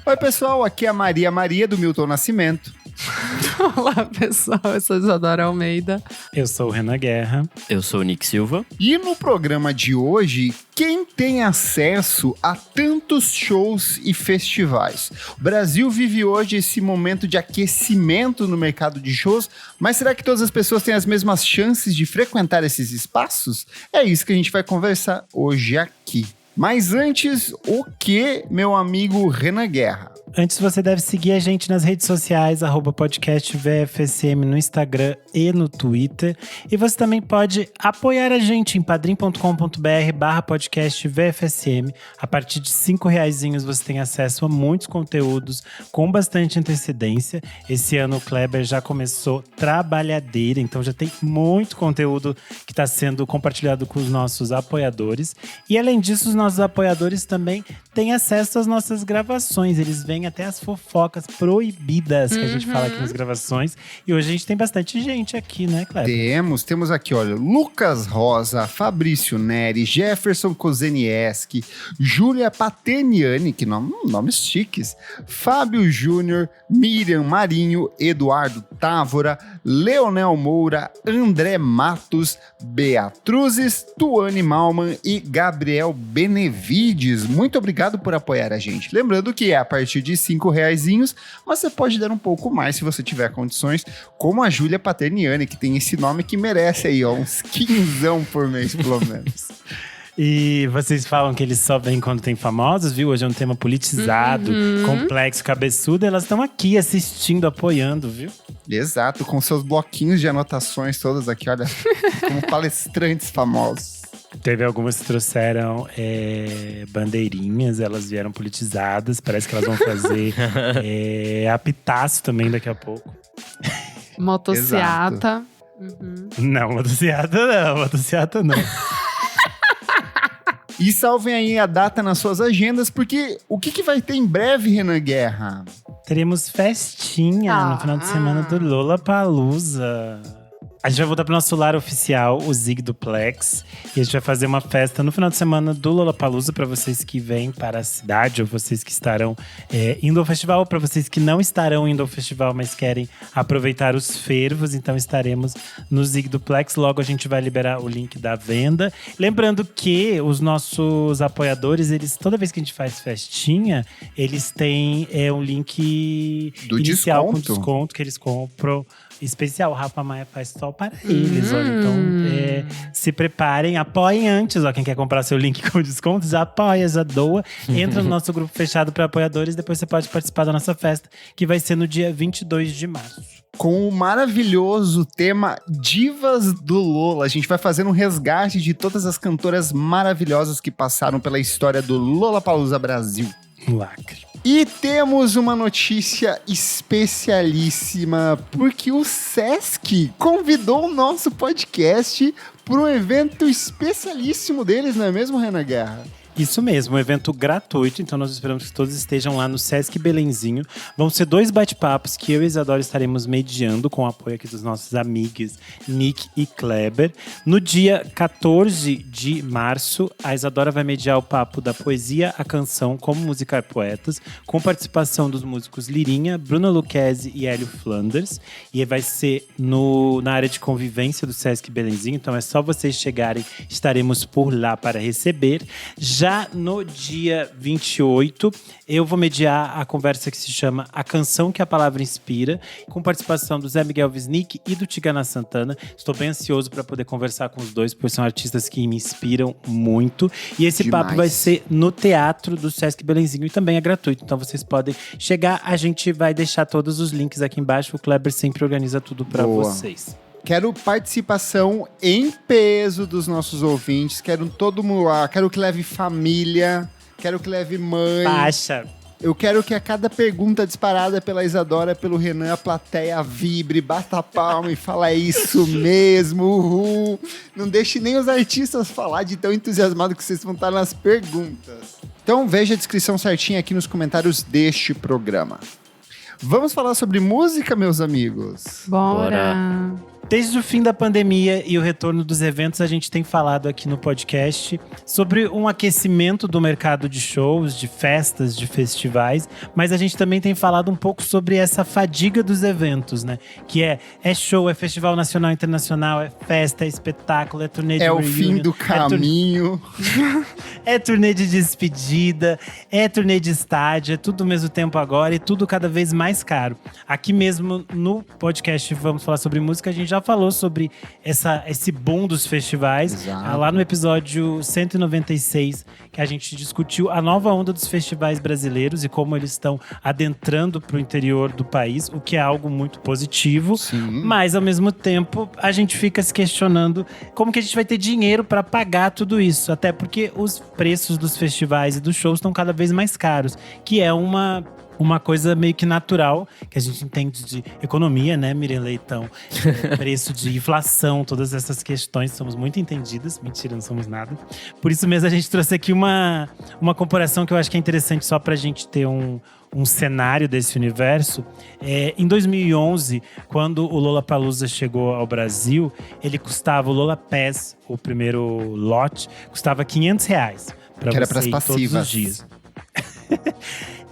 Oi, pessoal, aqui é a Maria do Milton Nascimento. Olá, pessoal, eu sou Isadora Almeida. Eu sou o Renan Guerra. Eu sou o Nick Silva. E no programa de hoje, quem tem acesso a tantos shows e festivais? O Brasil vive hoje esse momento de aquecimento no mercado de shows, mas será que todas as pessoas têm as mesmas chances de frequentar esses espaços? É isso que a gente vai conversar hoje aqui. Mas antes, o que, meu amigo Renan Guerra? Antes, você deve seguir a gente nas redes sociais, @podcastvfsm no Instagram e no Twitter. E você também pode apoiar a gente em padrim.com.br/podcastvfsm. A partir de R$5 você tem acesso a muitos conteúdos com bastante antecedência. Esse ano o Kleber já começou trabalhadeira, então já tem muito conteúdo que está sendo compartilhado com os nossos apoiadores. E além disso, os nossos apoiadores também têm acesso às nossas gravações. Eles vêm até as fofocas proibidas que a gente fala aqui nas gravações. E hoje a gente tem bastante gente aqui, né, Kleber? Temos aqui, olha, Lucas Rosa, Fabrício Neri, Jefferson Kozenieski, Júlia Paterniani, que nomes chiques, Fábio Júnior, Miriam Marinho, Eduardo Távora, Leonel Moura, André Matos, Beatruzes, Tuane Malman e Gabriel Benevides. Muito obrigado por apoiar a gente. Lembrando que é a partir de R$5, mas você pode dar um pouco mais se você tiver condições, como a Júlia Paterniani, que tem esse nome que merece aí, ó, uns 15 por mês, pelo menos. E vocês falam que eles só vêm quando tem famosos, viu? Hoje é um tema politizado, complexo, cabeçudo. Elas estão aqui assistindo, apoiando, viu? Exato, com seus bloquinhos de anotações todas aqui, olha, como palestrantes famosos. Teve algumas que trouxeram bandeirinhas, elas vieram politizadas. Parece que elas vão fazer apitaço também daqui a pouco. Motociata. Não, motociata não. E salvem aí a data nas suas agendas, porque o que vai ter em breve, Renan Guerra? Teremos festinha no final de semana do Lollapalooza. A gente vai voltar pro nosso lar oficial, o Zig Duplex. E a gente vai fazer uma festa no final de semana do Lollapalooza para vocês que vêm para a cidade, ou vocês que estarão indo ao festival, ou para vocês que não estarão indo ao festival, mas querem aproveitar os fervos. Então estaremos no Zig Duplex. Logo a gente vai liberar o link da venda. Lembrando que os nossos apoiadores, toda vez que a gente faz festinha, eles têm um link do inicial desconto. Com desconto que eles compram. Especial, o Rafa Maia faz só para eles, olha. Então, se preparem, apoiem antes, ó. Quem quer comprar seu link com desconto, já apoia, já doa. Entra no nosso grupo fechado para apoiadores, depois você pode participar da nossa festa, que vai ser no dia 22 de março. Com o maravilhoso tema Divas do Lola. A gente vai fazer um resgate de todas as cantoras maravilhosas que passaram pela história do Lollapalooza Brasil. Lacre. E temos uma notícia especialíssima, porque o Sesc convidou o nosso podcast para um evento especialíssimo deles, não é mesmo, Renan Guerra? Isso mesmo, um evento gratuito, então nós esperamos que todos estejam lá no Sesc Belenzinho. Vão ser 2 bate-papos que eu e Isadora estaremos mediando com o apoio aqui dos nossos amigos Nick e Kleber. No dia 14 de março, a Isadora vai mediar o papo da poesia, a canção, como musicar poetas, com participação dos músicos Lirinha, Bruna Lucchesi e Hélio Flanders. E vai ser na área de convivência do Sesc Belenzinho, então é só vocês chegarem, estaremos por lá para receber. Já no dia 28, eu vou mediar a conversa que se chama A Canção que a Palavra Inspira, com participação do Zé Miguel Wisnik e do Tigana Santana. Estou bem ansioso para poder conversar com os dois, pois são artistas que me inspiram muito. E esse papo vai ser no Teatro do Sesc Belenzinho e também é gratuito, então vocês podem chegar. A gente vai deixar todos os links aqui embaixo, o Kleber sempre organiza tudo para vocês. Quero participação em peso dos nossos ouvintes. Quero todo mundo lá. Quero que leve família. Quero que leve mãe. Faixa. Eu quero que a cada pergunta disparada pela Isadora, pelo Renan, a plateia vibre, bata a palma e fala isso mesmo. Uhul. Não deixe nem os artistas falar de tão entusiasmado que vocês vão estar nas perguntas. Então veja a descrição certinha aqui nos comentários deste programa. Vamos falar sobre música, meus amigos? Bora. Desde o fim da pandemia e o retorno dos eventos, a gente tem falado aqui no podcast sobre um aquecimento do mercado de shows, de festas, de festivais, mas a gente também tem falado um pouco sobre essa fadiga dos eventos, né? Que é show, é festival nacional e internacional, é festa, é espetáculo, é turnê de É o reunion, fim do caminho. é turnê de despedida, é turnê de estádio, é tudo ao mesmo tempo agora e tudo cada vez mais caro. Aqui mesmo no podcast Vamos Falar Sobre Música, a gente já falou sobre esse boom dos festivais. Exato. Lá no episódio 196, que a gente discutiu a nova onda dos festivais brasileiros e como eles estão adentrando para o interior do país, o que é algo muito positivo. Sim. Mas, ao mesmo tempo, a gente fica se questionando como que a gente vai ter dinheiro para pagar tudo isso. Até porque os preços dos festivais e dos shows estão cada vez mais caros, que é uma coisa meio que natural, que a gente entende de economia, né, Miriam Leitão? Preço de inflação, todas essas questões, somos muito entendidas. Mentira, não somos nada. Por isso mesmo a gente trouxe aqui uma comparação que eu acho que é interessante só pra gente ter um cenário desse universo. Em 2011, quando o Lollapalooza chegou ao Brasil, o Lollapass, o primeiro lote, custava R$500 pra Que era você pras ir todos passivas. os dias.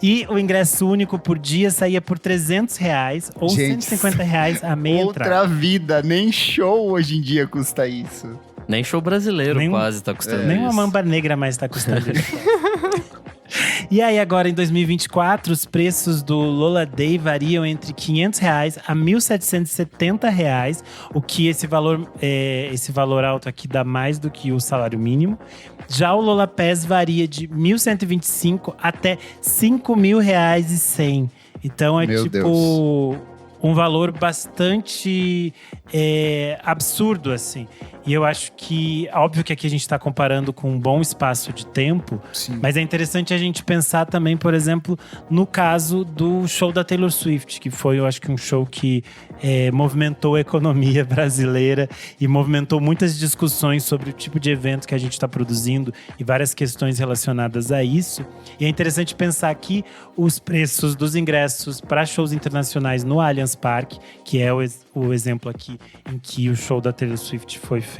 E o ingresso único por dia saía por R$300 ou Gente, R$150 a meia entrada. Outra vida, nem show hoje em dia custa isso. Nem show brasileiro quase tá custando Nem isso. uma Mamba Negra mais tá custando isso. E aí agora, em 2024, os preços do Lola Day variam entre R$500 a R$1.770, o que esse valor alto aqui dá mais do que o salário mínimo. Já o Lollapass varia de R$1.125 até R$5.100. Então é Meu tipo Deus. um valor bastante absurdo, assim. E eu acho que, óbvio que aqui a gente está comparando com um bom espaço de tempo, Sim. mas é interessante a gente pensar também, por exemplo, no caso do show da Taylor Swift, que foi, eu acho que um show que movimentou a economia brasileira e movimentou muitas discussões sobre o tipo de evento que a gente está produzindo e várias questões relacionadas a isso. E é interessante pensar aqui os preços dos ingressos para shows internacionais no Allianz Parque, que é o exemplo aqui em que o show da Taylor Swift foi feito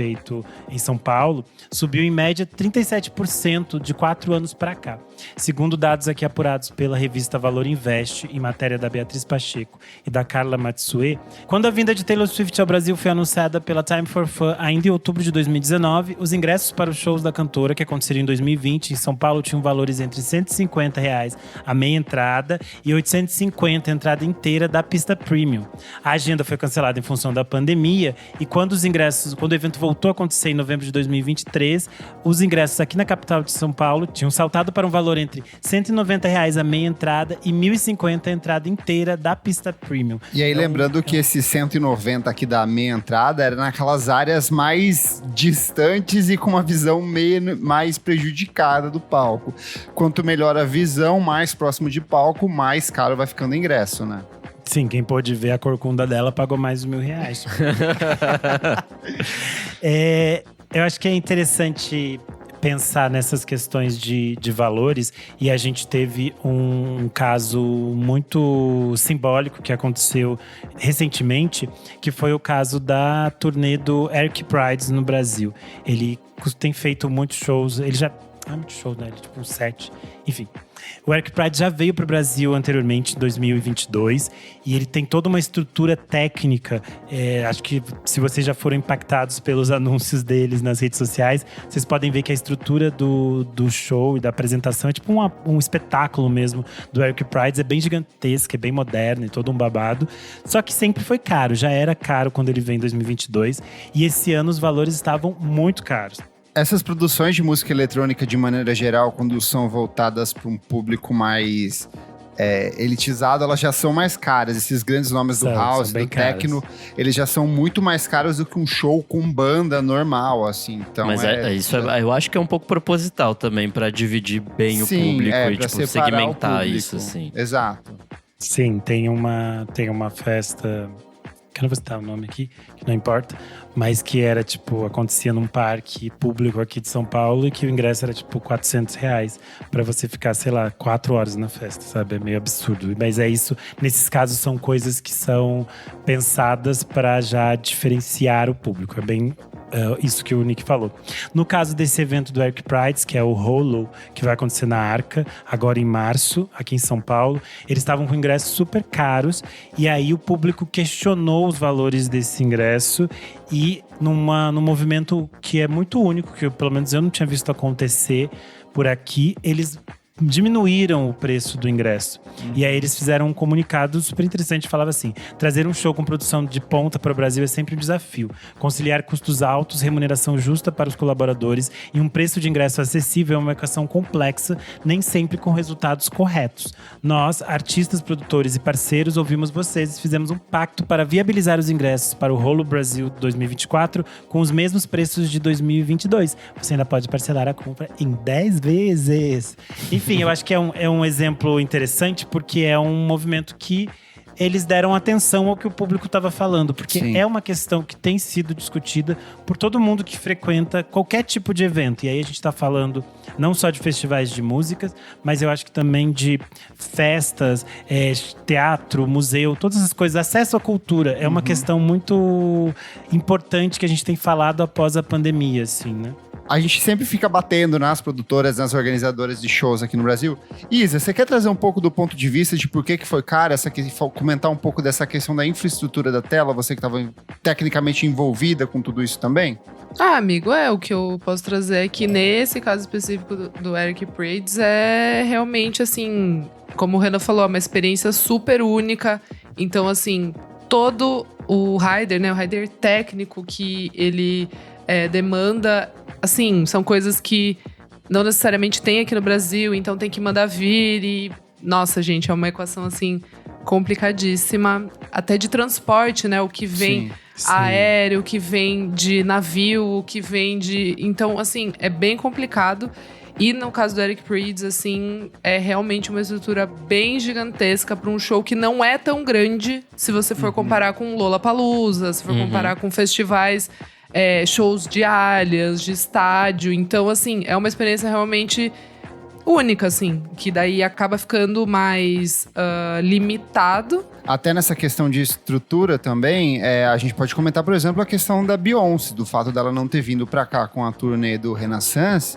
em São Paulo, subiu em média 37% de 4 anos para cá. Segundo dados aqui apurados pela revista Valor Invest, em matéria da Beatriz Pacheco e da Carla Matsue, quando a vinda de Taylor Swift ao Brasil foi anunciada pela Time for Fun ainda em outubro de 2019, os ingressos para os shows da cantora, que aconteceriam em 2020 em São Paulo, tinham valores entre R$150 a meia entrada e R$850 a entrada inteira da pista premium. A agenda foi cancelada em função da pandemia e quando o evento voltou a acontecer em novembro de 2023, os ingressos aqui na capital de São Paulo tinham saltado para um valor entre R$190 a meia entrada e R$1.050 a entrada inteira da pista premium. E aí, lembrando que esse 190 aqui da meia entrada era naquelas áreas mais distantes e com uma visão mais prejudicada do palco. Quanto melhor a visão, mais próximo de palco, mais caro vai ficando o ingresso, né? Sim, quem pôde ver a corcunda dela pagou mais de R$1.000. Eu acho que é interessante pensar nessas questões de valores, e a gente teve um caso muito simbólico que aconteceu recentemente, que foi o caso da turnê do Eric Prydz no Brasil. Ele tem feito muitos shows, ele já... muitos shows, né? Ele, tipo, 7. Enfim. O Eric Prydz já veio para o Brasil anteriormente, em 2022, e ele tem toda uma estrutura técnica. Acho que se vocês já foram impactados pelos anúncios deles nas redes sociais, vocês podem ver que a estrutura do show e da apresentação é tipo um espetáculo mesmo do Eric Prydz. É bem gigantesca, é bem moderno e todo um babado. Só que sempre foi caro, já era caro quando ele veio em 2022, e esse ano os valores estavam muito caros. Essas produções de música eletrônica, de maneira geral, quando são voltadas para um público mais elitizado, elas já são mais caras. Esses grandes nomes do house, do techno, eles já são muito mais caros do que um show com banda normal, assim. Então, mas eu acho que é um pouco proposital também, para dividir bem o público e tipo, segmentar isso, assim. Exato. Sim, tem uma festa que eu não vou citar o nome aqui, que não importa, mas que era, tipo, acontecia num parque público aqui de São Paulo e que o ingresso era, tipo, R$400 pra você ficar, sei lá, 4 horas na festa, sabe? É meio absurdo. Mas é isso, nesses casos são coisas que são pensadas pra já diferenciar o público. É bem isso que o Nick falou. No caso desse evento do Eric Prides, que é o Hollow, que vai acontecer na Arca, agora em março, aqui em São Paulo, eles estavam com ingressos super caros, e aí o público questionou os valores desse ingresso, e num movimento que é muito único, que pelo menos eu não tinha visto acontecer por aqui, eles diminuíram o preço do ingresso. E aí eles fizeram um comunicado super interessante, falava assim: trazer um show com produção de ponta para o Brasil é sempre um desafio. Conciliar custos altos, remuneração justa para os colaboradores e um preço de ingresso acessível é uma equação complexa, nem sempre com resultados corretos. Nós, artistas, produtores e parceiros, ouvimos vocês e fizemos um pacto para viabilizar os ingressos para o Rolo Brasil 2024 com os mesmos preços de 2022. Você ainda pode parcelar a compra em 10 vezes. Enfim, eu acho que é um exemplo interessante, porque é um movimento que eles deram atenção ao que o público estava falando. Porque Sim. é uma questão que tem sido discutida por todo mundo que frequenta qualquer tipo de evento. E aí a gente está falando não só de festivais de músicas, mas eu acho que também de festas, teatro, museu, todas essas coisas. Acesso à cultura é uma questão muito importante que a gente tem falado após a pandemia, assim, né? A gente sempre fica batendo nas produtoras, nas organizadoras de shows aqui no Brasil. Isa, você quer trazer um pouco do ponto de vista de por que foi caro, comentar um pouco dessa questão da infraestrutura da tela, você que estava tecnicamente envolvida com tudo isso também? Amigo, o que eu posso trazer é que nesse caso específico do Eric Prydz é realmente, assim, como o Renan falou, é uma experiência super única. Então, assim, todo o rider, né, o rider técnico que ele demanda, assim, são coisas que não necessariamente tem aqui no Brasil, então tem que mandar vir e… Nossa, gente, é uma equação, assim, complicadíssima. Até de transporte, né? O que vem aéreo, o que vem de navio, o que vem de… Então, assim, é bem complicado. E no caso do Eric Prydz, assim, é realmente uma estrutura bem gigantesca para um show que não é tão grande se você for comparar com Lollapalooza, se for comparar com festivais… shows de áreas, de estádio. Então, assim, é uma experiência realmente única, assim. Que daí acaba ficando mais limitado. Até nessa questão de estrutura também, a gente pode comentar, por exemplo, a questão da Beyoncé, do fato dela não ter vindo pra cá com a turnê do Renaissance.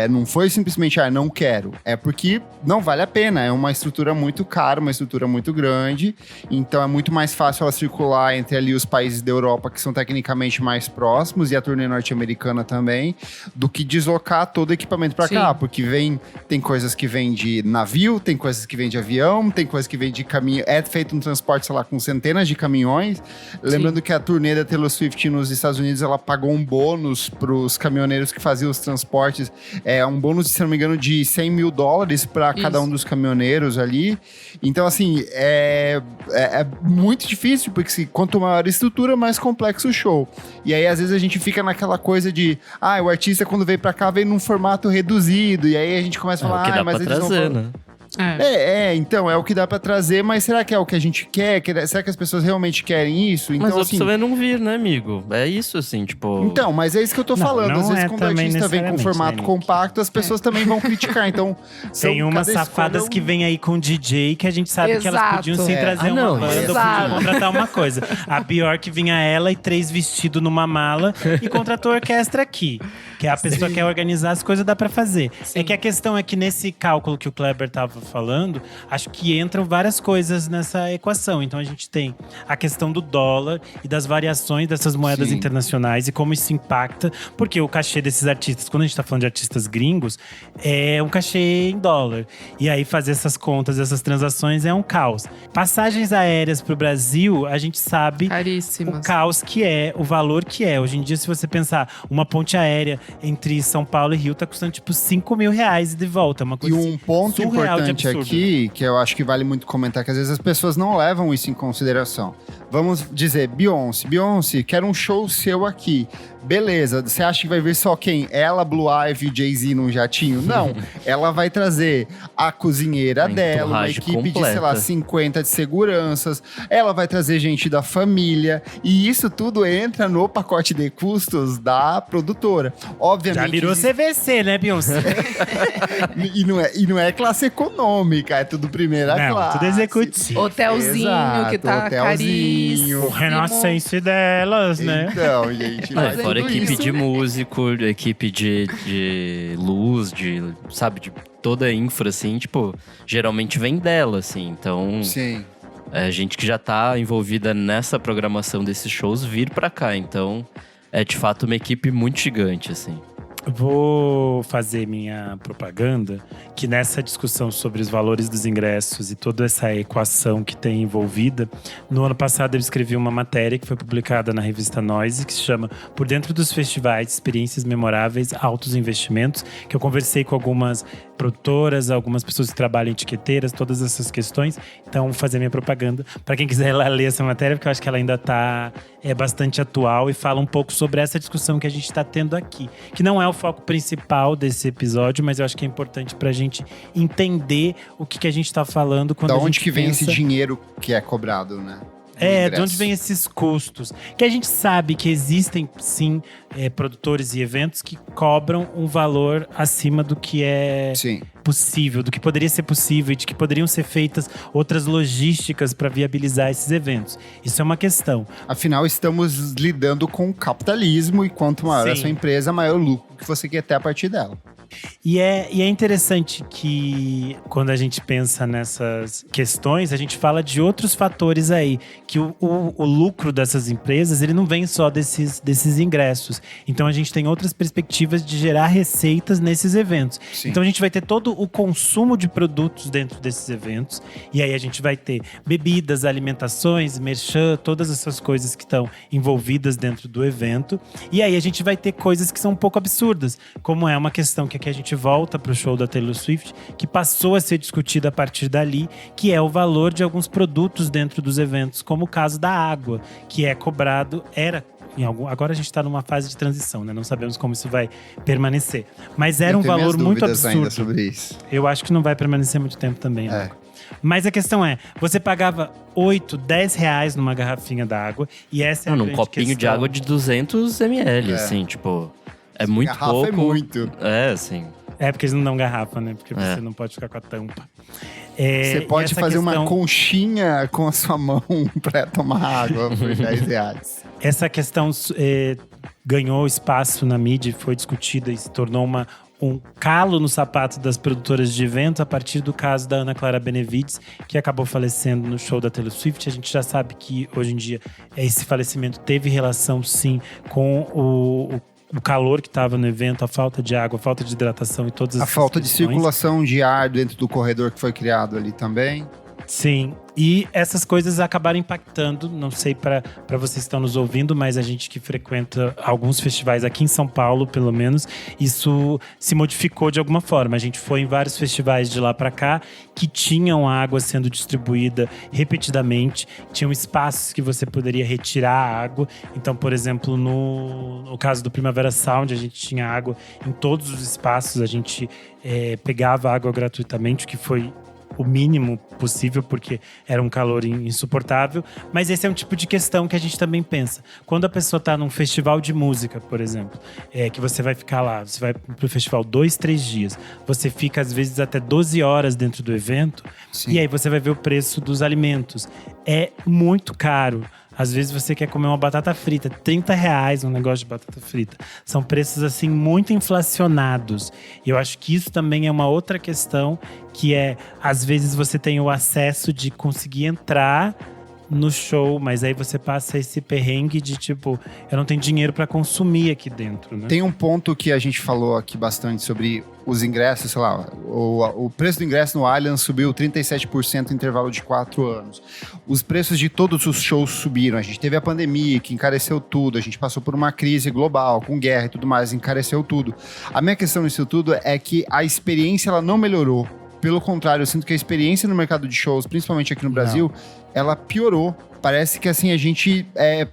Não foi simplesmente, não quero. É porque não vale a pena. É uma estrutura muito cara, uma estrutura muito grande. Então é muito mais fácil ela circular entre ali os países da Europa, que são tecnicamente mais próximos, e a turnê norte-americana também, do que deslocar todo o equipamento pra cá. Porque tem coisas que vêm de navio, tem coisas que vêm de avião, tem coisas que vêm de caminho. É feito um transporte, sei lá, com centenas de caminhões. Lembrando que a turnê da Taylor Swift nos Estados Unidos, ela pagou um bônus pros caminhoneiros que faziam os transportes. Um bônus, se não me engano, de $100 mil para cada um dos caminhoneiros ali. Então, assim, é muito difícil, porque quanto maior a estrutura, mais complexo o show. E aí, às vezes, a gente fica naquela coisa de… o artista, quando veio pra cá, veio num formato reduzido. E aí, a gente começa a falar… o que dá mas pra eles trazer, vão… né? Então, é o que dá pra trazer, mas será que é o que a gente quer? Será que as pessoas realmente querem isso? Então, Mas a assim, opção é não vir, né, amigo? É isso, assim, tipo… Então, mas é isso que eu tô falando. Às vezes, quando o artista vem com necessariamente, formato né, Nick? compacto, as pessoas também vão criticar. Então, Tem umas cada safadas escolha que vêm aí com DJ que a gente sabe que elas podiam sim trazer uma banda, podiam contratar uma coisa. A Bjork vinha ela e 3 vestidos numa mala e contratou a orquestra aqui. Que a pessoa quer organizar as coisas, dá pra fazer. É que a questão é que nesse cálculo que o Kleber tava falando, acho que entram várias coisas nessa equação. Então a gente tem a questão do dólar e das variações dessas moedas internacionais e como isso impacta. Porque o cachê desses artistas, quando a gente tá falando de artistas gringos, é um cachê em dólar. E aí fazer essas contas, essas transações é um caos. Passagens aéreas pro Brasil, a gente sabe caríssimas. O caos que é, o valor que é. Hoje em dia, se você pensar, uma ponte aérea entre São Paulo e Rio tá custando tipo R$5 mil de volta. Uma coisa um ponto importante absurdo. aqui, que eu acho que vale muito comentar, que às vezes as pessoas não levam isso em consideração. Vamos dizer, Beyoncé, quero um show seu aqui. Beleza, você acha que vai ver só quem? Ela, Blue Ivy e Jay-Z num jatinho? Não, ela vai trazer a cozinheira dela, uma equipe de, sei lá, 50 de seguranças. Ela vai trazer gente da família. E isso tudo entra no pacote de custos da produtora. Obviamente. Já virou CVC, né, Beyoncé? e não é classe econômica, é tudo primeira classe. Tudo executivo. Hotelzinho, que tá caríssimo. O renascense delas, né? Então, gente. Fora equipe de músico, equipe de luz, sabe, de toda a infra, assim, tipo, geralmente vem dela, assim. Então, sim. É gente que já tá envolvida nessa programação desses shows vir pra cá. Então, é de fato uma equipe muito gigante, assim. Vou fazer minha propaganda, que nessa discussão sobre os valores dos ingressos e toda essa equação que tem envolvida, no ano passado eu escrevi uma matéria que foi publicada na revista Noise, que se chama Por Dentro dos Festivais, Experiências Memoráveis, Altos Investimentos, que eu conversei com algumas produtoras, algumas pessoas que trabalham em etiqueteiras, todas essas questões. Então, vou fazer minha propaganda para quem quiser lá ler essa matéria, porque eu acho que ela ainda está bastante atual e fala um pouco sobre essa discussão que a gente está tendo aqui, que não é o foco principal desse episódio, mas eu acho que é importante pra gente entender o que a gente tá falando quando a gente onde que vem pensa... esse dinheiro que é cobrado, né? De onde vem esses custos? Que a gente sabe que existem, sim, produtores e eventos que cobram um valor acima do que é possível, do que poderia ser possível e de que poderiam ser feitas outras logísticas para viabilizar esses eventos. Isso é uma questão. Afinal, estamos lidando com o capitalismo e quanto maior a sua empresa, maior o lucro que você quer ter a partir dela. E é interessante que quando a gente pensa nessas questões, a gente fala de outros fatores aí, que o lucro dessas empresas, ele não vem só desses ingressos. Então a gente tem outras perspectivas de gerar receitas nesses eventos. Sim. Então a gente vai ter todo o consumo de produtos dentro desses eventos, e aí a gente vai ter bebidas, alimentações, merchan, todas essas coisas que estão envolvidas dentro do evento. E aí a gente vai ter coisas que são um pouco absurdas, como é uma questão que aqui a gente volta para o show da Taylor Swift, que passou a ser discutida a partir dali, que é o valor de alguns produtos dentro dos eventos, como o caso da água, que é cobrado, agora a gente está numa fase de transição, né? Não sabemos como isso vai permanecer. Mas era um valor muito absurdo. Ainda sobre isso. Eu acho que não vai permanecer muito tempo também, né? Mas a questão é, você pagava 8, 10 reais numa garrafinha d'água, e essa é a grande questão. Num copinho de água de 200 ml, assim, tipo... É muito garrafa pouco. É muito. Assim. É, porque eles não dão garrafa, né? Porque você não pode ficar com a tampa. Você pode fazer uma conchinha com a sua mão pra tomar água por 10 reais. Essa questão ganhou espaço na mídia, foi discutida e se tornou um calo no sapato das produtoras de eventos a partir do caso da Ana Clara Benevides, que acabou falecendo no show da Taylor Swift. A gente já sabe que hoje em dia esse falecimento teve relação, sim, com o calor que estava no evento, a falta de água, a falta de hidratação e todas essas questões. A falta de circulação de ar dentro do corredor que foi criado ali também. Sim, e essas coisas acabaram impactando, não sei para vocês que estão nos ouvindo, mas a gente que frequenta alguns festivais aqui em São Paulo, pelo menos, isso se modificou de alguma forma. A gente foi em vários festivais de lá para cá que tinham água sendo distribuída repetidamente, tinham espaços que você poderia retirar a água. Então, por exemplo, no caso do Primavera Sound, a gente tinha água em todos os espaços, a gente pegava água gratuitamente, o que foi o mínimo possível, porque era um calor insuportável. Mas esse é um tipo de questão que a gente também pensa. Quando a pessoa está num festival de música, por exemplo, que você vai ficar lá, você vai pro festival 2, 3 dias, você fica às vezes até 12 horas dentro do evento, sim, e aí você vai ver o preço dos alimentos. É muito caro. Às vezes você quer comer uma batata frita, 30 reais um negócio de batata frita. São preços, assim, muito inflacionados. E eu acho que isso também é uma outra questão, que às vezes você tem o acesso de conseguir entrar no show, mas aí você passa esse perrengue de tipo, eu não tenho dinheiro para consumir aqui dentro, né? Tem um ponto que a gente falou aqui bastante sobre os ingressos, sei lá, o preço do ingresso no Allianz subiu 37% no intervalo de 4 anos. Os preços de todos os shows subiram. A gente teve a pandemia, que encareceu tudo. A gente passou por uma crise global, com guerra e tudo mais, encareceu tudo. A minha questão nisso tudo é que a experiência ela não melhorou. Pelo contrário, eu sinto que a experiência no mercado de shows, principalmente aqui no Brasil, ela piorou. Parece que assim, a gente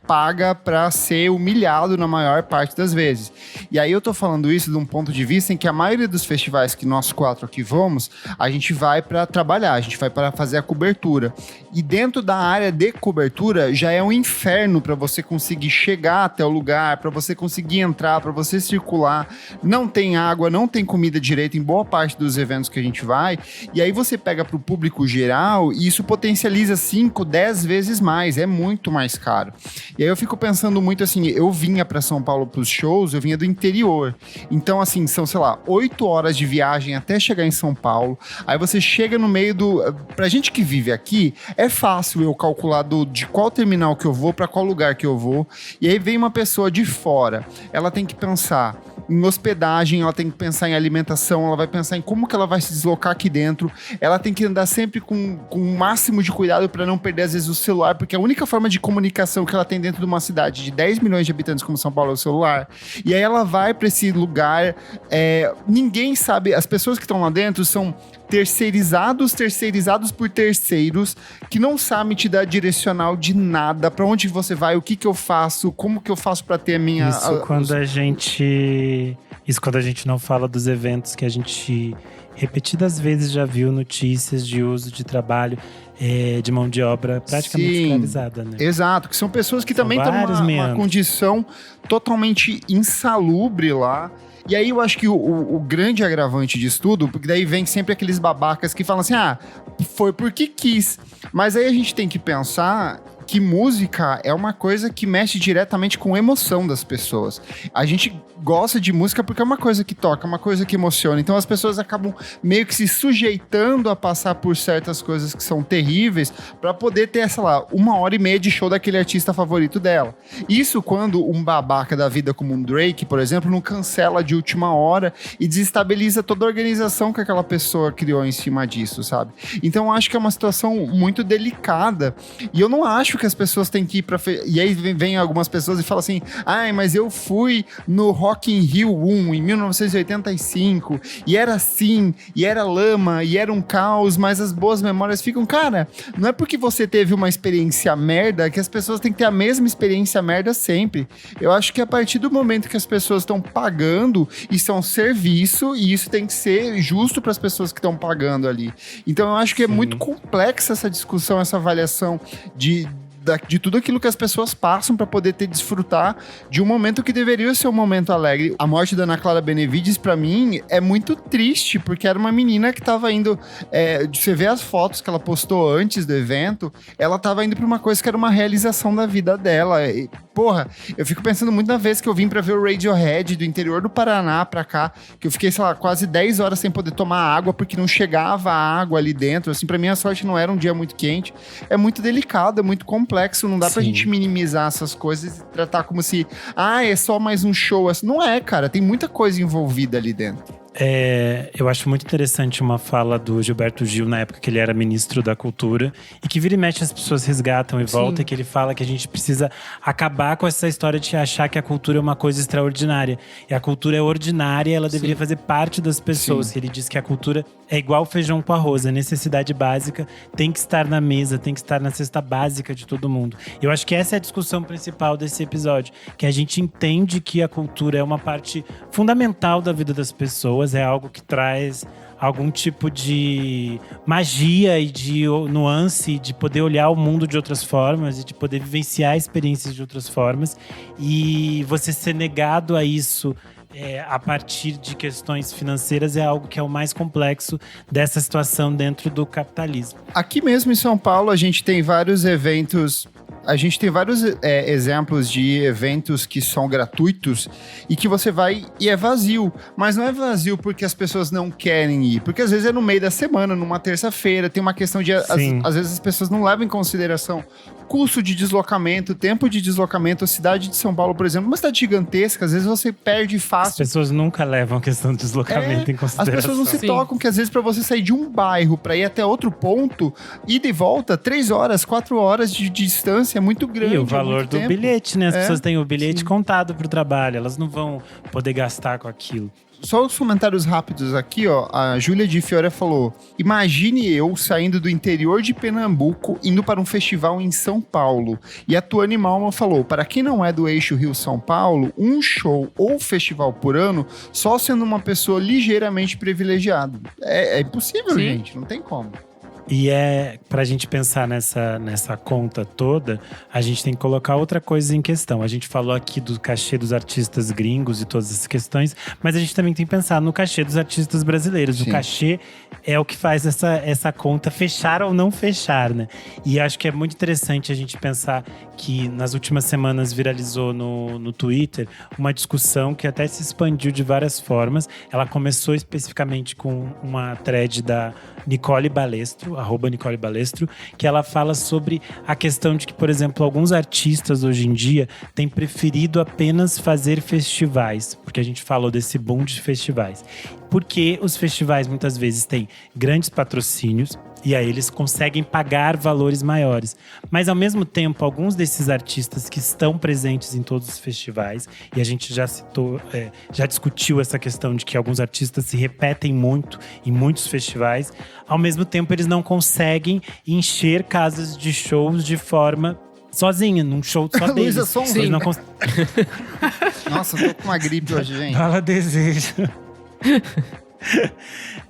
paga pra ser humilhado na maior parte das vezes. E aí eu tô falando isso de um ponto de vista em que a maioria dos festivais que nós 4 aqui vamos, a gente vai pra trabalhar, a gente vai para fazer a cobertura. E dentro da área de cobertura já é um inferno pra você conseguir chegar até o lugar, pra você conseguir entrar, pra você circular. Não tem água, não tem comida direito em boa parte dos eventos que a gente vai. E aí você pega pro público geral e isso potencializa 5, 10 vezes mais. É muito mais caro. E aí eu fico pensando muito assim, eu vinha para São Paulo pros shows, eu vinha do interior. Então assim, são, sei lá, 8 horas de viagem até chegar em São Paulo. Aí você chega no meio do... Pra gente que vive aqui, é fácil eu calcular de qual terminal que eu vou, para qual lugar que eu vou. E aí vem uma pessoa de fora, ela tem que pensar em hospedagem, ela tem que pensar em alimentação, ela vai pensar em como que ela vai se deslocar aqui dentro, ela tem que andar sempre com o máximo de cuidado para não perder às vezes o celular, porque a única forma de comunicação que ela tem dentro de uma cidade de 10 milhões de habitantes como São Paulo é o celular. E aí ela vai para esse lugar, ninguém sabe, as pessoas que estão lá dentro são terceirizados por terceiros que não sabem te dar direcional de nada, pra onde você vai, o que eu faço, como que eu faço pra ter a minha... Isso quando a gente não fala dos eventos que a gente repetidas vezes já viu notícias de uso de trabalho de mão de obra praticamente escravizada, né? Exato, que são pessoas que também estão numa condição totalmente insalubre lá. E aí eu acho que o grande agravante disso tudo, porque daí vem sempre aqueles babacas que falam assim, foi porque quis. Mas aí a gente tem que pensar que música é uma coisa que mexe diretamente com a emoção das pessoas. A gente gosta de música porque é uma coisa que toca, uma coisa que emociona. Então as pessoas acabam meio que se sujeitando a passar por certas coisas que são terríveis para poder ter, sei lá, 1h30 de show daquele artista favorito dela. Isso quando um babaca da vida como um Drake, por exemplo, não cancela de última hora e desestabiliza toda a organização que aquela pessoa criou em cima disso, sabe? Então eu acho que é uma situação muito delicada e eu não acho que as pessoas têm que ir pra... E aí vem algumas pessoas e falam assim, mas eu fui no Rock in Rio 1 em 1985 e era assim, e era lama, e era um caos, mas as boas memórias ficam... Cara, não é porque você teve uma experiência merda que as pessoas têm que ter a mesma experiência merda sempre. Eu acho que a partir do momento que as pessoas estão pagando, isso é um serviço e isso tem que ser justo para as pessoas que estão pagando ali. Então eu acho que é muito complexa essa discussão, essa avaliação de tudo aquilo que as pessoas passam para poder desfrutar de um momento que deveria ser um momento alegre. A morte da Ana Clara Benevides, para mim, é muito triste, porque era uma menina que tava indo... você vê as fotos que ela postou antes do evento, ela tava indo pra uma coisa que era uma realização da vida dela. E, porra, eu fico pensando muito na vez que eu vim pra ver o Radiohead do interior do Paraná pra cá, que eu fiquei, sei lá, quase 10 horas sem poder tomar água, porque não chegava água ali dentro. Assim, pra mim, a sorte não era um dia muito quente. É muito delicado, é muito complexo. Não dá pra gente minimizar essas coisas e tratar como se, é só mais um show. Não é, cara, tem muita coisa envolvida ali dentro. Eu acho muito interessante uma fala do Gilberto Gil na época que ele era ministro da Cultura e que vira e mexe as pessoas resgatam e voltam, que ele fala que a gente precisa acabar com essa história de achar que a cultura é uma coisa extraordinária. E a cultura é ordinária, ela deveria fazer parte das pessoas. Ele diz que a cultura é igual feijão com arroz, a necessidade básica tem que estar na mesa, tem que estar na cesta básica de todo mundo. Eu acho que essa é a discussão principal desse episódio, que a gente entende que a cultura é uma parte fundamental da vida das pessoas, é algo que traz algum tipo de magia e de nuance, de poder olhar o mundo de outras formas e de poder vivenciar experiências de outras formas. E você ser negado a isso a partir de questões financeiras é algo que é o mais complexo dessa situação dentro do capitalismo. Aqui mesmo em São Paulo a gente tem vários eventos... A gente tem vários exemplos de eventos que são gratuitos e que você vai e é vazio. Mas não é vazio porque as pessoas não querem ir. Porque às vezes é no meio da semana, numa terça-feira. Tem uma questão de... Às vezes as pessoas não levam em consideração custo de deslocamento, tempo de deslocamento. A cidade de São Paulo, por exemplo, é uma cidade gigantesca. Às vezes você perde fácil. As pessoas nunca levam a questão do deslocamento em consideração. As pessoas não se tocam que às vezes para você sair de um bairro para ir até outro ponto, ida e volta, 3 horas, 4 horas de distância é muito grande. E o valor do bilhete, né? As pessoas têm o bilhete contado pro trabalho, elas não vão poder gastar com aquilo. Só os comentários rápidos aqui, ó. A Júlia de Fiora falou: imagine eu saindo do interior de Pernambuco, indo para um festival em São Paulo. E a Tuane Malma falou: para quem não é do eixo Rio-São Paulo, um show ou festival por ano, só sendo uma pessoa ligeiramente privilegiada. É impossível, Sim. gente. Não tem como. E pra gente pensar nessa conta toda, a gente tem que colocar outra coisa em questão. A gente falou aqui do cachê dos artistas gringos e todas essas questões, mas a gente também tem que pensar no cachê dos artistas brasileiros. Sim. O cachê é o que faz essa conta fechar ou não fechar, né? E acho que é muito interessante a gente pensar que nas últimas semanas viralizou no Twitter uma discussão que até se expandiu de várias formas. Ela começou especificamente com uma thread da Nicole Balestro, @NicoleBalestro, que ela fala sobre a questão de que, por exemplo, alguns artistas hoje em dia têm preferido apenas fazer festivais, porque a gente falou desse boom de festivais. Porque os festivais muitas vezes têm grandes patrocínios e aí eles conseguem pagar valores maiores. Mas ao mesmo tempo, alguns desses artistas que estão presentes em todos os festivais, e a gente já citou, já discutiu essa questão de que alguns artistas se repetem muito em muitos festivais, ao mesmo tempo eles não conseguem encher casas de shows de forma sozinha, num show só deles. Luísa Sonza. Eles não Nossa, eu tô com uma gripe hoje, gente. Fala desejo.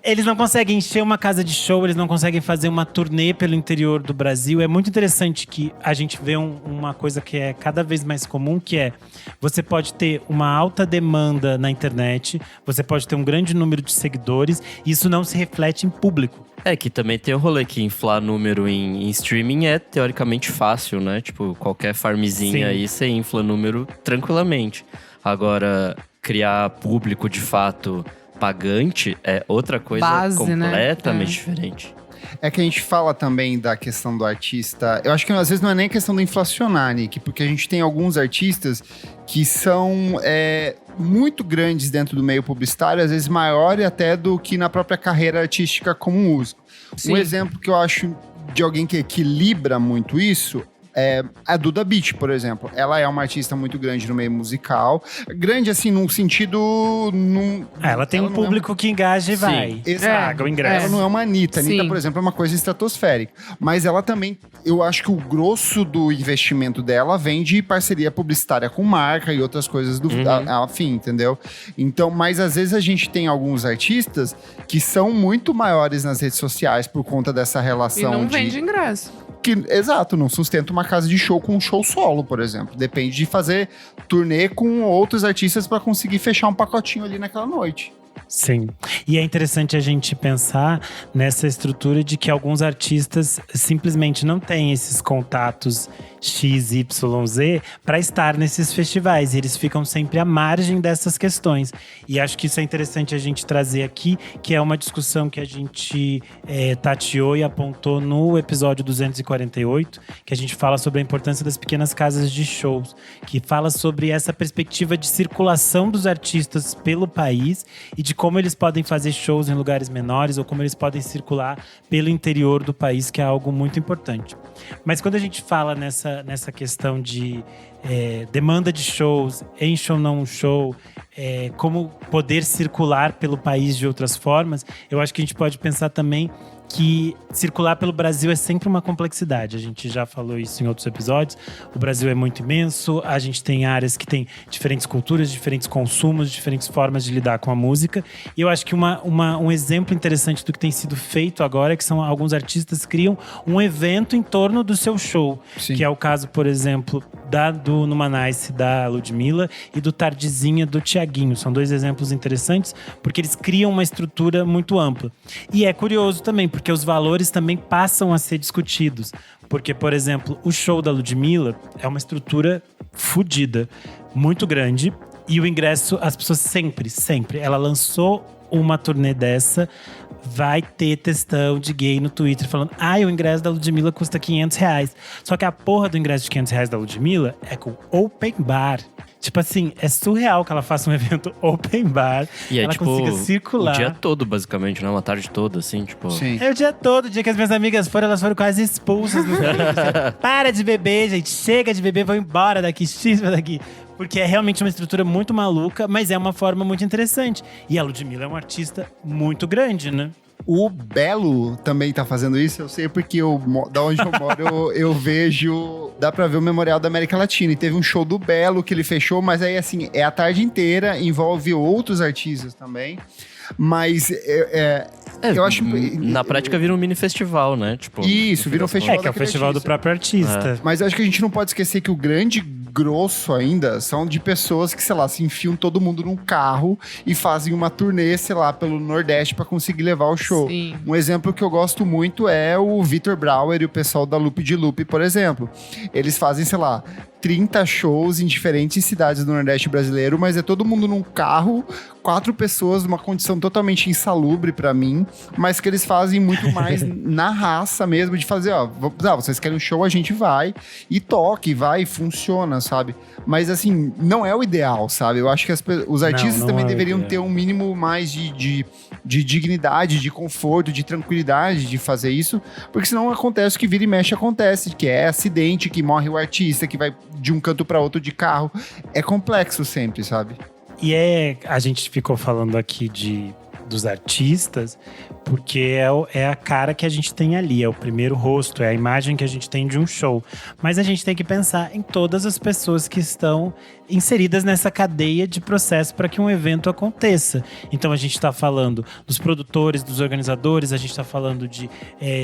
Eles não conseguem encher uma casa de show, eles não conseguem fazer uma turnê pelo interior do Brasil. É muito interessante que a gente vê uma coisa que é cada vez mais comum, que é você pode ter uma alta demanda na internet, você pode ter um grande número de seguidores, e isso não se reflete em público. Que também tem o rolê que inflar número em streaming é teoricamente fácil, né? Tipo, qualquer farmzinha Sim. aí você infla número tranquilamente. Agora, criar público de fato pagante é outra coisa Base, né? completamente diferente. É que a gente fala também da questão do artista. Eu acho que às vezes não é nem questão do inflacionar, Nick, porque a gente tem alguns artistas que são muito grandes dentro do meio publicitário, às vezes maior até do que na própria carreira artística como músico. Sim. Um exemplo que eu acho de alguém que equilibra muito isso é a Duda Beat, por exemplo. Ela é uma artista muito grande no meio musical. Grande, assim, num sentido… Ela tem um público que engaja e vai. Exato. Paga o ingresso. Ela não é uma Anitta. Sim. Anitta, por exemplo, é uma coisa estratosférica. Mas ela também… Eu acho que o grosso do investimento dela vem de parceria publicitária com marca e outras coisas do afim, entendeu? Então, mas às vezes a gente tem alguns artistas que são muito maiores nas redes sociais por conta dessa E relação não vende ingresso. Exato, não sustenta uma casa de show com um show solo, por exemplo. Depende de fazer turnê com outros artistas para conseguir fechar um pacotinho ali naquela noite. Sim. E é interessante a gente pensar nessa estrutura de que alguns artistas simplesmente não têm esses contatos XYZ para estar nesses festivais. E eles ficam sempre à margem dessas questões. E acho que isso é interessante a gente trazer aqui, que é uma discussão que a gente tateou e apontou no episódio 248, que a gente fala sobre a importância das pequenas casas de shows, que fala sobre essa perspectiva de circulação dos artistas pelo país e de como eles podem fazer shows em lugares menores ou como eles podem circular pelo interior do país, que é algo muito importante. Mas quando a gente fala nessa questão de demanda de shows, enche ou não um show, como poder circular pelo país de outras formas, eu acho que a gente pode pensar também que circular pelo Brasil é sempre uma complexidade. A gente já falou isso em outros episódios. O Brasil é muito imenso, a gente tem áreas que têm diferentes culturas, diferentes consumos, diferentes formas de lidar com a música. E eu acho que um exemplo interessante do que tem sido feito agora é que são alguns artistas criam um evento em torno do seu show. Sim. Que é o caso, por exemplo, do Numanice, da Ludmilla, e do Tardezinha, do Thiaguinho. São dois exemplos interessantes, porque eles criam uma estrutura muito ampla. E é curioso também, porque os valores também passam a ser discutidos. Porque, por exemplo, o show da Ludmilla é uma estrutura fodida, muito grande. E o ingresso, as pessoas sempre… Ela lançou uma turnê dessa, vai ter textão de gay no Twitter falando: o ingresso da Ludmilla custa R$500. Só que a porra do ingresso de R$500 da Ludmilla é com open bar. Tipo assim, é surreal que ela faça um evento open bar, E ela consiga circular. O dia todo, basicamente, né? Uma tarde toda, assim, tipo… Sim. É o dia todo, o dia que as minhas amigas foram, elas foram quase expulsas. Para de beber, gente, chega de beber, vão embora daqui, xisma daqui. Porque é realmente uma estrutura muito maluca, mas é uma forma muito interessante. E a Ludmilla é uma artista muito grande, né? O Belo também tá fazendo isso, eu sei porque da onde eu moro eu vejo, dá pra ver o Memorial da América Latina, e teve um show do Belo que ele fechou, mas aí assim, é a tarde inteira, envolve outros artistas também, mas eu acho… Na prática vira um mini festival, né? Tipo, Isso, vira um festival que é o festival do próprio artista. Mas eu acho que a gente não pode esquecer que o grande grosso ainda são de pessoas que, sei lá, se enfiam todo mundo num carro e fazem uma turnê, sei lá, pelo Nordeste pra conseguir levar o show. Sim. Um exemplo que eu gosto muito é o Vitor Brauer e o pessoal da Loop de Loop, por exemplo. Eles fazem, sei lá, 30 shows em diferentes cidades do Nordeste brasileiro, mas é todo mundo num carro, 4 pessoas, numa condição totalmente insalubre pra mim, mas que eles fazem muito mais na raça mesmo, de fazer, vocês querem um show, a gente vai e toca, e vai e funciona, sabe? Mas assim, não é o ideal, sabe? Eu acho que os artistas não também é deveriam ideal. ter um mínimo mais de dignidade, de conforto, de tranquilidade de fazer isso, porque senão acontece o que vira e mexe acontece, que é acidente, que morre o artista, que vai de um canto para outro de carro. É complexo sempre, sabe? E a gente ficou falando aqui dos artistas, porque é a cara que a gente tem ali, é o primeiro rosto, é a imagem que a gente tem de um show. Mas a gente tem que pensar em todas as pessoas que estão inseridas nessa cadeia de processo para que um evento aconteça. Então a gente está falando dos produtores, dos organizadores, a gente está falando de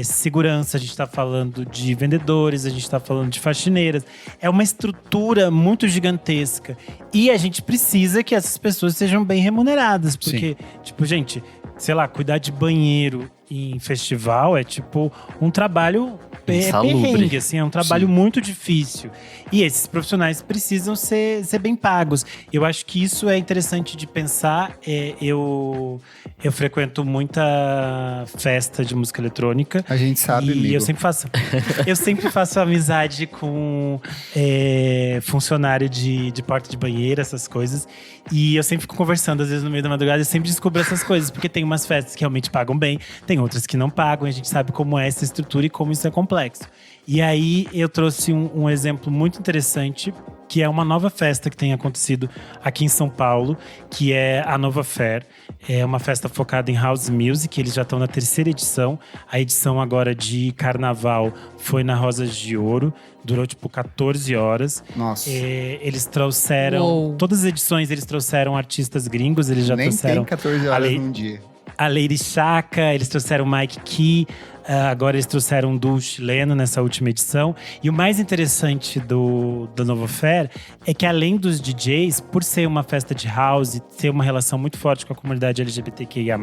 segurança, a gente está falando de vendedores, a gente está falando de faxineiras. É uma estrutura muito gigantesca. E a gente precisa que essas pessoas sejam bem remuneradas. Porque, tipo, gente, sei lá, cuidar de banheiro em festival é tipo um trabalho perrengue, assim, é um trabalho muito difícil. E esses profissionais precisam ser bem pagos. Eu acho que isso é interessante de pensar. Eu frequento muita festa de música eletrônica. A gente sabe, e amigo. Eu sempre faço amizade com funcionário de porta de banheiro, essas coisas. E eu sempre fico conversando, às vezes no meio da madrugada, eu sempre descubro essas coisas. Porque tem umas festas que realmente pagam bem, tem outras que não pagam. E a gente sabe como é essa estrutura e como isso é complexo. E aí eu trouxe um exemplo muito interessante, que é uma nova festa que tem acontecido aqui em São Paulo, que é a Nova Fair. É uma festa focada em house music, eles já estão na 3ª edição. A edição agora de carnaval foi na Rosas de Ouro, durou tipo 14 horas. Nossa. Eles trouxeram, Uou. todas as edições eles trouxeram artistas gringos, eles já Nem trouxeram tem 14 horas num dia. a Lady Chaka, eles trouxeram o Mike Key, agora eles trouxeram um duo chileno nessa última edição. E o mais interessante da Nova Fair é que, além dos DJs, por ser uma festa de house, ter uma relação muito forte com a comunidade LGBTQIA+,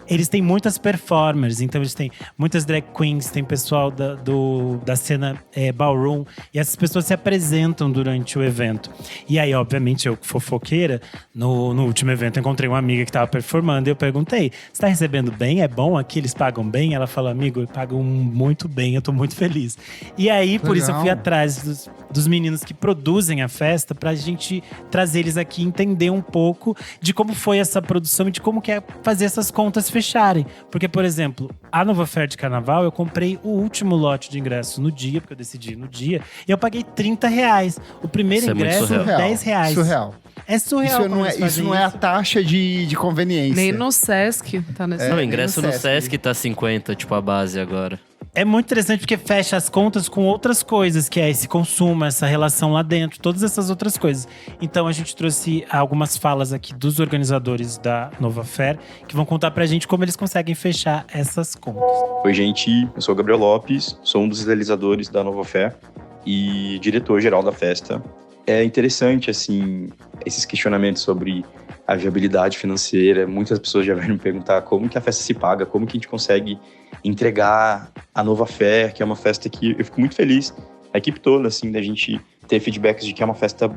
eles têm muitas performers. Então eles têm muitas drag queens, tem pessoal da cena ballroom, e essas pessoas se apresentam durante o evento. E aí, obviamente, eu, fofoqueira, no último evento eu encontrei uma amiga que estava performando e eu perguntei: você tá recebendo bem? É bom aqui? Eles pagam bem? Ela falou: amigo, pagam muito bem, eu tô muito feliz. E aí, por isso, eu fui atrás dos meninos que produzem a festa, pra gente trazer eles aqui e entender um pouco de como foi essa produção e de como que é fazer essas contas fecharem. Porque, por exemplo, a Nova Fair de Carnaval, eu comprei o último lote de ingressos no dia, porque eu decidi no dia, e eu paguei R$30. O primeiro Isso é muito ingresso, surreal. R$10. Surreal. É surreal. Isso não é a taxa de conveniência. Nem no Sesc tá nesse. Não, o nem ingresso no no Sesc. Sesc tá 50, tipo a base agora. É muito interessante porque fecha as contas com outras coisas, que é esse consumo, essa relação lá dentro, todas essas outras coisas. Então a gente trouxe algumas falas aqui dos organizadores da Nova Fair, que vão contar pra gente como eles conseguem fechar essas contas. Oi, gente. Eu sou o Gabriel Lopes, sou um dos idealizadores da Nova Fair e diretor-geral da festa. É interessante, assim, esses questionamentos sobre a viabilidade financeira. Muitas pessoas já vieram me perguntar como que a festa se paga, como que a gente consegue entregar a Nova Fair, que é uma festa que eu fico muito feliz, a equipe toda, assim, da gente ter feedbacks de que é uma festa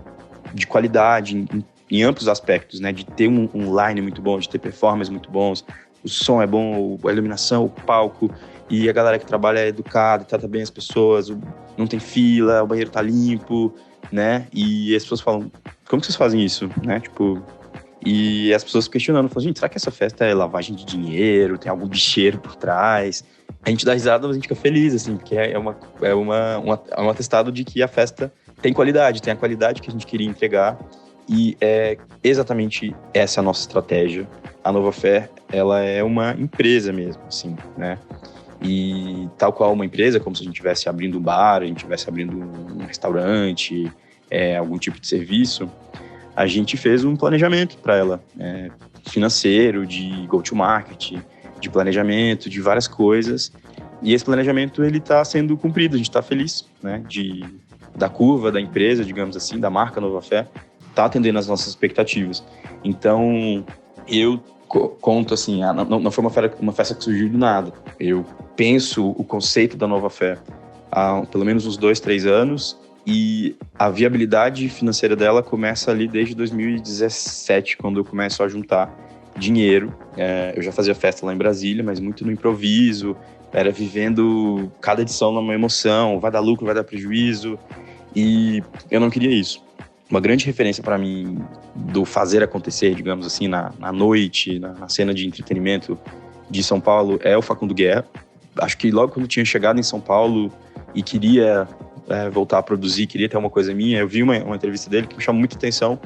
de qualidade em amplos aspectos, né? De ter um line muito bom, de ter performances muito bons, o som é bom, a iluminação, o palco, e a galera que trabalha é educada, trata bem as pessoas, não tem fila, o banheiro tá limpo, né? E as pessoas falam: como que vocês fazem isso, né? Tipo… E as pessoas questionando, falam: gente, será que essa festa é lavagem de dinheiro? Tem algum bicheiro por trás? A gente dá risada, mas a gente fica feliz, assim, porque é um atestado de que a festa tem qualidade, tem a qualidade que a gente queria entregar e é exatamente essa a nossa estratégia. A Novafé, ela é uma empresa mesmo, assim, né? E tal qual uma empresa, como se a gente estivesse abrindo um bar, a gente estivesse abrindo um restaurante, algum tipo de serviço, a gente fez um planejamento para ela, financeiro, de go-to-market, de planejamento, de várias coisas. E esse planejamento, ele está sendo cumprido, a gente está feliz, né? Da curva da empresa, digamos assim, da marca Novafé, está atendendo às nossas expectativas. Então, eu conto assim, não foi uma festa que surgiu do nada. Eu penso o conceito da Novafé há pelo menos uns 2-3 anos e a viabilidade financeira dela começa ali desde 2017, quando eu começo a juntar dinheiro. Eu já fazia festa lá em Brasília, mas muito no improviso, era vivendo cada edição numa emoção, vai dar lucro, vai dar prejuízo, e eu não queria isso. Uma grande referência para mim do fazer acontecer, digamos assim, na noite, na cena de entretenimento de São Paulo, é o Facundo Guerra. Acho que logo quando eu tinha chegado em São Paulo e queria voltar a produzir, queria ter uma coisa minha, eu vi uma entrevista dele que me chamou muita atenção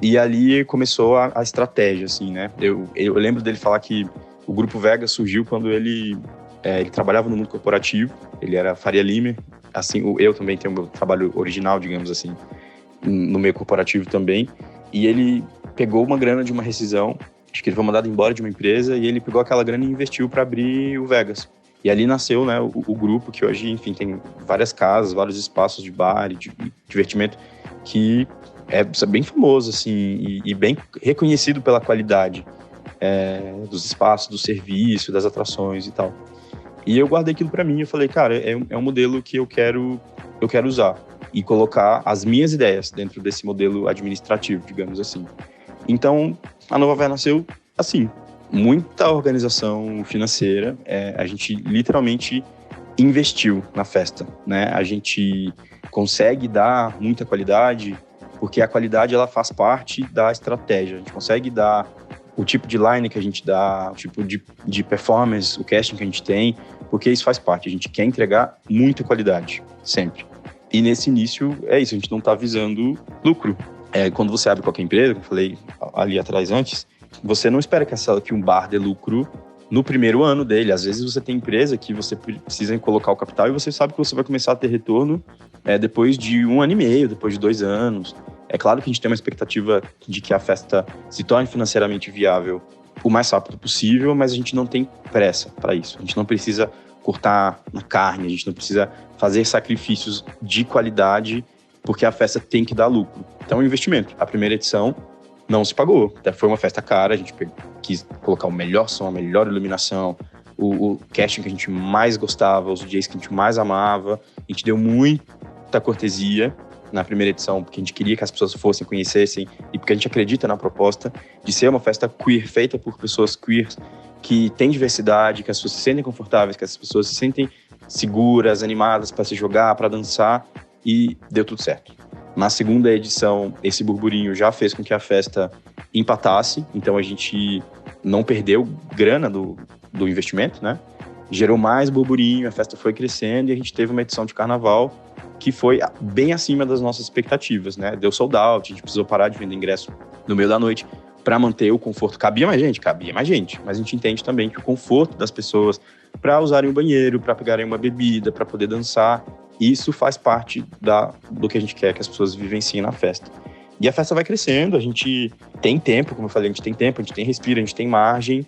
e ali começou a estratégia, assim, né? Eu lembro dele falar que o Grupo Vegas surgiu quando ele trabalhava no mundo corporativo, ele era Faria Limer, assim, eu também tenho o meu trabalho original, digamos assim, no meio corporativo também, e ele pegou uma grana de uma rescisão, acho que ele foi mandado embora de uma empresa, e ele pegou aquela grana e investiu para abrir o Vegas. E ali nasceu, né, o grupo que hoje, enfim, tem várias casas, vários espaços de bar e de divertimento, que é bem famoso, assim, e bem reconhecido pela qualidade dos espaços, do serviço, das atrações e tal. E eu guardei aquilo para mim, eu falei, cara, é um modelo que eu quero usar e colocar as minhas ideias dentro desse modelo administrativo, digamos assim. Então, a Novafé nasceu assim, muita organização financeira, a gente literalmente investiu na festa, né? A gente consegue dar muita qualidade, porque a qualidade ela faz parte da estratégia, a gente consegue dar o tipo de line que a gente dá, o tipo de performance, o casting que a gente tem, porque isso faz parte, a gente quer entregar muita qualidade, sempre. E nesse início, é isso, a gente não está visando lucro. Quando você abre qualquer empresa, como eu falei ali atrás antes, você não espera que um bar dê lucro no primeiro ano dele. Às vezes você tem empresa que você precisa colocar o capital e você sabe que você vai começar a ter retorno depois de 1 ano e meio, depois de 2 anos. É claro que a gente tem uma expectativa de que a festa se torne financeiramente viável o mais rápido possível, mas a gente não tem pressa para isso. A gente não precisa cortar na carne, a gente não precisa fazer sacrifícios de qualidade porque a festa tem que dar lucro. Então, é um investimento. A primeira edição não se pagou. Até foi uma festa cara, a gente quis colocar o melhor som, a melhor iluminação, o casting que a gente mais gostava, os DJs que a gente mais amava. A gente deu muita cortesia na primeira edição, porque a gente queria que as pessoas fossem, conhecessem, e porque a gente acredita na proposta de ser uma festa queer, feita por pessoas queer, que tem diversidade, que as pessoas se sentem confortáveis, que as pessoas se sentem seguras, animadas para se jogar, para dançar, e deu tudo certo. Na segunda edição, esse burburinho já fez com que a festa empatasse, então a gente não perdeu grana do investimento, né? Gerou mais burburinho, a festa foi crescendo e a gente teve uma edição de carnaval que foi bem acima das nossas expectativas, né? Deu sold out, a gente precisou parar de vender ingresso no meio da noite para manter o conforto. Cabia mais gente, mas a gente entende também que o conforto das pessoas para usarem o banheiro, para pegarem uma bebida, para poder dançar, isso faz parte do que a gente quer que as pessoas vivenciem na festa. E a festa vai crescendo, a gente tem tempo, como eu falei, a gente tem tempo, a gente tem respiro, a gente tem margem,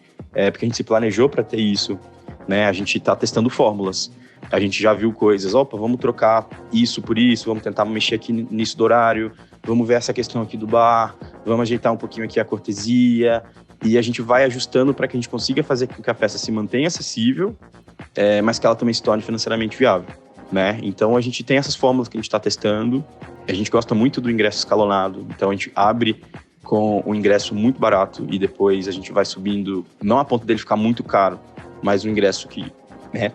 porque a gente se planejou para ter isso, né? A gente está testando fórmulas. A gente já viu coisas, vamos trocar isso por isso, vamos tentar mexer aqui nisso do horário, vamos ver essa questão aqui do bar, vamos ajeitar um pouquinho aqui a cortesia, e a gente vai ajustando para que a gente consiga fazer com que a festa se mantenha acessível, mas que ela também se torne financeiramente viável, né? Então a gente tem essas fórmulas que a gente está testando, a gente gosta muito do ingresso escalonado, então a gente abre com um ingresso muito barato e depois a gente vai subindo, não a ponto dele ficar muito caro, mas um ingresso que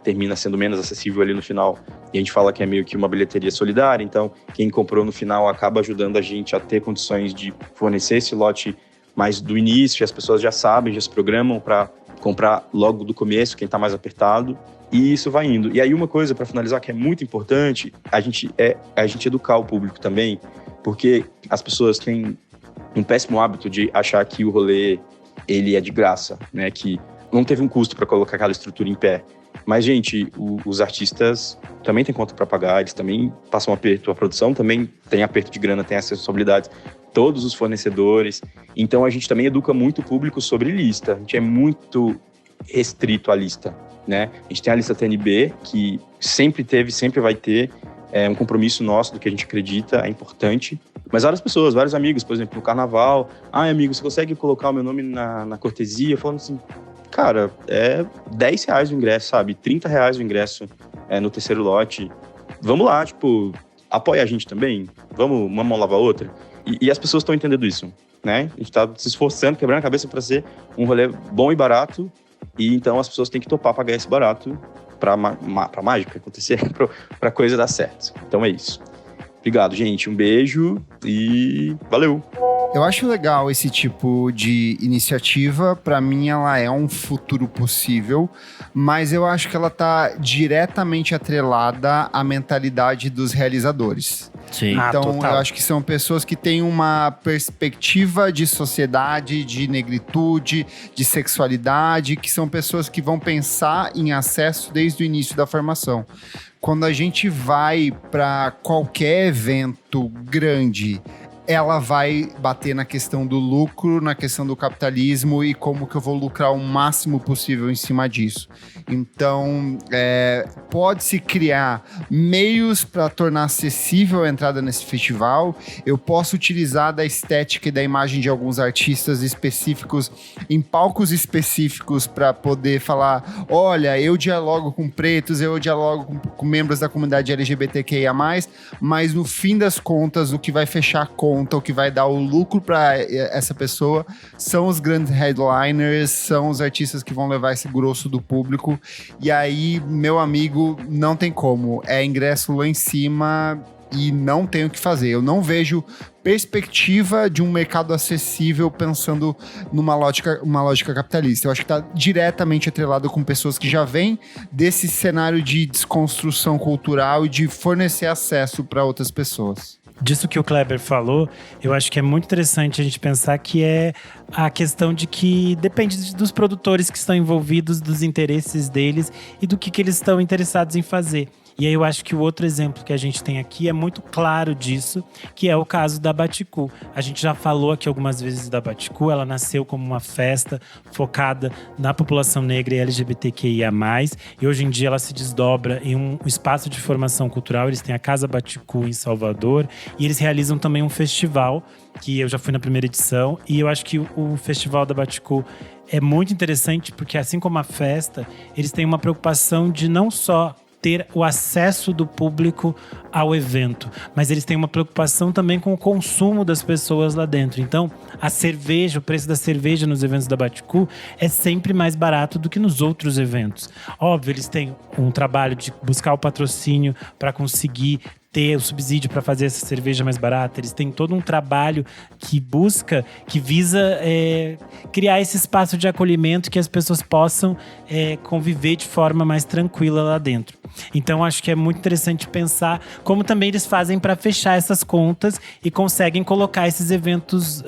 termina sendo menos acessível ali no final, e a gente fala que é meio que uma bilheteria solidária, então quem comprou no final acaba ajudando a gente a ter condições de fornecer esse lote mais do início, as pessoas já sabem, já se programam para comprar logo do começo, quem tá mais apertado, e isso vai indo. E aí uma coisa, para finalizar, que é muito importante, a gente educar o público também, porque as pessoas têm um péssimo hábito de achar que o rolê, ele é de graça, né? Que não teve um custo para colocar aquela estrutura em pé. Mas, gente, os artistas também têm conta para pagar, eles também passam aperto, a produção também tem aperto de grana, tem as responsabilidades, todos os fornecedores. Então, a gente também educa muito o público sobre lista. A gente é muito restrito à lista, né? A gente tem a lista TNB, que sempre teve, sempre vai ter, um compromisso nosso do que a gente acredita, é importante. Mas várias pessoas, vários amigos, por exemplo, no carnaval, amigo, você consegue colocar o meu nome na cortesia? Falando assim, cara, é R$10 o ingresso, sabe? R$30 o ingresso no terceiro lote. Vamos lá, tipo, apoia a gente também. Vamos, uma mão lava a outra. E as pessoas estão entendendo isso, né? A gente tá se esforçando, quebrando a cabeça para ser um rolê bom e barato. E então as pessoas têm que topar pagar esse barato pra mágica acontecer, pra coisa dar certo. Então é isso. Obrigado, gente. Um beijo e valeu! Eu acho legal esse tipo de iniciativa. Para mim, ela é um futuro possível, mas eu acho que ela está diretamente atrelada à mentalidade dos realizadores. Sim. Então, total. eu acho que são pessoas que têm uma perspectiva de sociedade, de negritude, de sexualidade, que são pessoas que vão pensar em acesso desde o início da formação. Quando a gente vai para qualquer evento grande, ela vai bater na questão do lucro, na questão do capitalismo e como que eu vou lucrar o máximo possível em cima disso. Então, pode-se criar meios para tornar acessível a entrada nesse festival. Eu posso utilizar da estética e da imagem de alguns artistas específicos em palcos específicos para poder falar, olha, eu dialogo com pretos, eu dialogo com membros da comunidade LGBTQIA+, mas no fim das contas, o que vai fechar a conta, o que vai dar o lucro para essa pessoa são os grandes headliners, são os artistas que vão levar esse grosso do público. E aí, meu amigo, não tem como. É ingresso lá em cima e não tem o que fazer. Eu não vejo perspectiva de um mercado acessível pensando numa lógica capitalista. Eu acho que está diretamente atrelado com pessoas que já vêm desse cenário de desconstrução cultural e de fornecer acesso para outras pessoas. Disso que o Kleber falou, eu acho que é muito interessante a gente pensar que é a questão de que depende dos produtores que estão envolvidos, dos interesses deles e do que eles estão interessados em fazer. E aí eu acho que o outro exemplo que a gente tem aqui é muito claro disso, que é o caso da Baticu. A gente já falou aqui algumas vezes da Baticu, ela nasceu como uma festa focada na população negra e LGBTQIA+, e hoje em dia ela se desdobra em um espaço de formação cultural. Eles têm a Casa Baticu em Salvador e eles realizam também um festival, que eu já fui na primeira edição, e eu acho que o Festival da Baticu é muito interessante porque, assim como a festa, eles têm uma preocupação de não só ter o acesso do público ao evento, mas eles têm uma preocupação também com o consumo das pessoas lá dentro. Então, a cerveja, o preço da cerveja nos eventos da Baticu é sempre mais barato do que nos outros eventos. Óbvio, eles têm um trabalho de buscar o patrocínio para conseguir ter o subsídio para fazer essa cerveja mais barata. Eles têm todo um trabalho que visa criar esse espaço de acolhimento que as pessoas possam conviver de forma mais tranquila lá dentro. Então, acho que é muito interessante pensar como também eles fazem para fechar essas contas e conseguem colocar esses eventos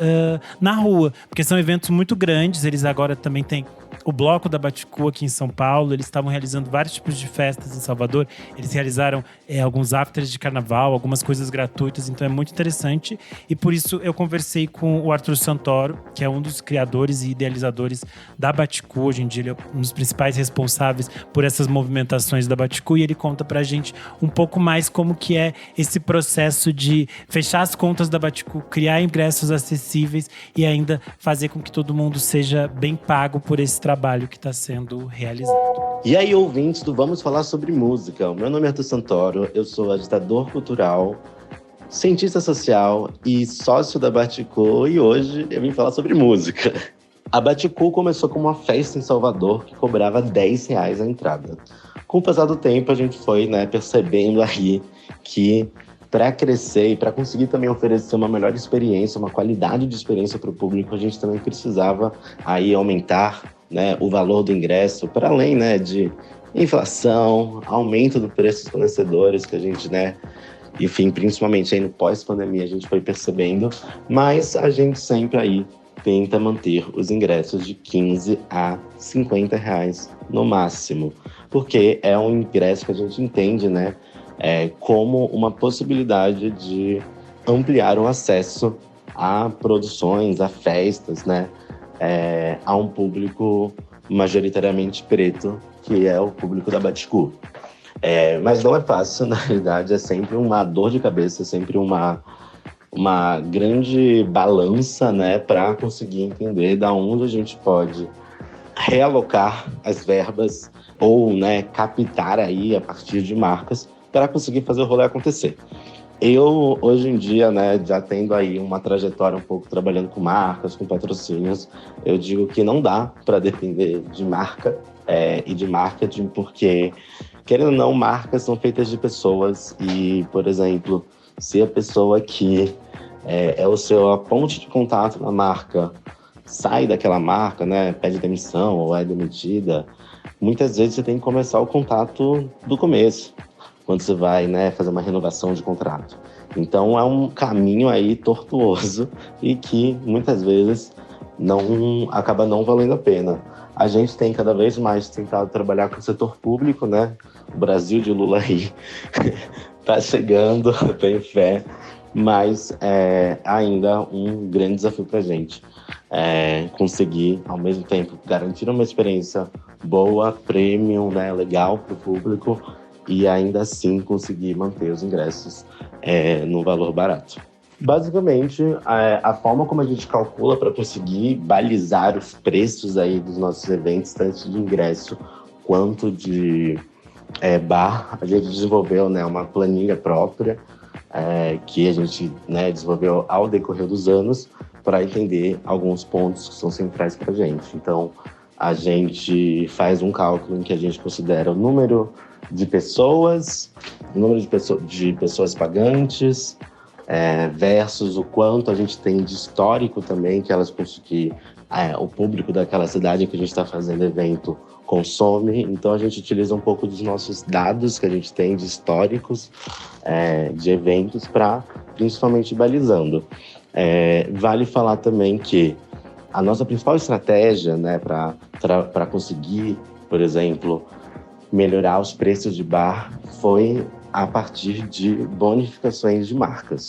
na rua, porque são eventos muito grandes. Eles agora também têm o bloco da Baticu aqui em São Paulo. Eles estavam realizando vários tipos de festas em Salvador. Eles realizaram alguns afters de carnaval, algumas coisas gratuitas. Então é muito interessante. E por isso eu conversei com o Arthur Santoro, que é um dos criadores e idealizadores da Baticu. Hoje em dia ele é um dos principais responsáveis por essas movimentações da Baticu. E ele conta pra gente um pouco mais como que é esse processo de fechar as contas da Baticu, criar ingressos acessíveis e ainda fazer com que todo mundo seja bem pago por esse trabalho que está sendo realizado. E aí, ouvintes do Vamos Falar Sobre Música. O meu nome é Arthur Santoro, eu sou agitador cultural, cientista social e sócio da Baticu, e hoje eu vim falar sobre música. A Baticu começou como uma festa em Salvador que cobrava R$10 a entrada. Com o passar do tempo, a gente foi percebendo aí que para crescer e para conseguir também oferecer uma melhor experiência, uma qualidade de experiência para o público, a gente também precisava aí aumentar né, o valor do ingresso, para além, né, de inflação, aumento do preço dos fornecedores, que a gente, né, enfim, principalmente aí no pós-pandemia a gente foi percebendo, mas a gente sempre aí tenta manter os ingressos de 15 a 50 reais no máximo, porque é um ingresso que a gente entende, né, como uma possibilidade de ampliar o acesso a produções, a festas, né, a um público majoritariamente preto, que é o público da Baticu. Mas não é fácil, na realidade, é sempre uma dor de cabeça, é sempre uma grande balança, né, para conseguir entender da onde a gente pode realocar as verbas ou, né, captar aí a partir de marcas para conseguir fazer o rolê acontecer. Eu, hoje em dia, né, já tendo aí uma trajetória um pouco trabalhando com marcas, com patrocínios, eu digo que não dá para depender de marca e de marketing, porque, querendo ou não, marcas são feitas de pessoas e, por exemplo, se a pessoa que a ponte de contato na marca sai daquela marca, né, pede demissão ou é demitida, muitas vezes você tem que começar o contato do começo, quando você vai, né, fazer uma renovação de contrato. Então é um caminho aí tortuoso e que muitas vezes acaba não valendo a pena. A gente tem cada vez mais tentado trabalhar com o setor público, né? O Brasil de Lula aí tá chegando, tenho fé, mas é ainda um grande desafio pra gente. Conseguir, ao mesmo tempo, garantir uma experiência boa, premium, né, legal pro público, e ainda assim conseguir manter os ingressos num valor barato. Basicamente, a forma como a gente calcula para conseguir balizar os preços aí dos nossos eventos, tanto de ingresso quanto de bar, a gente desenvolveu, né, uma planilha própria que a gente, né, desenvolveu ao decorrer dos anos para entender alguns pontos que são centrais para a gente. Então, a gente faz um cálculo em que a gente considera o número de pessoas, o número de pessoas pagantes, versus o quanto a gente tem de histórico também, que o público daquela cidade em que a gente está fazendo evento consome. Então a gente utiliza um pouco dos nossos dados que a gente tem de históricos de eventos para principalmente balizando. Vale falar também que a nossa principal estratégia, né, para conseguir, por exemplo, melhorar os preços de bar foi a partir de bonificações de marcas.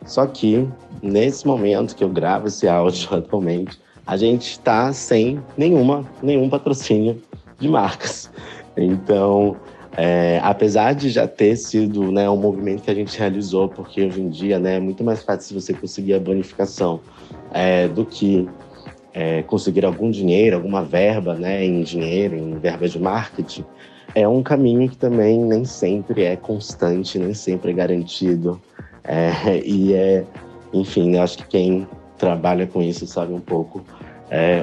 Só que, nesse momento que eu gravo esse áudio atualmente, a gente está sem nenhum patrocínio de marcas. Então, apesar de já ter sido, né, um movimento que a gente realizou, porque hoje em dia, né, é muito mais fácil você conseguir a bonificação do que conseguir algum dinheiro, alguma verba, né, em dinheiro, em verba de marketing, é um caminho que também nem sempre é constante, nem sempre é garantido. Enfim, acho que quem trabalha com isso sabe um pouco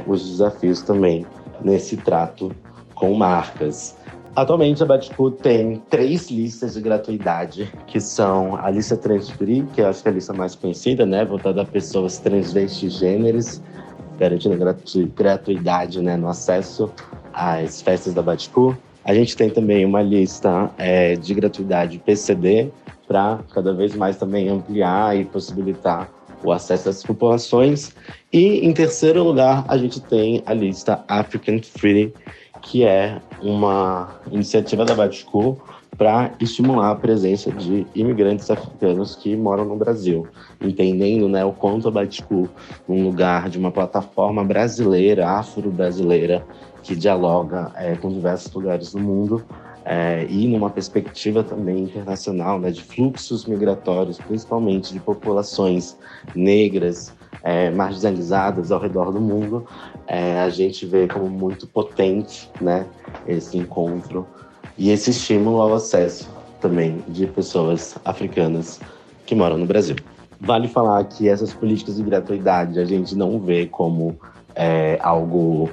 os desafios também nesse trato com marcas. Atualmente, a Baticu tem 3 listas de gratuidade, que são a lista Transfree, que eu acho que é a lista mais conhecida, né, voltada a pessoas transvestis gêneros, garantindo gratuidade, né, no acesso às festas da Baticu. A gente tem também uma lista de gratuidade PCD, para cada vez mais também ampliar e possibilitar o acesso às populações. E, em terceiro lugar, a gente tem a lista African Free, que é uma iniciativa da Baticu para estimular a presença de imigrantes africanos que moram no Brasil, entendendo, né, o quanto a Baticu, num lugar de uma plataforma brasileira, afro-brasileira, que dialoga com diversos lugares do mundo, e numa perspectiva também internacional, né, de fluxos migratórios, principalmente de populações negras, marginalizadas ao redor do mundo, a gente vê como muito potente, né, esse encontro e esse estímulo ao acesso também de pessoas africanas que moram no Brasil. Vale falar que essas políticas de gratuidade a gente não vê como algo,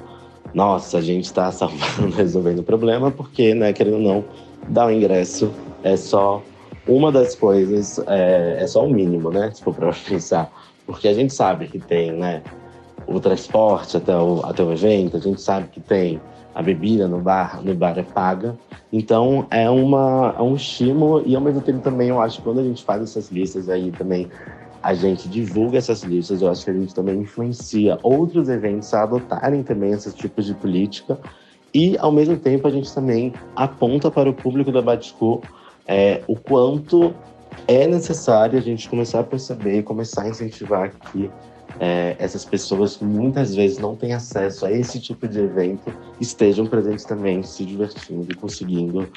nossa, a gente está salvando, resolvendo o problema, porque, né, querendo ou não, dar o ingresso é só uma das coisas, é só o mínimo, né, se for para pensar. Porque a gente sabe que tem, né, o transporte até o evento, a gente sabe que tem a bebida no bar é paga. Então é um estímulo e ao mesmo tempo também eu acho que quando a gente faz essas listas aí também, a gente divulga essas listas, eu acho que a gente também influencia outros eventos a adotarem também esses tipos de política e ao mesmo tempo a gente também aponta para o público da Baticu o quanto é necessário a gente começar a perceber e começar a incentivar que essas pessoas que muitas vezes não têm acesso a esse tipo de evento estejam presentes também, se divertindo e conseguindo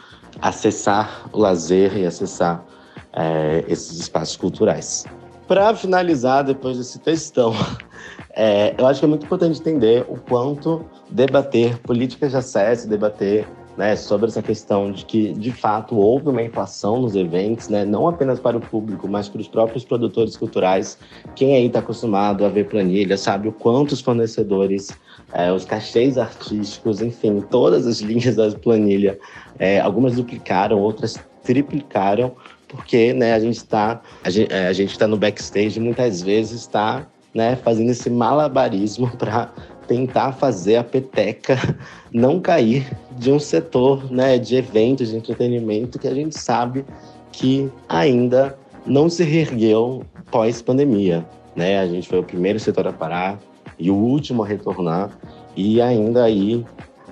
acessar o lazer e acessar esses espaços culturais. Para finalizar, depois desse textão, eu acho que é muito importante entender o quanto debater políticas de acesso, debater sobre essa questão de que, de fato, houve uma inflação nos eventos, não apenas para o público, mas para os próprios produtores culturais. Quem aí está acostumado a ver planilha sabe o quanto os fornecedores, os cachês artísticos, enfim, todas as linhas da planilha, algumas duplicaram, outras triplicaram, porque a gente está no backstage e muitas vezes está fazendo esse malabarismo para tentar fazer a peteca não cair de um setor de eventos, de entretenimento, que a gente sabe que ainda não se reergueu pós-pandemia. A gente foi o primeiro setor a parar e o último a retornar, e ainda aí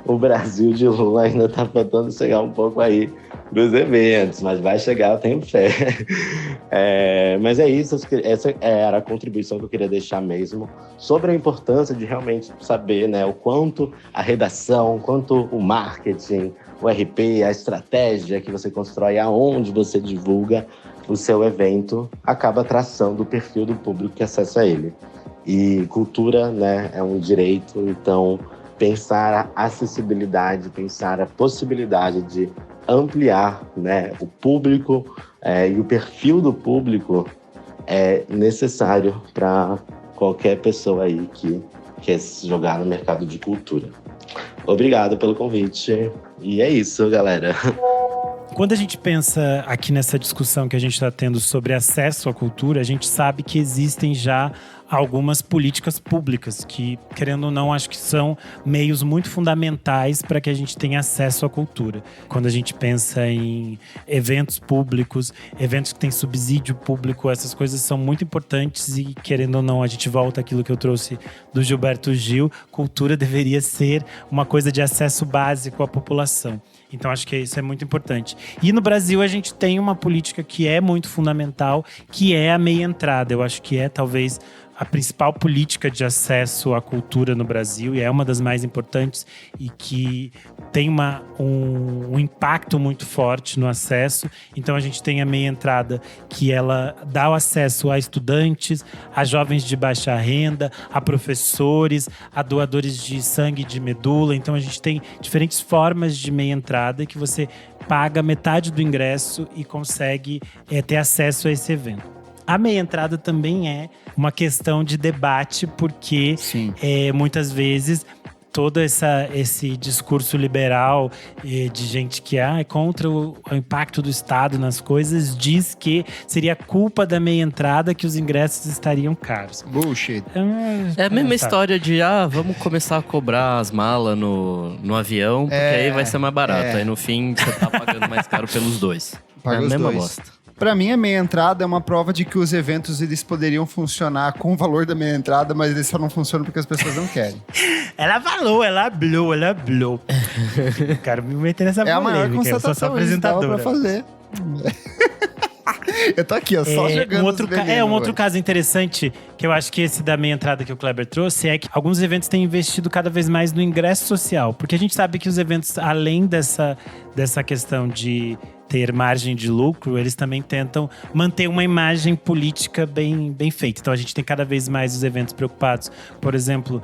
o Brasil de Lula ainda está faltando chegar um pouco aí dos eventos, mas vai chegar, eu tenho fé. Mas é isso, essa era a contribuição que eu queria deixar mesmo, sobre a importância de realmente saber o quanto a redação, o quanto o marketing, o RP, a estratégia que você constrói, aonde você divulga o seu evento, acaba traçando o perfil do público que acessa ele. E cultura é um direito, então pensar a acessibilidade, pensar a possibilidade de ampliar o público e o perfil do público é necessário para qualquer pessoa aí que quer se jogar no mercado de cultura. Obrigado pelo convite. E é isso, galera. Quando a gente pensa aqui nessa discussão que a gente está tendo sobre acesso à cultura, a gente sabe que existem já algumas políticas públicas que, querendo ou não, acho que são meios muito fundamentais para que a gente tenha acesso à cultura. Quando a gente pensa em eventos públicos, eventos que têm subsídio público, essas coisas são muito importantes e, querendo ou não, a gente volta àquilo que eu trouxe do Gilberto Gil, cultura deveria ser uma coisa de acesso básico à população. Então, acho que isso é muito importante. E no Brasil, a gente tem uma política que é muito fundamental, que é a meia entrada. Eu acho que é, talvez, a principal política de acesso à cultura no Brasil, e é uma das mais importantes e que tem um impacto muito forte no acesso. Então a gente tem a meia entrada, que ela dá o acesso a estudantes, a jovens de baixa renda, a professores, a doadores de sangue e de medula. Então a gente tem diferentes formas de meia entrada que você paga metade do ingresso e consegue ter acesso a esse evento. A meia entrada também é uma questão de debate, porque muitas vezes todo esse discurso liberal de gente que é contra o impacto do Estado nas coisas diz que seria culpa da meia entrada que os ingressos estariam caros. Bullshit. É a mesma história de vamos começar a cobrar as malas no avião, porque aí vai ser mais barato. Aí no fim você tá pagando mais caro pelos dois. Paga a os mesma dois. bosta. Pra mim, a meia entrada é uma prova de que os eventos eles poderiam funcionar com o valor da meia entrada, mas eles só não funcionam porque as pessoas não querem. Ela falou, ela blou. Quero me meter nessa polêmica. É a maior constatação, eu sou apresentadora. Pra fazer. Eu tô aqui, só jogando um outro caso interessante, que eu acho que esse da meia entrada que o Kleber trouxe, é que alguns eventos têm investido cada vez mais no ingresso social. Porque a gente sabe que os eventos, além dessa questão de ter margem de lucro, eles também tentam manter uma imagem política bem feita. Então a gente tem cada vez mais os eventos preocupados, por exemplo,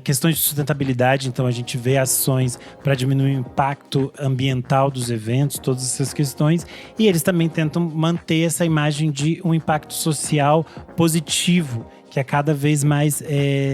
questões de sustentabilidade. Então a gente vê ações para diminuir o impacto ambiental dos eventos, todas essas questões. E eles também tentam manter essa imagem de um impacto social positivo, que é cada vez mais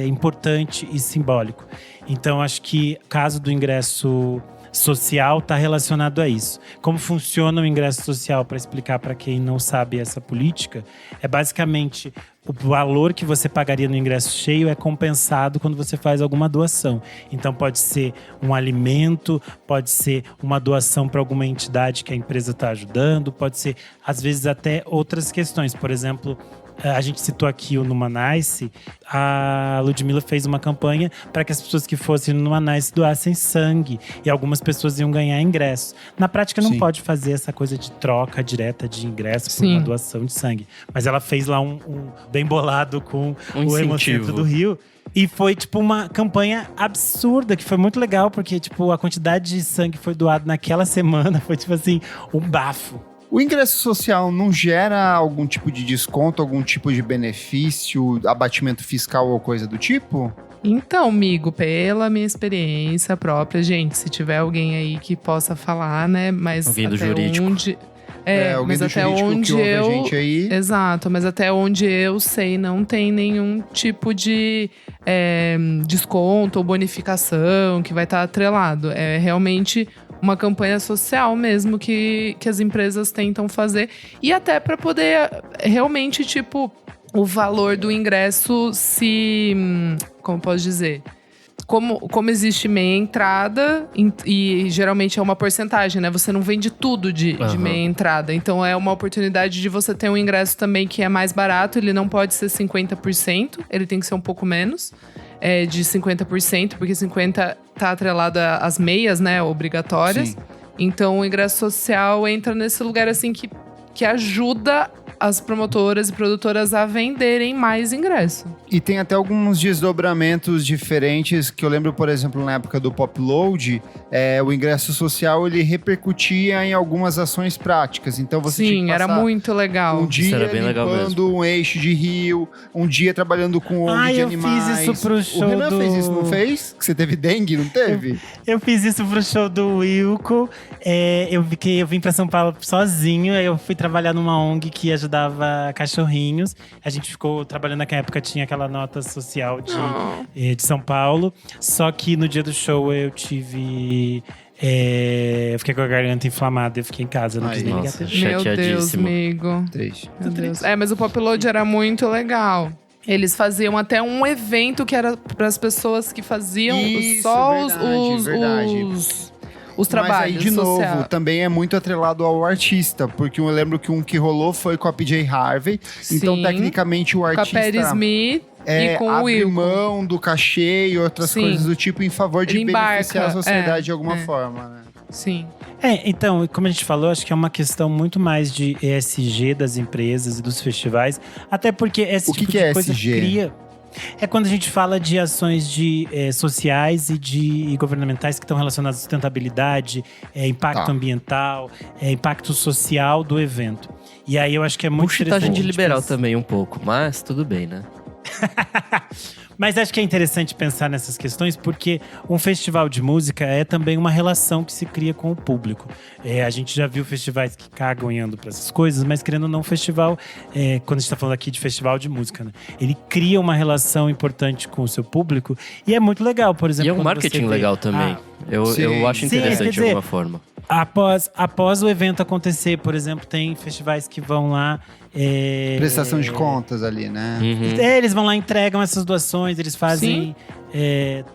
importante e simbólico. Então acho que o caso do ingresso social está relacionado a isso. Como funciona o ingresso social, para explicar para quem não sabe essa política, é basicamente o valor que você pagaria no ingresso cheio é compensado quando você faz alguma doação. Então pode ser um alimento, pode ser uma doação para alguma entidade que a empresa está ajudando, pode ser, às vezes, até outras questões. Por exemplo, a gente citou aqui o Numanice, a Ludmilla fez uma campanha para que as pessoas que fossem no Numanice doassem sangue e algumas pessoas iam ganhar ingressos. Na prática não pode fazer essa coisa de troca direta de ingresso por uma doação de sangue, mas ela fez lá um bem bolado com o Hemocentro do Rio. E foi, tipo, uma campanha absurda, que foi muito legal, porque, tipo, a quantidade de sangue que foi doado naquela semana foi, tipo assim, um bafo. O ingresso social não gera algum tipo de desconto, algum tipo de benefício, abatimento fiscal ou coisa do tipo? Então, amigo, pela minha experiência própria, gente, se tiver alguém aí que possa falar, né, mas alguém do até jurídico. onde… alguém mas do até jurídico onde que ouve eu… a gente aí. Exato, mas até onde eu sei, não tem nenhum tipo de desconto ou bonificação que vai estar atrelado. É realmente uma campanha social mesmo que as empresas tentam fazer. E até para poder realmente, tipo, o valor do ingresso se… Como posso dizer? Como existe meia entrada, e geralmente é uma porcentagem, né? Você não vende tudo de meia entrada. Então é uma oportunidade de você ter um ingresso também que é mais barato. Ele não pode ser 50%, ele tem que ser um pouco menos de 50%, porque 50% tá atrelado às meias, né? Obrigatórias. Sim. Então o ingresso social entra nesse lugar assim que ajuda as promotoras e produtoras a venderem mais ingresso. E tem até alguns desdobramentos diferentes, que eu lembro, por exemplo, na época do Popload, o ingresso social, ele repercutia em algumas ações práticas. Então você tinha que era muito legal. um dia era bem legal limpando um eixo de rio, um dia trabalhando com ONG de animais. Eu fiz isso pro show O Renan fez isso, não fez? Que você teve dengue, não teve? Eu fiz isso pro show do Wilco. Eu vim pra São Paulo sozinho, aí eu fui trabalhar numa ONG que ajudava cachorrinhos. A gente ficou trabalhando naquela época, tinha aquela nota social de São Paulo. Só que no dia do show eu tive… eu fiquei com a garganta inflamada, eu fiquei em casa, não quis nem ligar a TV. Meu Deus, Chateadíssimo. amigo. Triste. Meu Deus. Mas o Popload era muito legal. Eles faziam até um evento que era para as pessoas que faziam Isso, só verdade. os trabalhos Mas aí, de social. novo, também é muito atrelado ao artista, porque eu lembro que um que rolou foi com a PJ Harvey. Então, Sim. tecnicamente, o Com a artista Patti Smith e com o abre Wilco. mão do cachê e outras Sim. coisas do tipo em favor de Ele beneficiar embarca, a sociedade de alguma forma, né? Sim. Então, como a gente falou, acho que é uma questão muito mais de ESG das empresas e dos festivais. Até porque esse tipo de coisa ESG? cria… É quando a gente fala de ações sociais e governamentais que estão relacionadas à sustentabilidade, impacto ambiental, impacto social do evento. E aí eu acho que é muito Puxitagem interessante de liberal pensar… também um pouco, mas tudo bem, né? Mas acho que é interessante pensar nessas questões porque um festival de música é também uma relação que se cria com o público. A gente já viu festivais que cagam e andam para essas coisas, mas querendo ou não, festival, quando a gente está falando aqui de festival de música, né? Ele cria uma relação importante com o seu público e é muito legal, por exemplo. E é um marketing legal também. Eu acho interessante de alguma forma. Após o evento acontecer, por exemplo, tem festivais que vão lá… Prestação de contas ali, né? Eles vão lá, entregam essas doações, eles fazem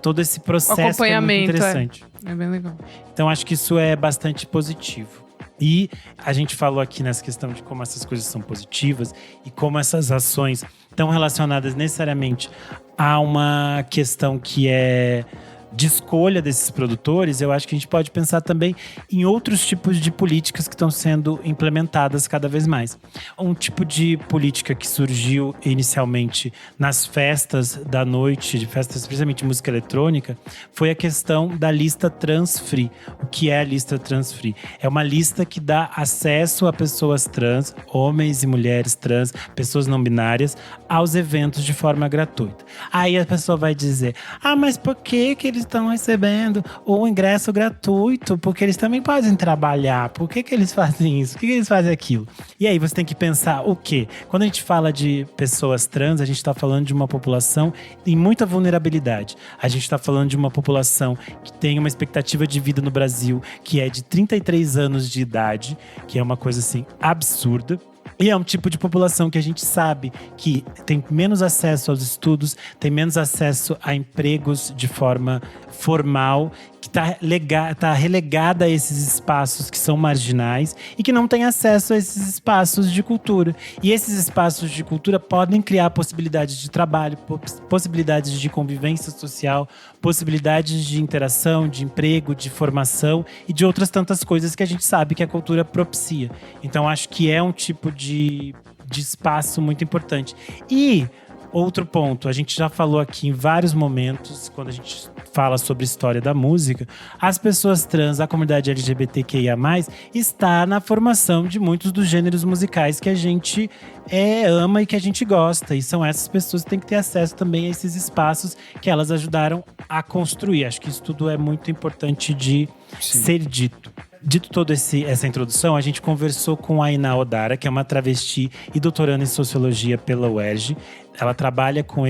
todo esse processo. O acompanhamento, que é muito interessante. É bem legal. Então acho que isso é bastante positivo. E a gente falou aqui nessa questão de como essas coisas são positivas e como essas ações estão relacionadas necessariamente a uma questão que é de escolha desses produtores. Eu acho que a gente pode pensar também em outros tipos de políticas que estão sendo implementadas cada vez mais. Um tipo de política que surgiu inicialmente nas festas da noite, de festas especialmente de música eletrônica, foi a questão da lista trans-free. O que é a lista trans-free? É uma lista que dá acesso a pessoas trans, homens e mulheres trans, pessoas não binárias, aos eventos de forma gratuita. Aí a pessoa vai dizer, mas por que eles eles estão recebendo o ingresso gratuito? Porque eles também podem trabalhar. Por que eles fazem isso? Por que eles fazem aquilo? E aí você tem que pensar o quê? Quando a gente fala de pessoas trans, a gente está falando de uma população em muita vulnerabilidade. A gente está falando de uma população que tem uma expectativa de vida no Brasil que é de 33 anos de idade, que é uma coisa assim absurda. E é um tipo de população que a gente sabe que tem menos acesso aos estudos, tem menos acesso a empregos de forma formal, que está relegada a esses espaços que são marginais e que não tem acesso a esses espaços de cultura. E esses espaços de cultura podem criar possibilidades de trabalho, possibilidades de convivência social, possibilidades de interação, de emprego, de formação e de outras tantas coisas que a gente sabe que a cultura propicia. Então acho que é um tipo de espaço muito importante. E outro ponto, a gente já falou aqui em vários momentos, quando a gente fala sobre história da música, as pessoas trans, a comunidade LGBTQIA+, está na formação de muitos dos gêneros musicais que a gente ama e que a gente gosta. E são essas pessoas que têm que ter acesso também a esses espaços que elas ajudaram a construir. Acho que isso tudo é muito importante de ser dito. Dito toda essa introdução, a gente conversou com a Ainá Odara, que é uma travesti e doutoranda em sociologia pela UERJ. Ela trabalha com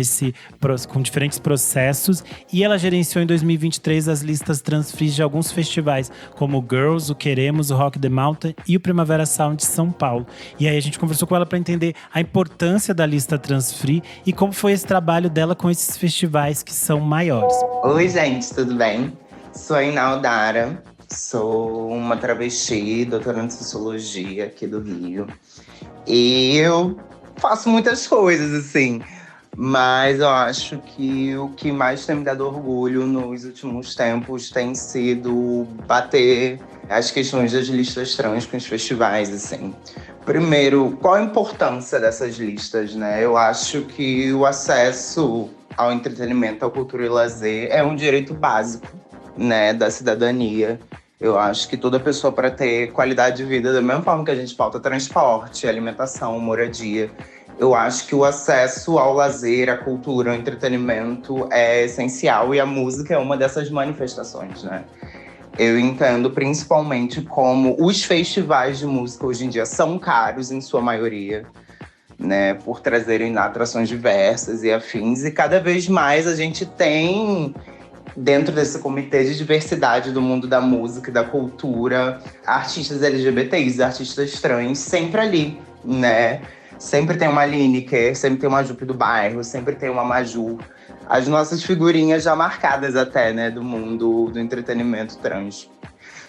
diferentes processos e ela gerenciou em 2023 as listas Transfree de alguns festivais, como o Girls, o Queremos, o Rock the Mountain e o Primavera Sound de São Paulo. E aí a gente conversou com ela para entender a importância da lista Transfree e como foi esse trabalho dela com esses festivais que são maiores. Oi, gente, tudo bem? Sou a Ainá Odara. Sou uma travesti, doutoranda em sociologia aqui do Rio. E eu faço muitas coisas, assim. Mas eu acho que o que mais tem me dado orgulho nos últimos tempos tem sido bater as questões das listas trans com os festivais, assim. Primeiro, qual a importância dessas listas, né? Eu acho que o acesso ao entretenimento, à cultura e lazer é um direito básico, né, da cidadania. Eu acho que toda pessoa, para ter qualidade de vida, da mesma forma que a gente pauta transporte, alimentação, moradia, eu acho que o acesso ao lazer, à cultura, ao entretenimento é essencial, e a música é uma dessas manifestações, né? Eu entendo principalmente como os festivais de música hoje em dia são caros, em sua maioria, né, por trazerem atrações diversas e afins, e cada vez mais a gente tem, dentro desse comitê de diversidade do mundo da música e da cultura, artistas LGBTs, artistas trans, sempre ali, né? Sempre tem uma Lineker, sempre tem uma Jupe do bairro, sempre tem uma Maju. As nossas figurinhas já marcadas até, né, do mundo do entretenimento trans.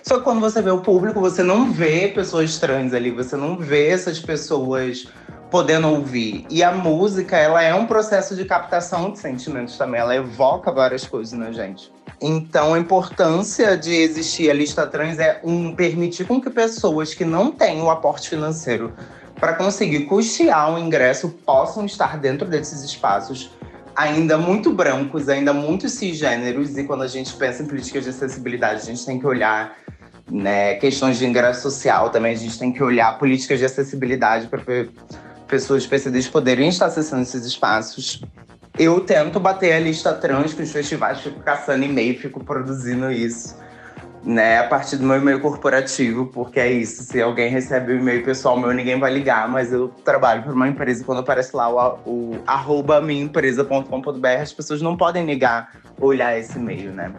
Só que quando você vê o público, você não vê pessoas trans ali, você não vê essas pessoas podendo ouvir. E a música, ela é um processo de captação de sentimentos também, ela evoca várias coisas na gente. Então, a importância de existir a lista trans é permitir com que pessoas que não têm o aporte financeiro para conseguir custear o ingresso possam estar dentro desses espaços, ainda muito brancos, ainda muito cisgêneros. E quando a gente pensa em políticas de acessibilidade, a gente tem que olhar, né, questões de ingresso social também, a gente tem que olhar políticas de acessibilidade para pessoas PCDs poderem estar acessando esses espaços. Eu tento bater a lista trans com os festivais, fico caçando e-mail, fico produzindo isso, né, a partir do meu e-mail corporativo, porque é isso, se alguém recebe o e-mail pessoal meu, ninguém vai ligar, mas eu trabalho por uma empresa, quando aparece lá o @minhaempresa.com.br, as pessoas não podem ligar ou olhar esse e-mail, né.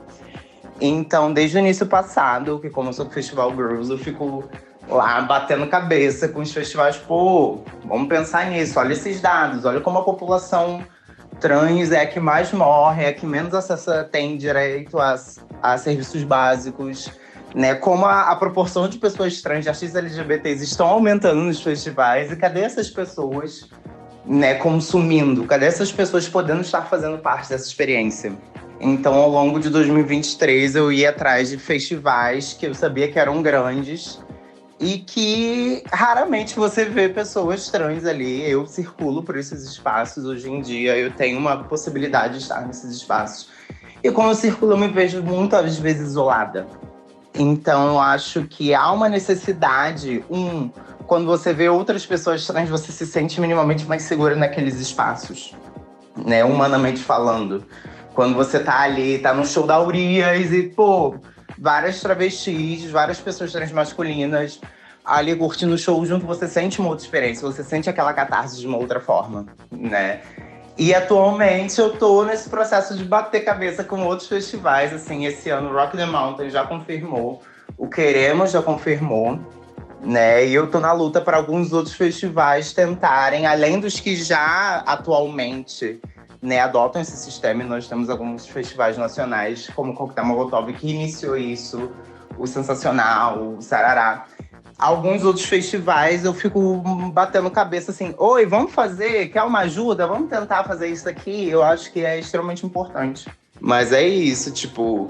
Então, desde o início passado, que como eu sou do Festival Girls, eu fico lá batendo cabeça com os festivais, vamos pensar nisso, olha esses dados, olha como a população trans é a que mais morre, é a que menos acesso tem direito a serviços básicos, né? Como a proporção de pessoas trans, de artistas LGBTs estão aumentando nos festivais, e cadê essas pessoas, né, consumindo? Cadê essas pessoas podendo estar fazendo parte dessa experiência? Então, ao longo de 2023, eu ia atrás de festivais que eu sabia que eram grandes, e que raramente você vê pessoas trans ali. Eu circulo por esses espaços hoje em dia, eu tenho uma possibilidade de estar nesses espaços. E quando eu circulo, eu me vejo muitas vezes isolada. Então, eu acho que há uma necessidade, quando você vê outras pessoas trans, você se sente minimamente mais segura naqueles espaços, né, humanamente falando. Quando você tá ali, tá no show da Urias e, pô, várias travestis, várias pessoas transmasculinas ali curtindo o show junto, você sente uma outra experiência, você sente aquela catarse de uma outra forma, né? E atualmente eu tô nesse processo de bater cabeça com outros festivais, assim, esse ano o Rock the Mountain já confirmou, o Queremos já confirmou, né? E eu tô na luta para alguns outros festivais tentarem, além dos que já atualmente, né, adotam esse sistema, e nós temos alguns festivais nacionais, como o Coquetel Molotov, que iniciou isso, o Sensacional, o Sarará. Alguns outros festivais eu fico batendo cabeça assim, oi, vamos fazer? Quer uma ajuda? Vamos tentar fazer isso aqui? Eu acho que é extremamente importante. Mas é isso, tipo,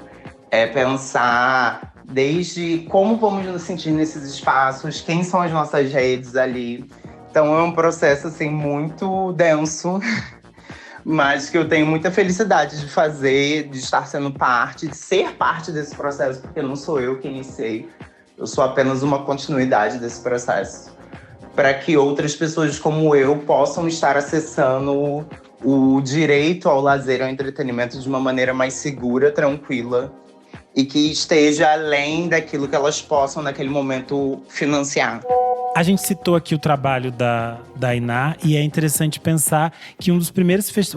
é pensar desde como vamos nos sentir nesses espaços, quem são as nossas redes ali. Então é um processo, assim, muito denso, mas que eu tenho muita felicidade de fazer, de estar sendo parte, de ser parte desse processo, porque não sou eu que iniciei. Eu sou apenas uma continuidade desse processo, para que outras pessoas como eu possam estar acessando o direito ao lazer e ao entretenimento de uma maneira mais segura, tranquila, e que esteja além daquilo que elas possam, naquele momento, financiar. A gente citou aqui o trabalho da Iná e é interessante pensar que o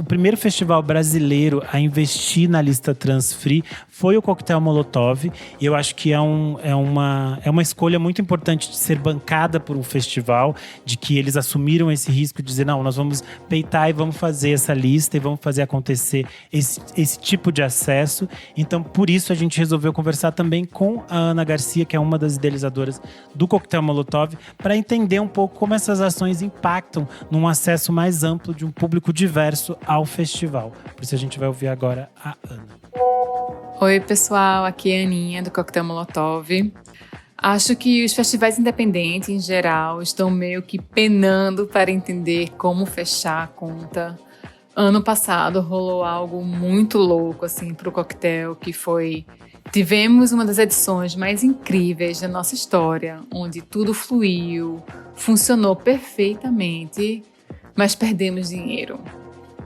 primeiro festival brasileiro a investir na lista Trans Free foi o Coquetel Molotov. E eu acho que é uma escolha muito importante de ser bancada por um festival, de que eles assumiram esse risco de dizer, não, nós vamos peitar e vamos fazer essa lista e vamos fazer acontecer esse tipo de acesso. Então, por isso, a gente resolveu conversar também com a Ana Garcia, que é uma das idealizadoras do Coquetel Molotov, para entender um pouco como essas ações impactam num acesso mais amplo de um público diverso ao festival. Por isso a gente vai ouvir agora a Ana. Oi, pessoal. Aqui é a Aninha, do Coquetel Molotov. Acho que os festivais independentes, em geral, estão meio que penando para entender como fechar a conta. Ano passado rolou algo muito louco, assim, pro Coquetel, que foi... Tivemos uma das edições mais incríveis da nossa história, onde tudo fluiu, funcionou perfeitamente, mas perdemos dinheiro.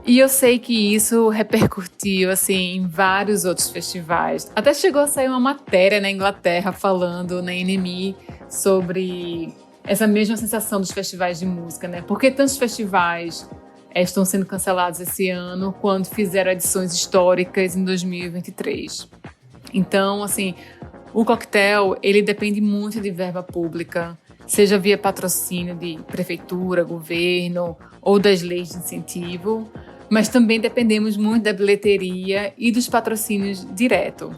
E eu sei que isso repercutiu assim, em vários outros festivais. Até chegou a sair uma matéria na Inglaterra falando na NME sobre essa mesma sensação dos festivais de música, né? Por que tantos festivais estão sendo cancelados esse ano quando fizeram edições históricas em 2023? Então, assim, o Coquetel, ele depende muito de verba pública, seja via patrocínio de prefeitura, governo ou das leis de incentivo, mas também dependemos muito da bilheteria e dos patrocínios direto.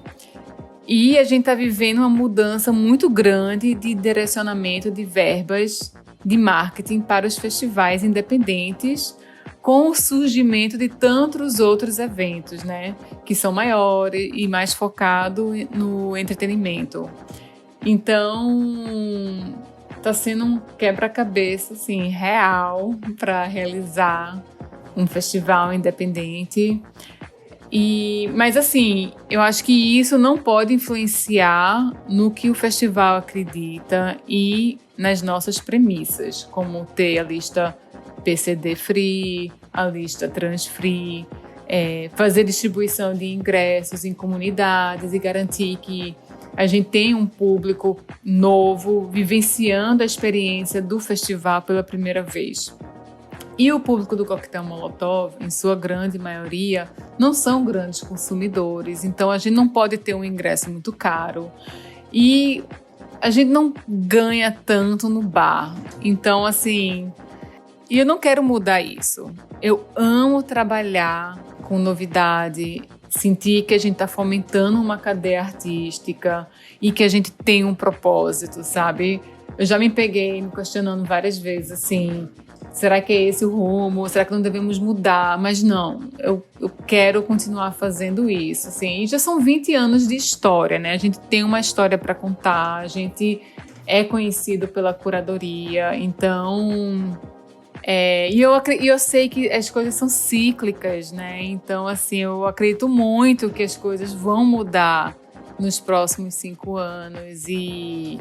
E a gente está vivendo uma mudança muito grande de direcionamento de verbas de marketing para os festivais independentes, com o surgimento de tantos outros eventos, né, que são maiores e mais focados no entretenimento. Então, está sendo um quebra-cabeça assim, real para realizar um festival independente. Mas assim, eu acho que isso não pode influenciar no que o festival acredita e nas nossas premissas, como ter a lista PCD Free, a lista Trans Free, fazer distribuição de ingressos em comunidades e garantir que a gente tem um público novo vivenciando a experiência do festival pela primeira vez. E o público do Coquetel Molotov, em sua grande maioria, não são grandes consumidores, então a gente não pode ter um ingresso muito caro e a gente não ganha tanto no bar. Então, assim... E eu não quero mudar isso. Eu amo trabalhar com novidade, sentir que a gente está fomentando uma cadeia artística e que a gente tem um propósito, sabe? Eu já me peguei me questionando várias vezes, assim, será que é esse o rumo? Será que não devemos mudar? Mas não, eu quero continuar fazendo isso, assim. E já são 20 anos de história, né? A gente tem uma história para contar, a gente é conhecido pela curadoria, então... E eu sei que as coisas são cíclicas, né? Então, assim, eu acredito muito que as coisas vão mudar nos próximos 5 anos. E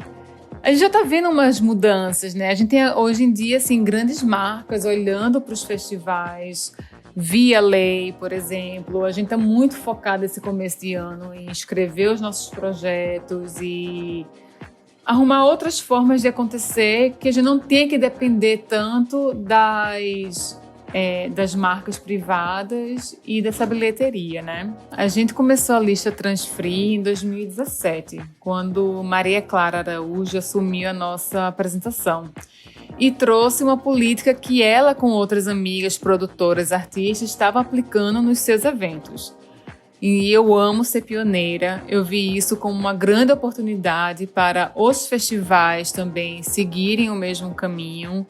a gente já está vendo umas mudanças, né? A gente tem, hoje em dia, assim, grandes marcas olhando para os festivais, Via Lei, por exemplo. A gente está muito focado esse começo de ano em escrever os nossos projetos e arrumar outras formas de acontecer, que a gente não tenha que depender tanto das marcas privadas e dessa bilheteria, né? A gente começou a lista Transfree em 2017, quando Maria Clara Araújo assumiu a nossa apresentação e trouxe uma política que ela, com outras amigas, produtoras, artistas, estava aplicando nos seus eventos. E eu amo ser pioneira, eu vi isso como uma grande oportunidade para os festivais também seguirem o mesmo caminho.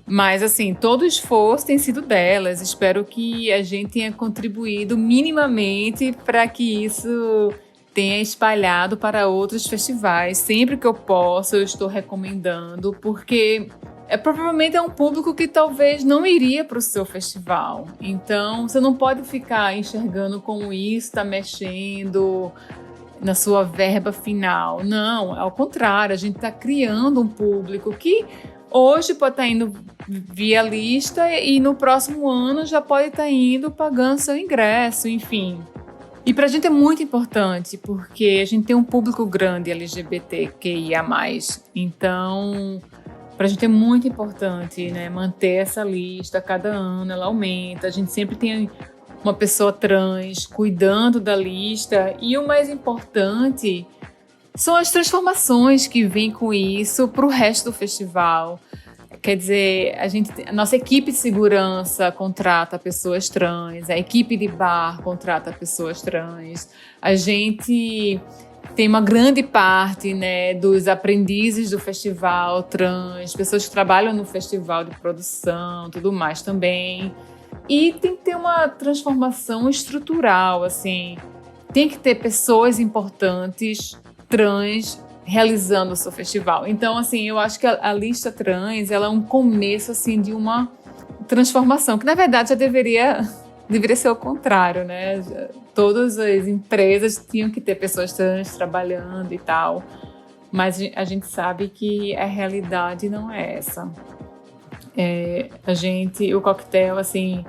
Mas, assim, todo o esforço tem sido delas. Espero que a gente tenha contribuído minimamente para que isso tenha espalhado para outros festivais. Sempre que eu posso, eu estou recomendando, porque provavelmente é um público que talvez não iria para o seu festival. Então, você não pode ficar enxergando como isso está mexendo na sua verba final. Não, ao contrário, a gente está criando um público que hoje pode estar indo via lista e no próximo ano já pode estar indo pagando seu ingresso, enfim. E para a gente é muito importante, porque a gente tem um público grande LGBTQIA+. Então, para a gente é muito importante, né, manter essa lista. Cada ano ela aumenta. A gente sempre tem uma pessoa trans cuidando da lista. E o mais importante são as transformações que vêm com isso para o resto do festival. Quer dizer, a nossa equipe de segurança contrata pessoas trans, a equipe de bar contrata pessoas trans. A gente tem uma grande parte, né, dos aprendizes do festival trans, pessoas que trabalham no festival de produção, tudo mais também. E tem que ter uma transformação estrutural, assim. Tem que ter pessoas importantes trans realizando o seu festival. Então, assim, eu acho que a lista trans, ela é um começo, assim, de uma transformação, que na verdade já deveria ser o contrário, né? Todas as empresas tinham que ter pessoas trans trabalhando e tal, mas a gente sabe que a realidade não é essa. O coquetel, assim,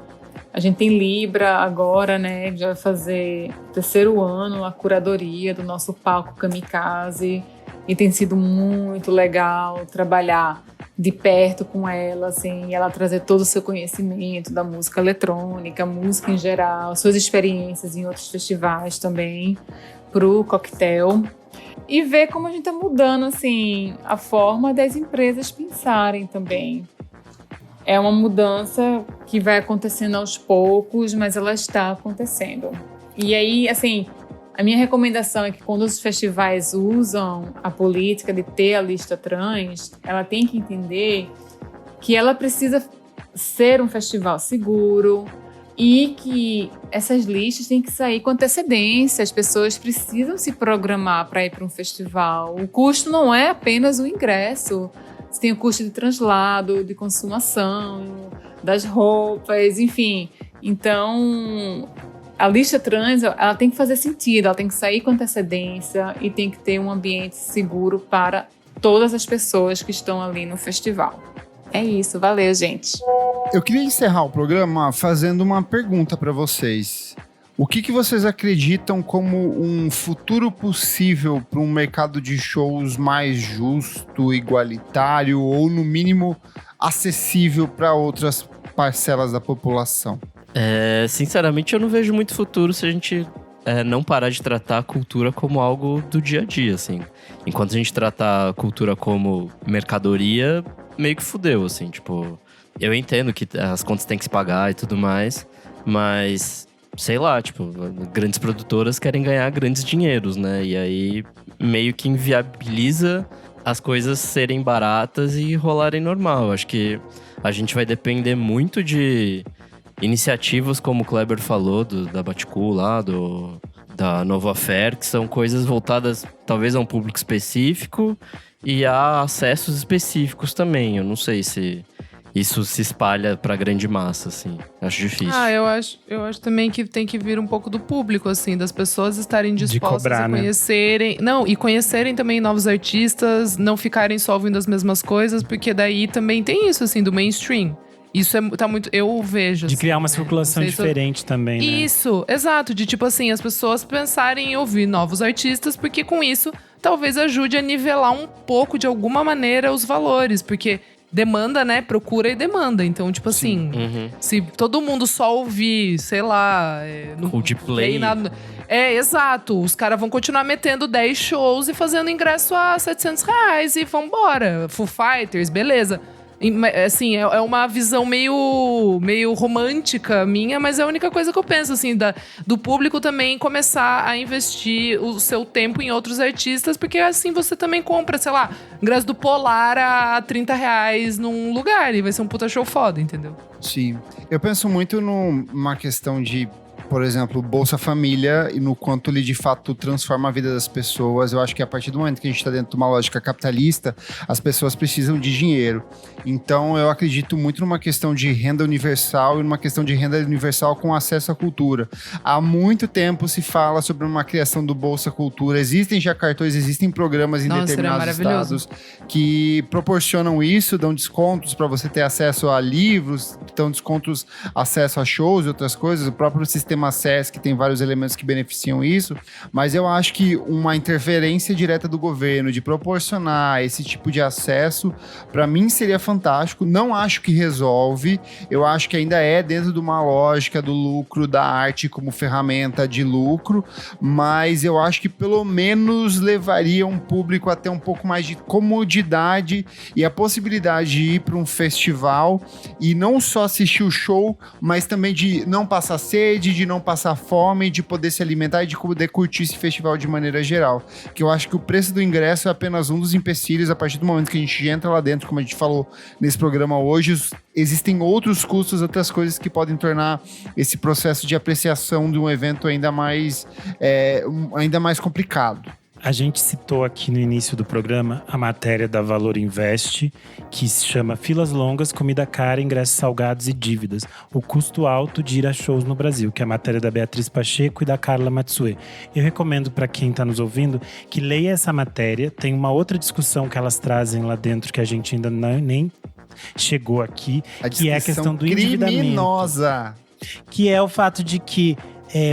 a gente tem Libra agora, né? Já vai fazer o 3º ano a curadoria do nosso palco Kamikaze e tem sido muito legal trabalhar de perto com ela, assim, e ela trazer todo o seu conhecimento da música eletrônica, música em geral, suas experiências em outros festivais também, pro coquetel. E ver como a gente está mudando, assim, a forma das empresas pensarem também. É uma mudança que vai acontecendo aos poucos, mas ela está acontecendo. E aí, assim, a minha recomendação é que quando os festivais usam a política de ter a lista trans, ela tem que entender que ela precisa ser um festival seguro e que essas listas têm que sair com antecedência. As pessoas precisam se programar para ir para um festival. O custo não é apenas o ingresso. Você tem o custo de translado, de consumação, das roupas, enfim. Então, a lista trans, ela tem que fazer sentido, ela tem que sair com antecedência e tem que ter um ambiente seguro para todas as pessoas que estão ali no festival. É isso, valeu, gente. Eu queria encerrar o programa fazendo uma pergunta para vocês. O que vocês acreditam como um futuro possível para um mercado de shows mais justo, igualitário ou, no mínimo, acessível para outras parcelas da população? Sinceramente, eu não vejo muito futuro se a gente não parar de tratar a cultura como algo do dia a dia, assim. Enquanto a gente tratar a cultura como mercadoria, meio que fudeu, assim, tipo... Eu entendo que as contas têm que se pagar e tudo mais, mas... Sei lá, tipo, grandes produtoras querem ganhar grandes dinheiros, né? E aí meio que inviabiliza as coisas serem baratas e rolarem normal. Acho que a gente vai depender muito de iniciativas, como o Kleber falou, da Baticu lá, da Nova Fair, que são coisas voltadas talvez a um público específico e a acessos específicos também. Eu não sei se isso se espalha pra grande massa, assim. Acho difícil. Eu acho também que tem que vir um pouco do público, assim, das pessoas estarem dispostas cobrar, a conhecerem. Né? Não, e conhecerem também novos artistas, não ficarem só ouvindo as mesmas coisas, porque daí também tem isso, assim, do mainstream. Isso tá muito. Eu vejo. De assim, criar uma né? circulação Não sei se eu- diferente também, né? Isso, exato. De tipo assim, as pessoas pensarem em ouvir novos artistas, porque com isso talvez ajude a nivelar um pouco, de alguma maneira, os valores. Porque demanda, né? Procura e demanda. Então, tipo assim, se todo mundo só ouvir, sei lá. Não Coldplay. tem nada. Exato. Os caras vão continuar metendo 10 shows e fazendo ingresso a R$700 e vambora. Foo Fighters, beleza. Assim, é uma visão meio romântica minha, mas é a única coisa que eu penso, assim, do público também começar a investir o seu tempo em outros artistas, porque assim você também compra, sei lá, ingresso do Polar a R$30 num lugar e vai ser um puta show foda, entendeu? Sim. Eu penso muito numa questão de, por exemplo, Bolsa Família e no quanto ele de fato transforma a vida das pessoas. Eu acho que a partir do momento que a gente está dentro de uma lógica capitalista, as pessoas precisam de dinheiro. Então eu acredito muito numa questão de renda universal e numa questão de renda universal com acesso à cultura. Há muito tempo se fala sobre uma criação do Bolsa Cultura. Existem já cartões, existem programas em determinados estados que proporcionam isso, dão descontos para você ter acesso a livros, dão descontos, acesso a shows e outras coisas. O próprio sistema SESC tem vários elementos que beneficiam isso, mas eu acho que uma interferência direta do governo de proporcionar esse tipo de acesso, para mim seria fantástico. Não acho que resolve, eu acho que ainda é dentro de uma lógica do lucro da arte como ferramenta de lucro, mas eu acho que pelo menos levaria um público a ter um pouco mais de comodidade e a possibilidade de ir para um festival e não só assistir o show, mas também de não passar sede, de não passar fome, de poder se alimentar e de poder curtir esse festival de maneira geral. Que eu acho que o preço do ingresso é apenas um dos empecilhos. A partir do momento que a gente entra lá dentro, como a gente falou nesse programa hoje, existem outros custos, outras coisas que podem tornar esse processo de apreciação de um evento ainda mais complicado. A gente citou aqui no início do programa a matéria da Valor Invest, que se chama Filas Longas, Comida Cara, Ingressos Salgados e Dívidas. O custo alto de ir a shows no Brasil, que é a matéria da Beatriz Pacheco e da Carla Matsue. Eu recomendo para quem está nos ouvindo que leia essa matéria. Tem uma outra discussão que elas trazem lá dentro que a gente ainda nem chegou aqui, que é a questão do endividamento. Criminosa! Que é o fato de que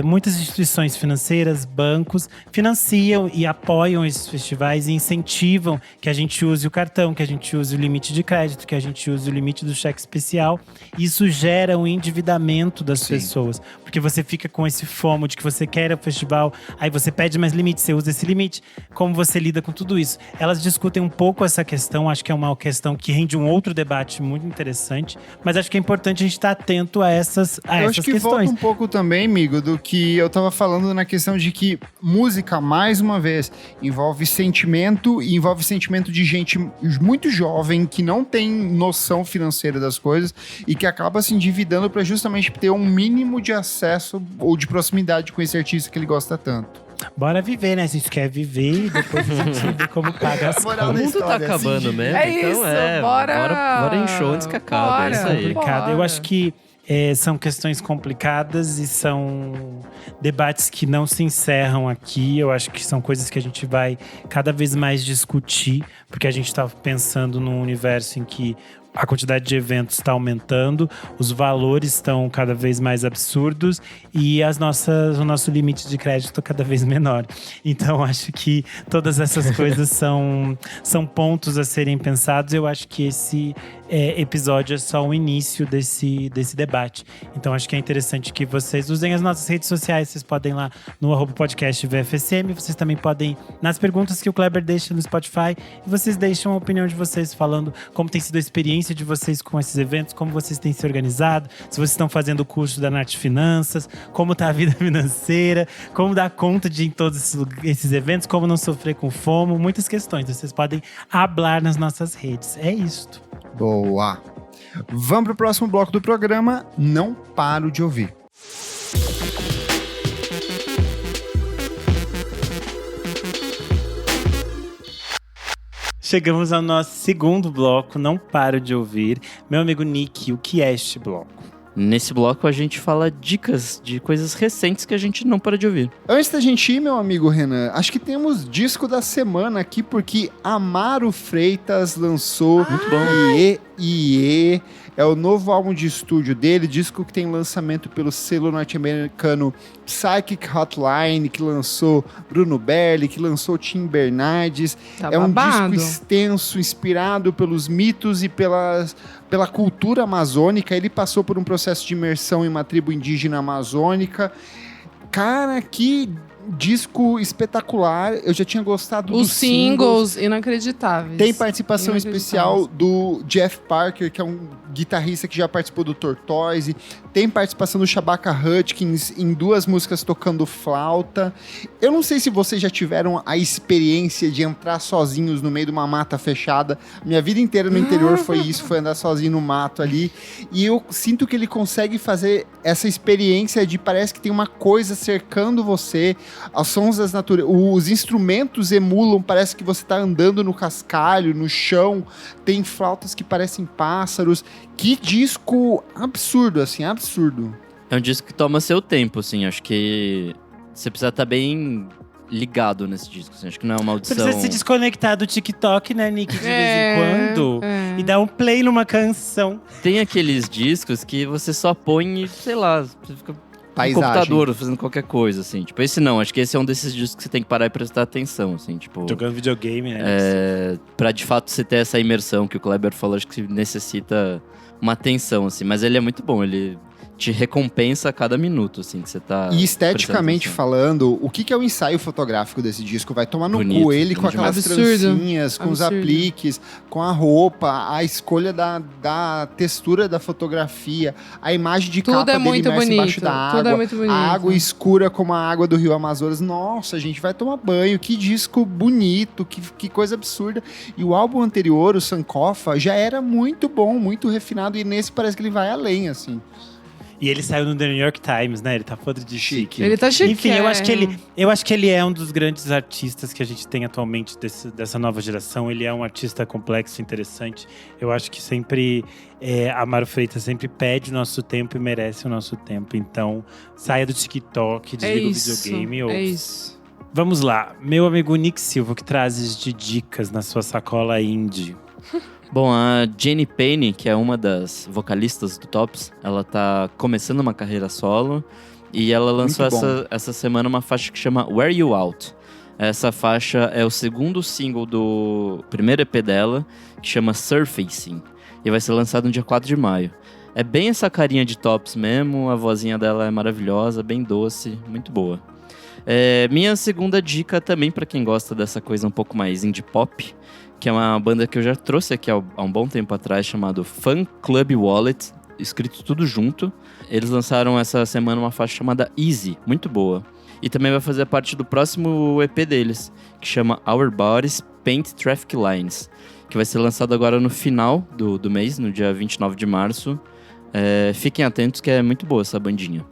muitas instituições financeiras, bancos, financiam e apoiam esses festivais e incentivam que a gente use o cartão, que a gente use o limite de crédito, que a gente use o limite do cheque especial. Isso gera um endividamento das pessoas. Porque você fica com esse fomo de que você quer o festival, aí você pede mais limite, você usa esse limite. Como você lida com tudo isso? Elas discutem um pouco essa questão, acho que é uma questão que rende um outro debate muito interessante, mas acho que é importante a gente estar atento a essas questões. Eu acho que volta um pouco também, amigo, do que eu tava falando na questão de que música, mais uma vez, envolve sentimento e envolve sentimento de gente muito jovem que não tem noção financeira das coisas e que acaba se endividando para justamente ter um mínimo de acesso ou de proximidade com esse artista que ele gosta tanto. Bora viver, né? A gente quer viver e depois a gente vê como paga as contas. O mundo tá acabando mesmo, É então isso, bora em show antes que acabe, é isso aí. Complicado. Eu acho que são questões complicadas e são debates que não se encerram aqui. Eu acho que são coisas que a gente vai cada vez mais discutir, porque a gente está pensando num universo em que a quantidade de eventos está aumentando, os valores estão cada vez mais absurdos e o nosso limite de crédito cada vez menor. Então, acho que todas essas coisas são pontos a serem pensados. Eu acho que esse episódio é só o início desse debate. Então, acho que é interessante que vocês usem as nossas redes sociais. Vocês podem ir lá no @podcast VFSM. Vocês também podem, nas perguntas que o Kleber deixa no Spotify, e vocês deixam a opinião de vocês falando como tem sido a experiência de vocês com esses eventos, como vocês têm se organizado, se vocês estão fazendo o curso da Nath Finanças, como tá a vida financeira, como dar conta de em todos esses eventos, como não sofrer com FOMO, muitas questões. Vocês podem hablar nas nossas redes. É isto. Boa! Vamos pro próximo bloco do programa. Não paro de ouvir. Chegamos ao nosso segundo bloco, Não Paro de Ouvir. Meu amigo Nick, o que é este bloco? Nesse bloco a gente fala dicas de coisas recentes que a gente não para de ouvir. Antes da gente ir, meu amigo Renan, acho que temos disco da semana aqui, porque Amaro Freitas lançou Muito bom. IE. É o novo álbum de estúdio dele, disco que tem lançamento pelo selo norte-americano Psychic Hotline, que lançou Bruno Berli, que lançou Tim Bernardes. Tá É um babado. disco extenso, inspirado pelos mitos e pela cultura amazônica. Ele passou por um processo de imersão em uma tribo indígena amazônica. Cara, que disco espetacular. Eu já tinha gostado Os dos singles. singles inacreditáveis. Tem participação Inacreditáveis. especial do Jeff Parker, que é um guitarrista que já participou do Tortoise. Tem participação do Shabaka Hutchins em 2 músicas tocando flauta. Eu não sei se vocês já tiveram a experiência de entrar sozinhos no meio de uma mata fechada. Minha vida inteira no interior foi isso, foi andar sozinho no mato ali. E eu sinto que ele consegue fazer essa experiência de parece que tem uma coisa cercando você. Os sons das naturezas, os instrumentos emulam, parece que você está andando no cascalho, no chão. Tem flautas que parecem pássaros. Que disco absurdo, assim, absurdo. É um disco que toma seu tempo, assim. Acho que você precisa estar bem ligado nesse disco, assim. Acho que não é uma Você audição... precisa se desconectar do TikTok, né, Nick, de vez em quando. E dar um play numa canção. Tem aqueles discos que você só põe e, sei lá, você fica no Paisagem. computador fazendo qualquer coisa, assim. Tipo, esse não. Acho que esse é um desses discos que você tem que parar e prestar atenção, assim. Tipo, Jogando videogame, né? pra de fato você ter essa imersão que o Kleber falou, acho que necessita uma atenção, assim. Mas ele é muito bom, ele te recompensa a cada minuto, assim, que você tá... E esteticamente prestando falando, o que é o ensaio fotográfico desse disco? Vai tomar no Bonito, cu ele com bonito aquelas demais. trancinhas, com os Absurdo. apliques, com a roupa, a escolha da textura da fotografia, a imagem de Tudo capa é dele muito imersa bonito. embaixo da Tudo é água, muito bonito. a água escura como a água do Rio Amazonas. Nossa, a gente vai tomar banho, que disco bonito, que coisa absurda. E o álbum anterior, o Sankofa, já era muito bom, muito refinado, e nesse parece que ele vai além, assim. E ele saiu no The New York Times, né? Ele tá podre de chique. Ele tá chique. Enfim, eu acho que ele é um dos grandes artistas que a gente tem atualmente dessa nova geração. Ele é um artista complexo, interessante. Eu acho que sempre Amaro Freitas sempre pede o nosso tempo e merece o nosso tempo. Então, saia do TikTok, desliga o videogame. É isso. Vamos lá. Meu amigo Nick Silva, que trazes de dicas na sua sacola indie? Bom, a Jenny Payne, que é uma das vocalistas do Tops, ela tá começando uma carreira solo e ela lançou essa semana uma faixa que chama Wear You Out. Essa faixa é o segundo single do primeiro EP dela, que chama Surfacing, e vai ser lançado no dia 4 de maio. É bem essa carinha de Tops mesmo, a vozinha dela é maravilhosa, bem doce, muito boa. Minha segunda dica também pra quem gosta dessa coisa um pouco mais indie pop, que é uma banda que eu já trouxe aqui há um bom tempo atrás, chamado Fan Club Wallet, escrito tudo junto. Eles lançaram essa semana uma faixa chamada Easy, muito boa. E também vai fazer parte do próximo EP deles, que chama Our Bodies Paint Traffic Lines, que vai ser lançado agora no final do mês, no dia 29 de março. Fiquem atentos que é muito boa essa bandinha.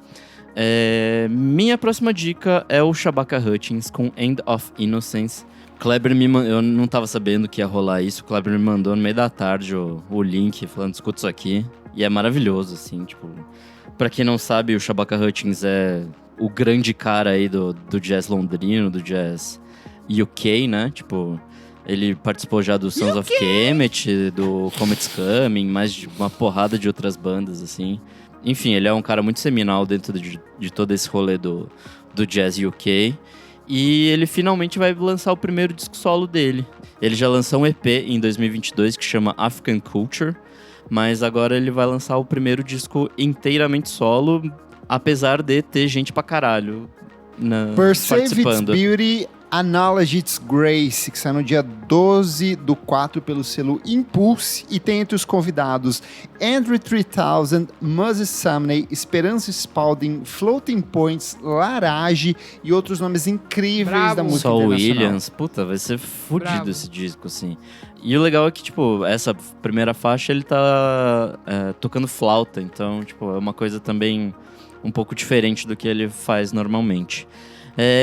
Minha próxima dica é o Shabaka Hutchins com End of Innocence. Kleber eu não tava sabendo que ia rolar isso. O Kleber me mandou no meio da tarde o link falando, escuta isso aqui. E é maravilhoso, assim, tipo... Pra quem não sabe, o Shabaka Hutchins é o grande cara aí do jazz londrino, do jazz UK, né? Tipo, ele participou já do Sons of Kemet, do Comets Coming, mais de uma porrada de outras bandas, assim. Enfim, ele é um cara muito seminal dentro de todo esse rolê do jazz UK. E ele finalmente vai lançar o primeiro disco solo dele. Ele já lançou um EP em 2022 que chama African Culture, mas agora ele vai lançar o primeiro disco inteiramente solo, apesar de ter gente pra caralho Perceive Its participando. Beauty, Acknowledge Its Grace, que sai no dia 12/4 pelo selo Impulse, e tem entre os convidados Andrew 3000, Muzzy Sumney, Esperança Spalding, Floating Points, Larage e outros nomes incríveis Bravo. da música Saul internacional. Williams, puta, vai ser fudido Bravo. esse disco, assim. E o legal é que, tipo, essa primeira faixa ele tá tocando flauta, então, tipo, é uma coisa também um pouco diferente do que ele faz normalmente.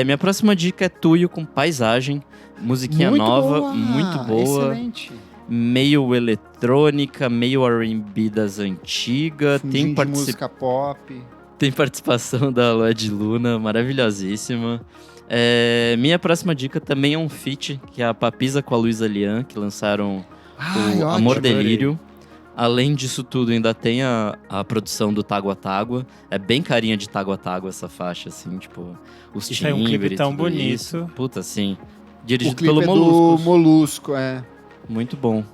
Minha próxima dica é Tuyo com Paisagem, musiquinha Muito nova, boa, muito boa, excelente. meio eletrônica, meio R&B das antigas, Fundinho de música pop. tem participação da Lua Luna, maravilhosíssima. Minha próxima dica também é um feat, que é a Papisa com a Luísa Lian, que lançaram o Ai, ótimo. Amor Delírio. Além disso tudo, ainda tem a produção do Tágua Tágua. É bem carinha de Tágua Tágua essa faixa, assim, tipo, os Isso é um clipe tão bonito. Isso. Puta, sim. O Dirigido clipe pelo é Moluscos. do Molusco, é. Muito bom.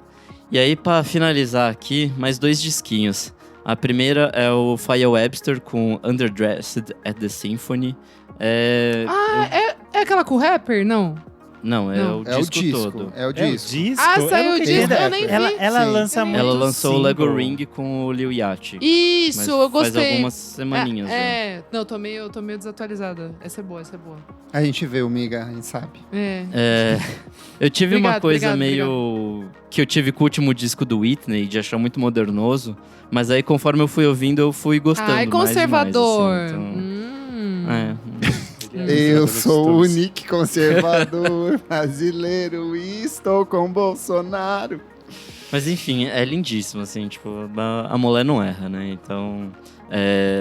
E aí, pra finalizar aqui, mais 2 disquinhos. A primeira é o Faya Webster com Underdressed at the Symphony. É aquela com o rapper? Não. Não, é Não. o É o disco disco. todo. É o É o disco. disco? Ah, saiu não o disco, acredito. eu nem vi. Ela Sim. lança muito Ela lançou o Lego single. Ring com o Lil Yachty. Isso, Mas eu gostei. Faz algumas semaninhas já. Não, eu tô meio desatualizada. Essa é boa. A gente vê o Miga, a gente sabe. Eu tive uma Obrigado, coisa obrigado, meio... Que eu tive com o último disco do Whitney, de achar muito modernoso. Mas aí, conforme eu fui ouvindo, eu fui gostando Ai, mais conservador. e mais, assim, então... Eu sou o Nick conservador brasileiro e estou com Bolsonaro. Mas enfim, é lindíssimo, assim, tipo, a mulher não erra, né? Então,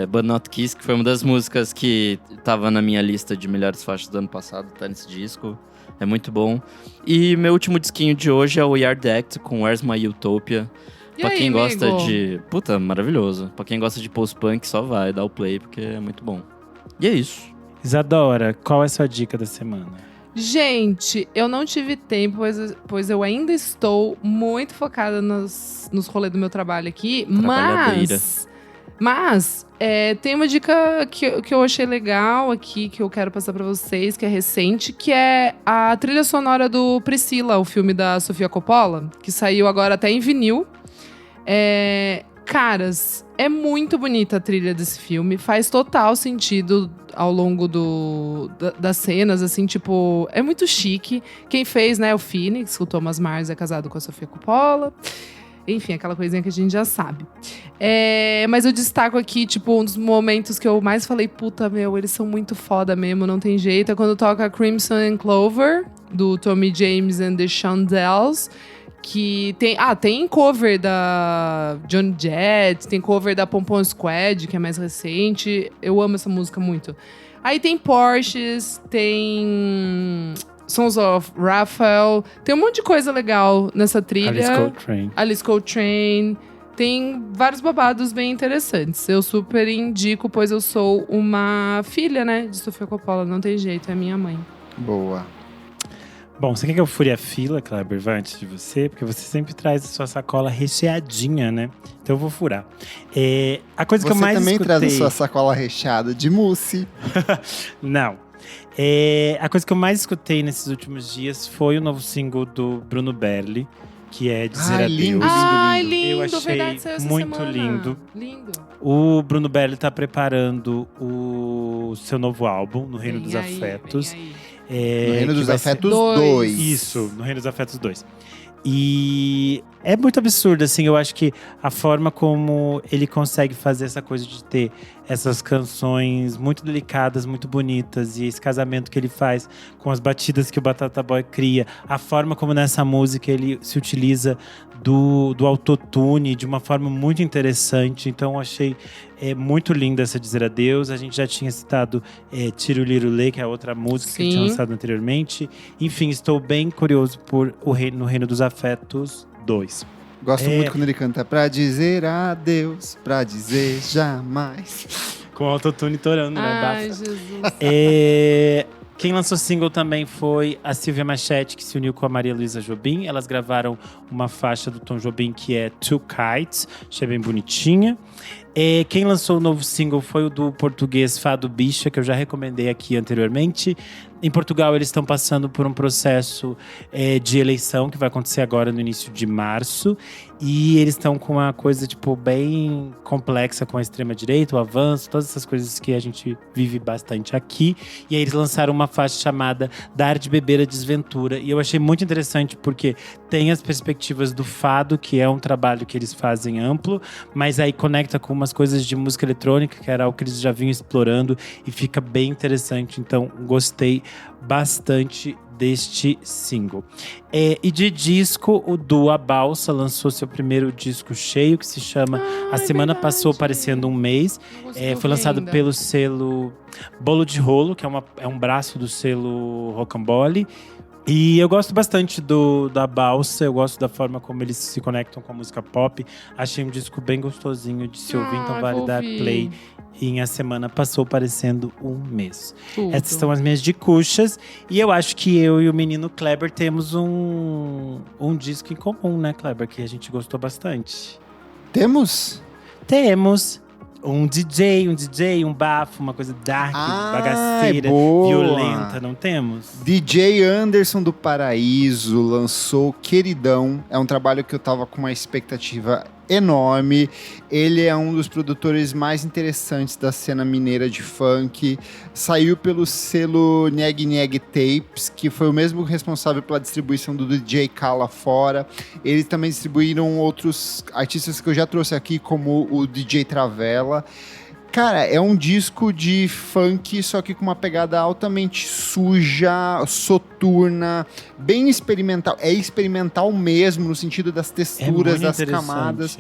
But Not Kiss, que foi uma das músicas que tava na minha lista de melhores faixas do ano passado, tá nesse disco. É muito bom. E meu último disquinho de hoje é o Yard Act com Where's My Utopia. Pra quem gosta de... Puta, maravilhoso. Pra quem gosta de post-punk, só vai dar o play, porque é muito bom. E é isso. Isadora, qual é a sua dica da semana? Gente, eu não tive tempo, pois eu ainda estou muito focada nos rolês do meu trabalho aqui. Trabalhadeira. Mas tem uma dica que eu achei legal aqui, que eu quero passar pra vocês, que é recente, que é a trilha sonora do Priscila, o filme da Sofia Coppola, que saiu agora até em vinil. Caras, é muito bonita a trilha desse filme. Faz total sentido ao longo das cenas, assim, tipo... É muito chique. Quem fez, né, o Phoenix, o Thomas Mars é casado com a Sofia Coppola. Enfim, aquela coisinha que a gente já sabe. Mas eu destaco aqui, tipo, um dos momentos que eu mais falei... Puta, meu, eles são muito foda mesmo, não tem jeito. É quando toca Crimson and Clover, do Tommy James and the Shondells. Que tem cover da Joan Jett, tem cover da Pom Pom Squad, que é mais recente. Eu amo essa música muito. Aí tem Porsches, tem Sons of Raphael. Tem um monte de coisa legal nessa trilha. Alice Coltrane. Tem vários babados bem interessantes. Eu super indico, pois eu sou uma filha, né, de Sofia Coppola. Não tem jeito, é minha mãe. Boa. Bom, você quer que eu fure a fila, Kleber, antes de você? Porque você sempre traz a sua sacola recheadinha, né? Então eu vou furar. A coisa que eu mais também escutei... traz a sua sacola recheada de mousse. Não. A coisa que eu mais escutei nesses últimos dias foi o novo single do Bruno Berli, que é Dizer Adeus. Lindo, lindo. Eu achei verdade, saiu essa muito semana. lindo. Lindo. O Bruno Berli tá preparando o seu novo álbum, No Reino dos Afetos. Vem aí. No Reino dos Afetos Dois. 2. Isso, No Reino dos Afetos 2. E é muito absurdo, assim, eu acho que a forma como ele consegue fazer essa coisa de ter essas canções muito delicadas, muito bonitas, e esse casamento que ele faz com as batidas que o Batata Boy cria, a forma como nessa música ele se utiliza do autotune de uma forma muito interessante. Então eu achei muito linda essa Dizer Adeus. A gente já tinha citado Tirulirulê, que é a outra música que tinha lançado anteriormente. Enfim, estou bem curioso por No Reino dos Afetos 2. Gosto muito quando ele canta pra dizer adeus, pra dizer jamais. Com o autotune torando, né? Ai, Bafa. Jesus. Quem lançou single também foi a Silvia Machete, que se uniu com a Maria Luísa Jobim. Elas gravaram uma faixa do Tom Jobim que é Two Kites. Achei bem bonitinha. Quem lançou o novo single foi o do português Fado Bicha, que eu já recomendei aqui anteriormente. Em Portugal, eles estão passando por um processo de eleição que vai acontecer agora no início de março. E eles estão com uma coisa, tipo, bem complexa com a extrema-direita, o avanço, todas essas coisas que a gente vive bastante aqui. E aí eles lançaram uma faixa chamada Dar de Beber a Desventura. E eu achei muito interessante porque tem as perspectivas do fado, que é um trabalho que eles fazem amplo, mas aí conecta com umas coisas de música eletrônica, que era algo que eles já vinham explorando, e fica bem interessante. Então, gostei bastante deste single. E de disco, o Dua Balsa lançou seu primeiro disco cheio, que se chama A Semana Passou Parecendo um Mês. Foi lançado pelo selo Bolo de Rolo, que é um braço do selo Rocambole. E eu gosto bastante da Balsa, eu gosto da forma como eles se conectam com a música pop. Achei um disco bem gostosinho de se ouvir, então vale dar play. E a semana passou parecendo um mês. Tudo. Essas são as minhas dicuchas. E eu acho que eu e o menino Kleber temos um disco em comum, né, Kleber? Que a gente gostou bastante. Temos? Temos um DJ, um bafo, uma coisa dark, bagaceira, boa. violenta, não temos? DJ Anderson do Paraíso lançou Queridão. É um trabalho que eu tava com uma expectativa enorme. Ele é um dos produtores mais interessantes da cena mineira de funk. Saiu pelo selo Nheg Nheg Tapes, que foi o mesmo responsável pela distribuição do DJ K lá fora. Eles também distribuíram outros artistas que eu já trouxe aqui, como o DJ Travella. Cara, é um disco de funk, só que com uma pegada altamente suja, soturna, bem experimental. É experimental mesmo, no sentido das texturas, das camadas.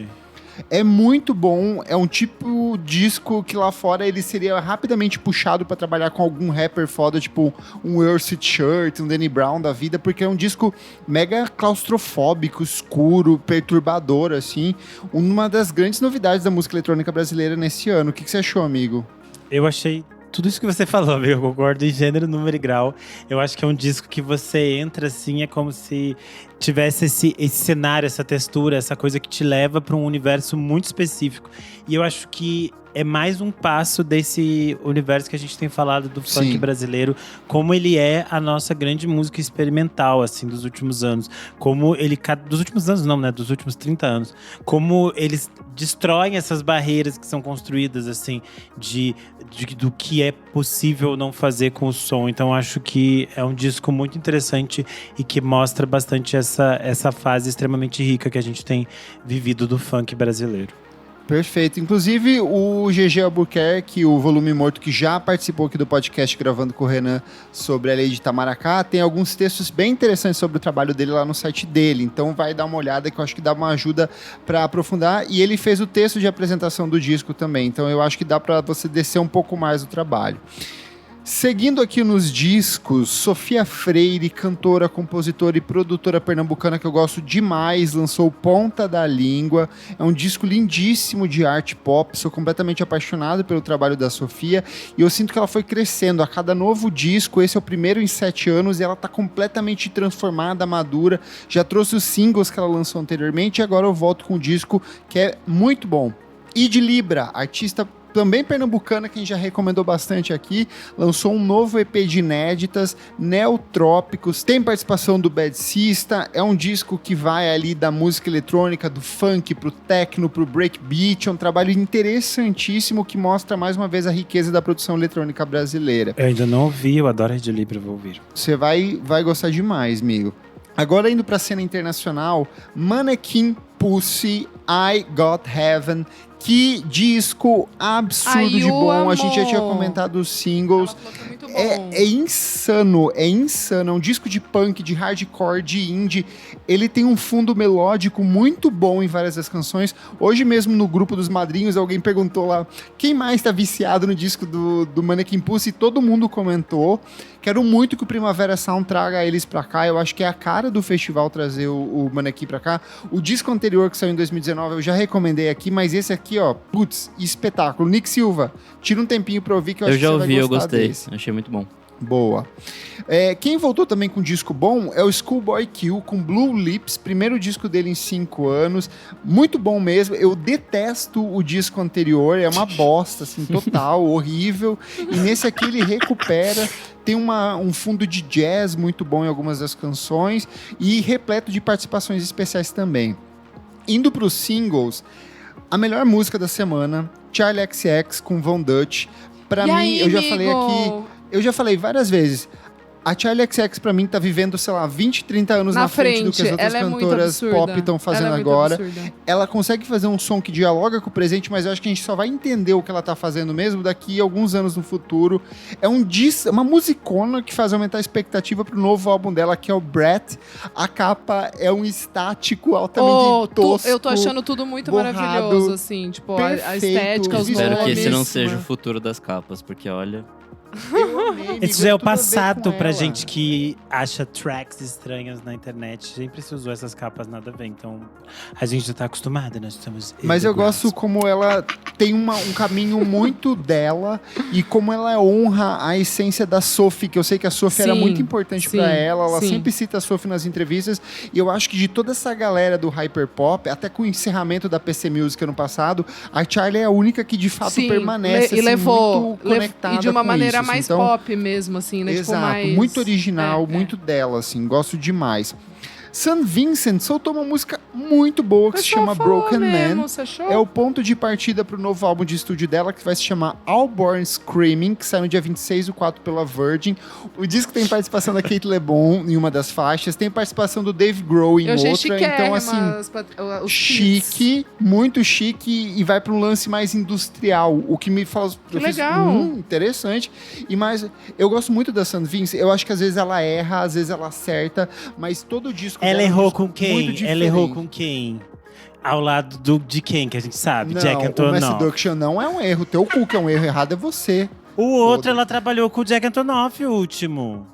É muito bom, é um tipo disco que lá fora ele seria rapidamente puxado pra trabalhar com algum rapper foda, tipo um Earth Shirt, um Danny Brown da vida, porque é um disco mega claustrofóbico, escuro, perturbador, assim. Uma das grandes novidades da música eletrônica brasileira nesse ano. O que você achou, amigo? Eu achei tudo isso que você falou, amigo. Eu concordo em gênero, número e grau. Eu acho que é um disco que você entra assim, é como se tivesse esse cenário, essa textura, essa coisa que te leva para um universo muito específico. E eu acho que é mais um passo desse universo que a gente tem falado do funk brasileiro, como ele é a nossa grande música experimental, assim, dos últimos anos. Como ele... Dos últimos anos não, né? Dos últimos 30 anos. Como eles destroem essas barreiras que são construídas, assim, do que é possível não fazer com o som. Então, acho que é um disco muito interessante e que mostra bastante essa fase extremamente rica que a gente tem vivido do funk brasileiro. Perfeito. Inclusive, o GG Albuquerque, o Volume Morto, que já participou aqui do podcast gravando com o Renan sobre a lei de Itamaracá, tem alguns textos bem interessantes sobre o trabalho dele lá no site dele. Então vai dar uma olhada que eu acho que dá uma ajuda para aprofundar. E ele fez o texto de apresentação do disco também. Então eu acho que dá para você descer um pouco mais o trabalho. Seguindo aqui nos discos, Sofia Freire, cantora, compositora e produtora pernambucana que eu gosto demais, lançou Ponta da Língua. É um disco lindíssimo de arte pop, sou completamente apaixonado pelo trabalho da Sofia e eu sinto que ela foi crescendo a cada novo disco. Esse é o primeiro em 7 anos e ela está completamente transformada, madura. Já trouxe os singles que ela lançou anteriormente e agora eu volto com o disco que é muito bom. E de Libra, artista também pernambucana, que a gente já recomendou bastante aqui, lançou um novo EP de inéditas, Neotrópicos, tem participação do Bad Sista, é um disco que vai ali da música eletrônica, do funk pro techno, pro breakbeat, é um trabalho interessantíssimo que mostra mais uma vez a riqueza da produção eletrônica brasileira. Eu ainda não ouvi, eu adoro Rede Livre, vou ouvir. Você vai gostar demais, amigo. Agora indo pra cena internacional, Mannequin Pussy, I Got Heaven. Que disco absurdo de bom. Amo. A gente já tinha comentado os singles. Muito bom. É insano. É um disco de punk, de hardcore, de indie. Ele tem um fundo melódico muito bom em várias das canções. Hoje mesmo no grupo dos madrinhos, alguém perguntou lá quem mais tá viciado no disco do Mannequin Pussy, e todo mundo comentou. Quero muito que o Primavera Sound traga eles pra cá. Eu acho que é a cara do festival trazer o Mannequin pra cá. O disco anterior, que saiu em 2019, eu já recomendei aqui, mas esse aqui, ó, putz, espetáculo. Nick Silva, tira um tempinho pra ouvir que eu acho que você vai gostar. Eu gostei. Desse. Achei muito bom. Boa. Quem voltou também com um disco bom é o Schoolboy Q, com Blue Lips, primeiro disco dele em 5 anos. Muito bom mesmo. Eu detesto o disco anterior, é uma bosta, assim, total, horrível. E nesse aqui ele recupera. Tem um fundo de jazz muito bom em algumas das canções e repleto de participações especiais também. Indo para os singles, a melhor música da semana, Charli XX com Von Dutch. Pra mim, aí, eu já amigo? falei aqui, eu já falei várias vezes, a Charli XX pra mim tá vivendo, sei lá, 20, 30 anos na frente do que as outras cantoras pop estão fazendo agora. Ela consegue fazer um som que dialoga com o presente, mas eu acho que a gente só vai entender o que ela tá fazendo mesmo daqui a alguns anos no futuro. É uma musicona que faz aumentar a expectativa pro novo álbum dela, que é o Brat. A capa é um estático altamente tosco. Eu tô achando tudo muito borrado, maravilhoso, assim, tipo, a estética, os nomes. Espero que esse não seja o futuro das capas, porque olha... Eu amei, amigo, Esse já é o tudo a ver passado com pra ela. gente que acha tracks estranhas na internet. Sempre se usou essas capas, nada a ver. Então, a gente já tá acostumada, nós estamos... Mas eu gosto como ela tem um caminho muito dela e como ela honra a essência da Sophie, que eu sei que a Sophie era Sim, muito importante sim, pra ela. Ela sim. sempre cita a Sophie nas entrevistas. E eu acho que de toda essa galera do hyperpop, até com o encerramento da PC Music ano passado, a Charlie é a única que de fato Sim, permanece e levou muito conectada e de uma com maneira isso, mais então, pop mesmo, assim, né? Exato, Tipo, mais... muito original, É, muito dela, assim, gosto demais. St. Vincent soltou uma música muito boa que se chama Broken Man. Você achou? É o ponto de partida pro novo álbum de estúdio dela, que vai se chamar All Born Screaming, que sai no dia 26/4 pela Virgin. O disco tem participação da Kate LeBon em uma das faixas, tem participação do Dave Grohl em Eu achei outra, então assim, os chique, muito chique, e vai para um lance mais industrial, o que me faz... Que legal. Interessante. E mais, eu gosto muito da St. Vincent, eu acho que às vezes ela erra, às vezes ela acerta, mas todo disco Ela dela é um errou disco com quem? muito Ela errou diferente. com quem? Ao lado de quem, que a gente sabe? Não, Jack o Antonoff. Mass Seduction não é um erro. Teu cu que é um erro, errado é você. O outro, Outro. ela trabalhou com o Jack Antonoff, o último.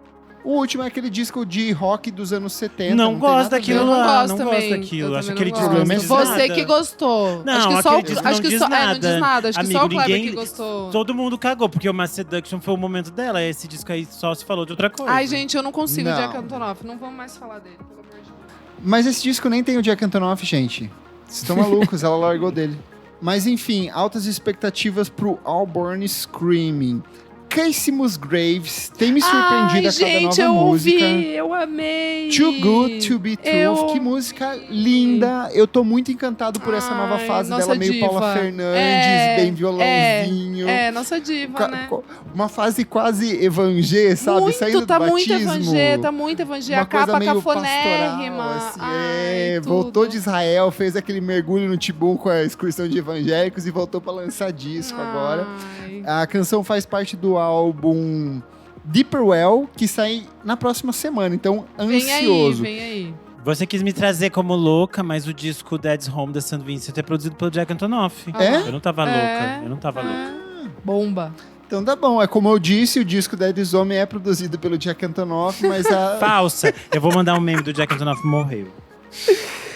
O último é aquele disco de rock dos anos 70. Não tem gosto nada a ver. daquilo Eu não lá, gosto não também. gosto daquilo. Eu Acho também aquele não disco não gosto. diz Você nada. que gostou. Não, acho que aquele disco acho não que diz só, nada. não diz nada. Acho que só o Amigo, Kleber ninguém- que gostou. Todo mundo cagou, porque o Mass Seduction foi o momento dela. Esse disco aí só se falou de outra coisa. Ai, gente, eu não consigo, Não. Jack Antonoff. Não vamos mais falar dele, pelo amor de Deus. Mas esse disco nem tem o Jack Antonoff, gente. Vocês estão malucos, ela largou dele. Mas enfim, altas expectativas pro All Born Screaming. Casey Musgraves tem me surpreendido a cada gente, nova eu música. ouvi, eu amei. Too Good To Be True, Eu que música linda. Eu tô muito encantado por essa nova Ai, fase nossa dela, meio diva. Paula Fernandes, É, bem violãozinho. É, nossa diva, né? Uma fase quase evangê, sabe? Muito, Saindo tá do muito batismo. evangé, tá muito evangé. Uma A capa coisa meio cafonérrima. pastoral, assim, Ai, voltou tudo. de Israel, fez aquele mergulho no Tibum com a excursão de evangélicos e voltou pra lançar disco agora. Ai. A canção faz parte do álbum Deeper Well, que sai na próxima semana, então ansioso. Vem aí. Você quis me trazer como louca, mas o disco Dead's Home da St. Vincent é produzido pelo Jack Antonoff. É? Eu não tava louca, eu não tava louca. Bomba. Então tá bom, é como eu disse, o disco Dead's Home é produzido pelo Jack Antonoff, mas a... Falsa. Eu vou mandar um meme do Jack Antonoff morreu.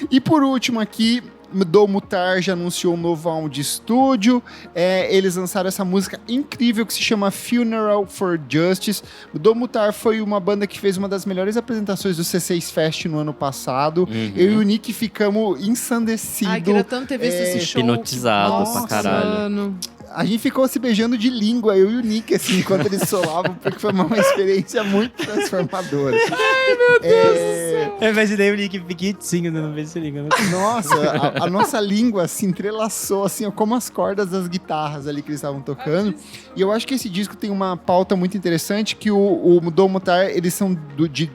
E por último aqui, Do Mutar já anunciou um novo álbum de estúdio. Eles lançaram essa música incrível que se chama Funeral for Justice. Do Mutar foi uma banda que fez uma das melhores apresentações do C6 Fest no ano passado. Eu e o Nick ficamos ensandecidos. Ai, queria tanto ter visto esse show. Hipnotizado Nossa, pra caralho. mano. A gente ficou se beijando de língua, eu e o Nick, assim, enquanto eles solavam, porque foi uma experiência muito transformadora. Ai, meu Deus do céu! Eu imaginei o Nick piquitinho dando beijo de língua. Nossa, a nossa língua se entrelaçou, assim, como as cordas das guitarras ali que eles estavam tocando. E eu acho que esse disco tem uma pauta muito interessante, que o Do Mutar, eles são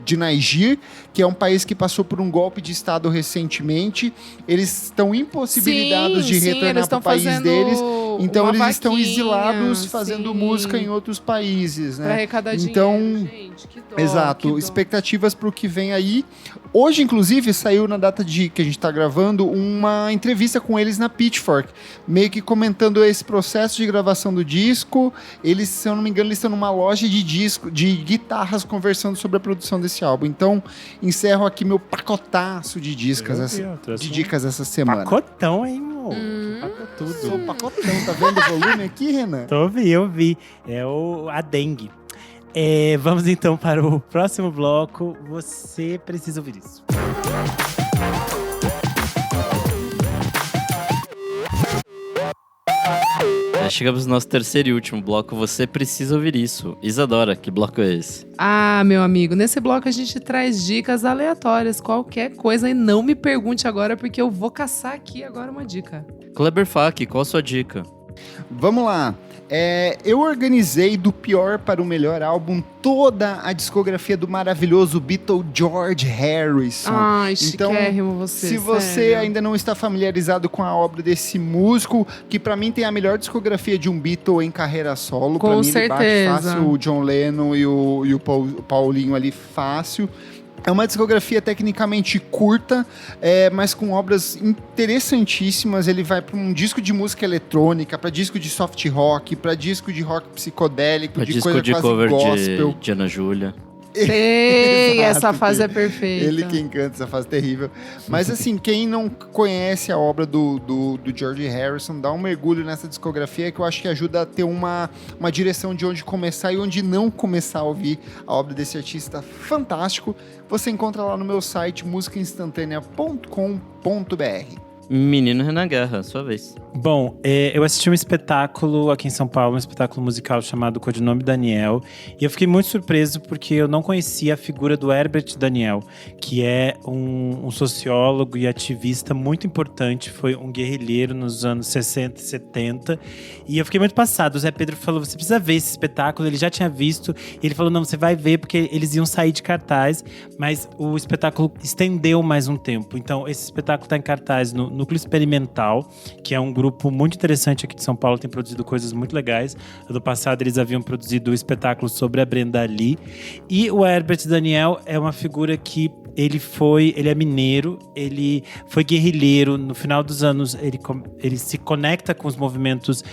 de Niger, que é um país que passou por um golpe de estado recentemente. Eles estão impossibilitados de retornar para o país deles. Então eles estão exilados fazendo música em outros países, né? Pra arrecadar então, dinheiro, gente, que dó, exato, que dó. expectativas para o que vem aí. Hoje, inclusive, saiu na data que a gente está gravando uma entrevista com eles na Pitchfork, meio que comentando esse processo de gravação do disco. Eles, se eu não me engano, eles estão numa loja de guitarras conversando sobre a produção desse álbum. Então, encerro aqui meu pacotaço de dicas, dicas essa semana. Pacotão, hein, amor? Pacotudo. Sou pacotão, tá vendo o volume aqui, Renan? Eu vi. É a dengue. Vamos então para o próximo bloco. Você precisa ouvir isso. Chegamos no nosso terceiro e último bloco. Você precisa ouvir isso. Isadora, que bloco é esse? Ah, meu amigo, nesse bloco a gente traz dicas aleatórias, qualquer coisa, e não me pergunte agora, porque eu vou caçar aqui agora uma dica. Kleber Fak, qual a sua dica? Vamos lá. Eu organizei do pior para o melhor álbum toda a discografia do maravilhoso Beatle George Harrison. Ai, então, chiquérrimo você, se você sério. ainda não está familiarizado com a obra desse músico, que para mim tem a melhor discografia de um Beatle em carreira solo, Com para mim ele bate certeza. fácil o John Lennon e o Paulinho ali fácil. É uma discografia tecnicamente curta, mas com obras interessantíssimas. Ele vai para um disco de música eletrônica, para disco de soft rock, para disco de rock psicodélico, Pra de disco coisa de quase cover gospel. de Ana Júlia. Sei, Exato, essa fase é perfeita. Ele que encanta, essa fase terrível. Mas assim, quem não conhece a obra do George Harrison, dá um mergulho nessa discografia que eu acho que ajuda a ter uma direção de onde começar e onde não começar a ouvir a obra desse artista fantástico. Você encontra lá no meu site musicainstantanea.com.br. Menino Renan Guerra, sua vez. Bom, eu assisti um espetáculo aqui em São Paulo, um espetáculo musical chamado Codinome Daniel, e eu fiquei muito surpreso porque eu não conhecia a figura do Herbert Daniel, que é um sociólogo e ativista muito importante, foi um guerrilheiro nos anos 60 e 70, e eu fiquei muito passado. O Zé Pedro falou, você precisa ver esse espetáculo, ele já tinha visto, e ele falou, não, você vai ver porque eles iam sair de cartaz, mas o espetáculo estendeu mais um tempo, então esse espetáculo está em cartaz no Núcleo Experimental, que é um grupo muito interessante aqui de São Paulo, tem produzido coisas muito legais. No passado eles haviam produzido um espetáculo sobre a Brenda Lee. E o Herbert Daniel é uma figura que ele é mineiro, ele foi guerrilheiro. No final dos anos, ele se conecta com os movimentos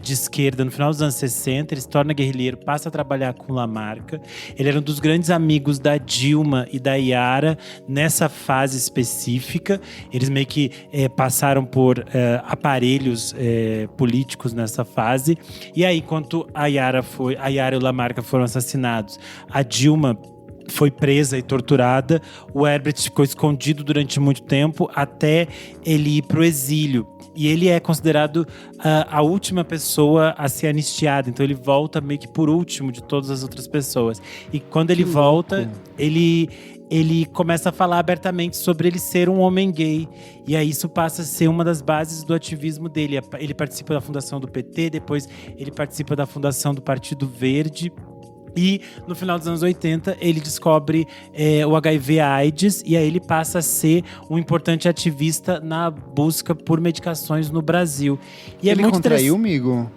de esquerda. No final dos anos 60, ele se torna guerrilheiro, passa a trabalhar com Lamarca. Ele era um dos grandes amigos da Dilma e da Yara nessa fase específica. Eles meio que passaram por aparelhos políticos nessa fase. E aí, enquanto a Yara e o Lamarca foram assassinados, a Dilma foi presa e torturada, o Herbert ficou escondido durante muito tempo até ele ir pro exílio. E ele é considerado a última pessoa a ser anistiada. Então ele volta meio que por último de todas as outras pessoas. E quando ele volta, ele começa a falar abertamente sobre ele ser um homem gay. E aí isso passa a ser uma das bases do ativismo dele. Ele participa da fundação do PT, depois ele participa da fundação do Partido Verde. E no final dos anos 80, ele descobre o HIV/AIDS e aí ele passa a ser um importante ativista na busca por medicações no Brasil. E ele muito contraiu, amigo?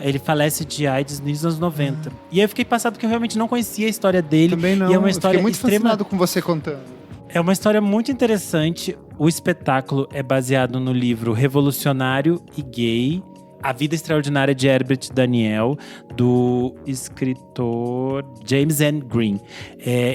Ele falece de AIDS nos anos 90. E aí eu fiquei passado porque eu realmente não conhecia a história dele. Também não, e é uma história fiquei muito fascinado com você contando. É uma história muito interessante. O espetáculo é baseado no livro Revolucionário e Gay, A Vida Extraordinária de Herbert Daniel, do escritor James N. Green.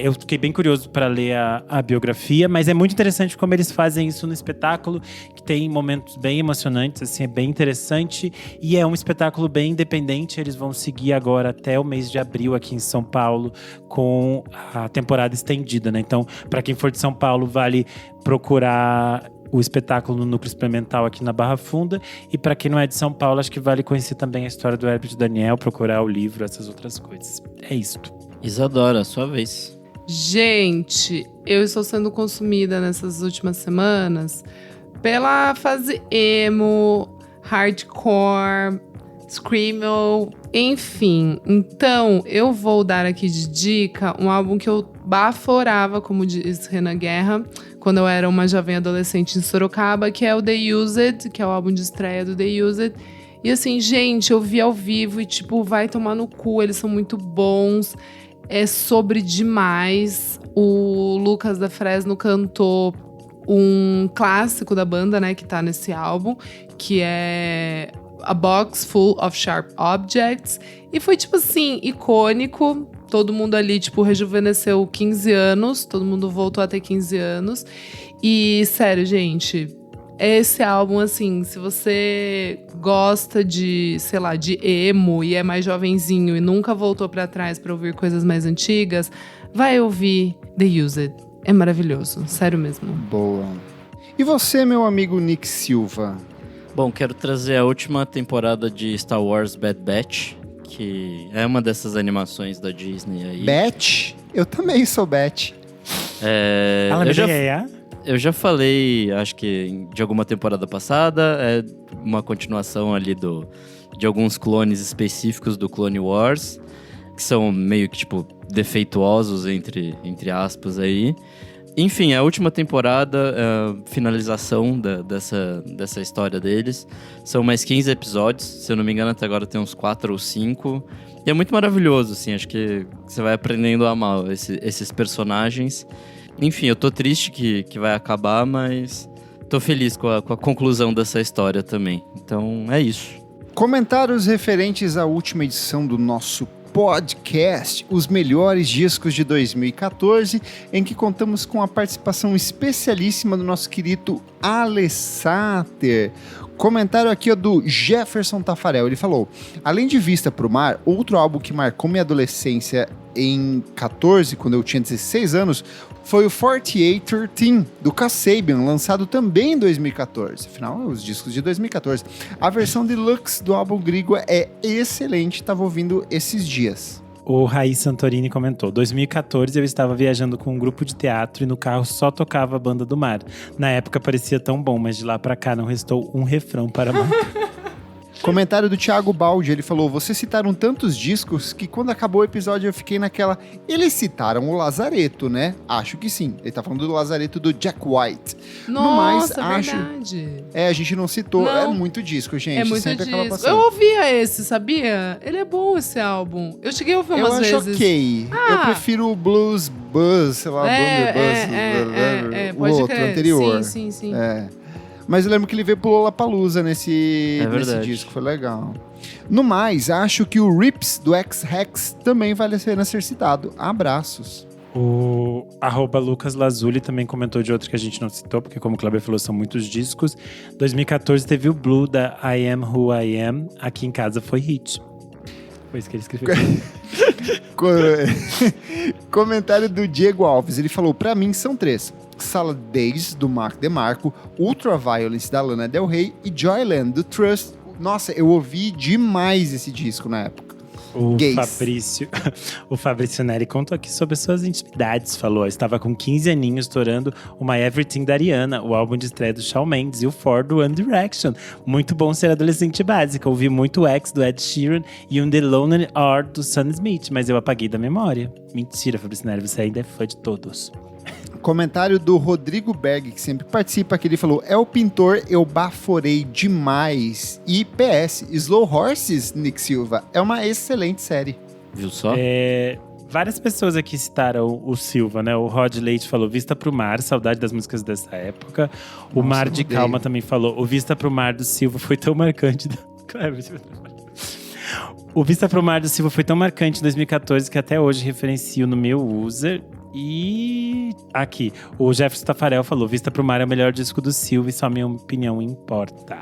Eu fiquei bem curioso para ler a biografia, mas é muito interessante como eles fazem isso no espetáculo, que tem momentos bem emocionantes, assim, é bem interessante. E é um espetáculo bem independente. Eles vão seguir agora até o mês de abril aqui em São Paulo com a temporada estendida, né? Então, para quem for de São Paulo, vale procurar o espetáculo no Núcleo Experimental aqui na Barra Funda. E para quem não é de São Paulo, acho que vale conhecer também a história do Herbert Daniel, procurar o livro, essas outras coisas. É isso. Isadora, sua vez. Gente, eu estou sendo consumida nessas últimas semanas pela fase emo, hardcore, screamo, enfim. Então, eu vou dar aqui de dica um álbum que eu baforava, como diz Renan Guerra, quando eu era uma jovem adolescente em Sorocaba, que é o The Used, que é o álbum de estreia do The Used. E assim, gente, eu vi ao vivo e tipo, vai tomar no cu, eles são muito bons. É sobre demais. O Lucas da Fresno cantou um clássico da banda, né, que tá nesse álbum, que é A Box Full of Sharp Objects. E foi, tipo assim, icônico. Todo mundo ali, tipo, rejuvenesceu 15 anos. Todo mundo voltou a ter 15 anos. E, sério, gente, esse álbum, assim, se você gosta de, sei lá, de emo e é mais jovenzinho e nunca voltou pra trás pra ouvir coisas mais antigas, vai ouvir The Used. É maravilhoso, sério mesmo. Boa. E você, meu amigo Nick Silva? Bom, quero trazer a última temporada de Star Wars Bad Batch, que é uma dessas animações da Disney aí. Batch? Eu também sou Batch. Eu já falei, acho que de alguma temporada passada, é uma continuação ali de alguns clones específicos do Clone Wars, que são meio que, tipo, defeituosos, entre aspas aí. Enfim, a última temporada, finalização dessa história deles. São mais 15 episódios, se eu não me engano, até agora tem uns 4 ou 5. E é muito maravilhoso, assim, acho que você vai aprendendo a amar esses personagens. Enfim, eu tô triste que vai acabar, mas tô feliz com a conclusão dessa história também. Então, é isso. Comentários referentes à última edição do nosso podcast, os melhores discos de 2014, em que contamos com a participação especialíssima do nosso querido Alessater. Comentário aqui do Jefferson Tafarel, ele falou: além de Vista Pro Mar, outro álbum que marcou minha adolescência em 14, quando eu tinha 16 anos, foi o 4813, do Kasabian, lançado também em 2014. Afinal, os discos de 2014. A versão deluxe do álbum Grigua é excelente, estava ouvindo esses dias. O Raiz Santorini comentou: 2014 eu estava viajando com um grupo de teatro e no carro só tocava a Banda do Mar. Na época parecia tão bom, mas de lá pra cá não restou um refrão para marcar. Comentário do Thiago Baldi, ele falou: vocês citaram tantos discos que quando acabou o episódio eu fiquei naquela... Eles citaram o Lazareto, né? Acho que sim. Ele tá falando do Lazareto do Jack White. Nossa, verdade. A gente não citou. Não. É muito disco, gente. É muito sempre acaba disco. passando. Eu ouvia esse, sabia? Ele é bom, esse álbum. Eu cheguei a ouvir umas vezes. Eu acho ok. Eu prefiro o Blues Buzz, sei lá, Buzz, pode o outro, crer. anterior. Sim. Mas eu lembro que ele veio pro Lollapalooza nesse disco, foi legal. No mais, acho que o Rips do X-Rex também vale a pena ser citado. Abraços. O @Lucas Lazuli também comentou de outro que a gente não citou, porque como o Kleber falou, são muitos discos. 2014 teve o Blue da I Am Who I Am. Aqui em casa foi hit. Foi isso que ele escreveu. Comentário do Diego Alves. Ele falou: pra mim são 3. Salad Days, do Mark DeMarco, Ultraviolence, da Lana Del Rey e Joyland, do Trust. Nossa, eu ouvi demais esse disco na época. O Fabrício Neri contou aqui sobre suas intimidades. Falou: estava com 15 aninhos estourando o My Everything da Ariana, o álbum de estreia do Shawn Mendes, e o For do One Direction. Muito bom ser adolescente básica. Ouvi muito X do Ed Sheeran e um The Lonely Heart do Sam Smith, mas eu apaguei da memória. Mentira, Fabrício Neri, você ainda é fã de todos. Comentário do Rodrigo Berg, que sempre participa aqui, ele falou: é o pintor, eu baforei demais. E PS, Slow Horses, Nick Silva, é uma excelente série. Viu só? Várias pessoas aqui citaram o Silva, né? O Rod Leite falou Vista Pro Mar, saudade das músicas dessa época. O Mar de Calma também falou: o Vista Pro Mar do Silva foi tão marcante. O Vista Pro Mar do Silva foi tão marcante em 2014 que até hoje referencio no meu user. E aqui, o Jefferson Tafarel falou: Vista Pro Mar é o melhor disco do Silva e só minha opinião importa.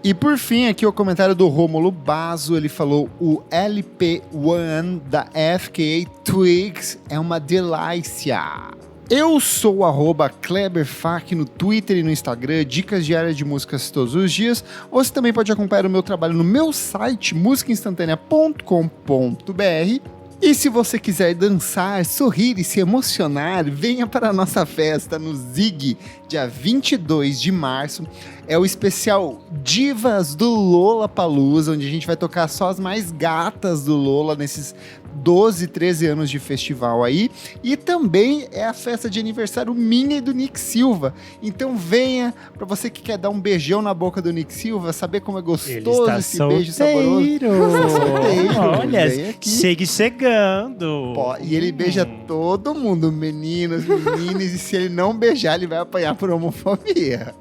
E por fim, aqui o comentário do Rômulo Basso, ele falou: o LP1 da FKA Twigs é uma delícia. Eu sou o @KleberFak no Twitter e no Instagram, dicas diárias de músicas todos os dias. Você também pode acompanhar o meu trabalho no meu site, musicainstantanea.com.br. E se você quiser dançar, sorrir e se emocionar, venha para a nossa festa no Zig, dia 22 de março. É o especial Divas do Lollapalooza, onde a gente vai tocar só as mais gatas do Lola nesses 12, 13 anos de festival aí. E também é a festa de aniversário minha e do Nick Silva. Então venha, para você que quer dar um beijão na boca do Nick Silva, saber como é gostoso esse beijo saboroso. Olha, chegue chegando. E ele beija todo mundo, meninos, meninas, e se ele não beijar, ele vai apanhar por homofobia.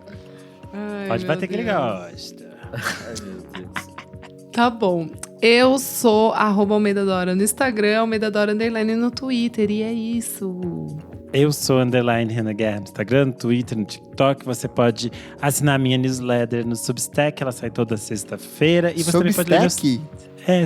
Ai, pode bater que ele Deus. gosta. Ai, meu Deus. Tá bom. Eu sou @Almeida Dora no Instagram, Almeida Dora _ no Twitter, e é isso. Eu sou _Renan Guerra no Instagram, no Twitter, no TikTok. Você pode assinar a minha newsletter no Substack, ela sai toda sexta-feira. E você também pode ler meus...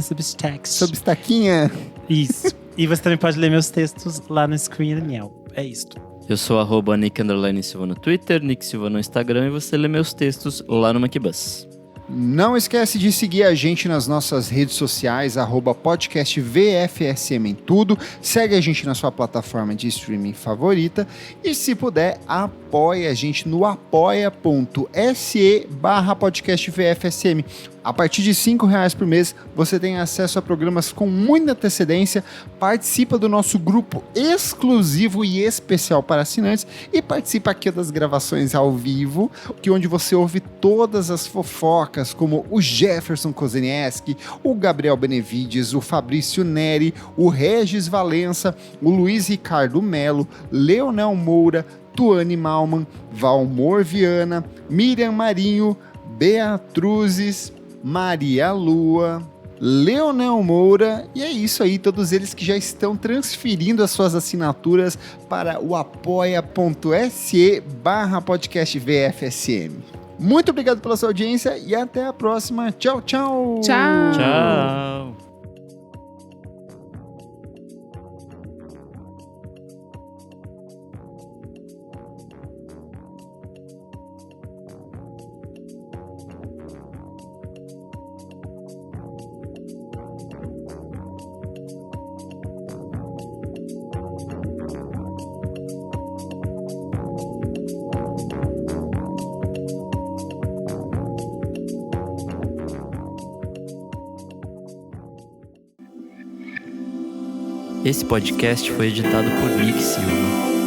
Substack. Substackinha. Isso. E você também pode ler meus textos lá no Screen Daniel. É isso. Eu sou @Nick_Silva no Twitter, Nick Silva no Instagram, e você lê meus textos lá no Macbus. Não esquece de seguir a gente nas nossas redes sociais, @podcastvfsm em tudo. Segue a gente na sua plataforma de streaming favorita. E se puder, apoie a gente no apoia.se/podcastvfsm. A partir de R$5 por mês, você tem acesso a programas com muita antecedência, participa do nosso grupo exclusivo e especial para assinantes e participa aqui das gravações ao vivo, onde você ouve todas as fofocas, como o Jefferson Kozenieski, o Gabriel Benevides, o Fabrício Neri, o Regis Valença, o Luiz Ricardo Melo, Leonel Moura, Tuane Malman, Valmor Viana, Miriam Marinho, Beatruzes, Maria Lua, Leonel Moura, e é isso aí, todos eles que já estão transferindo as suas assinaturas para o apoia.se/podcastvfsm. Muito obrigado pela sua audiência e até a próxima. Tchau, tchau! Tchau! Tchau! Esse podcast foi editado por Nick Silva.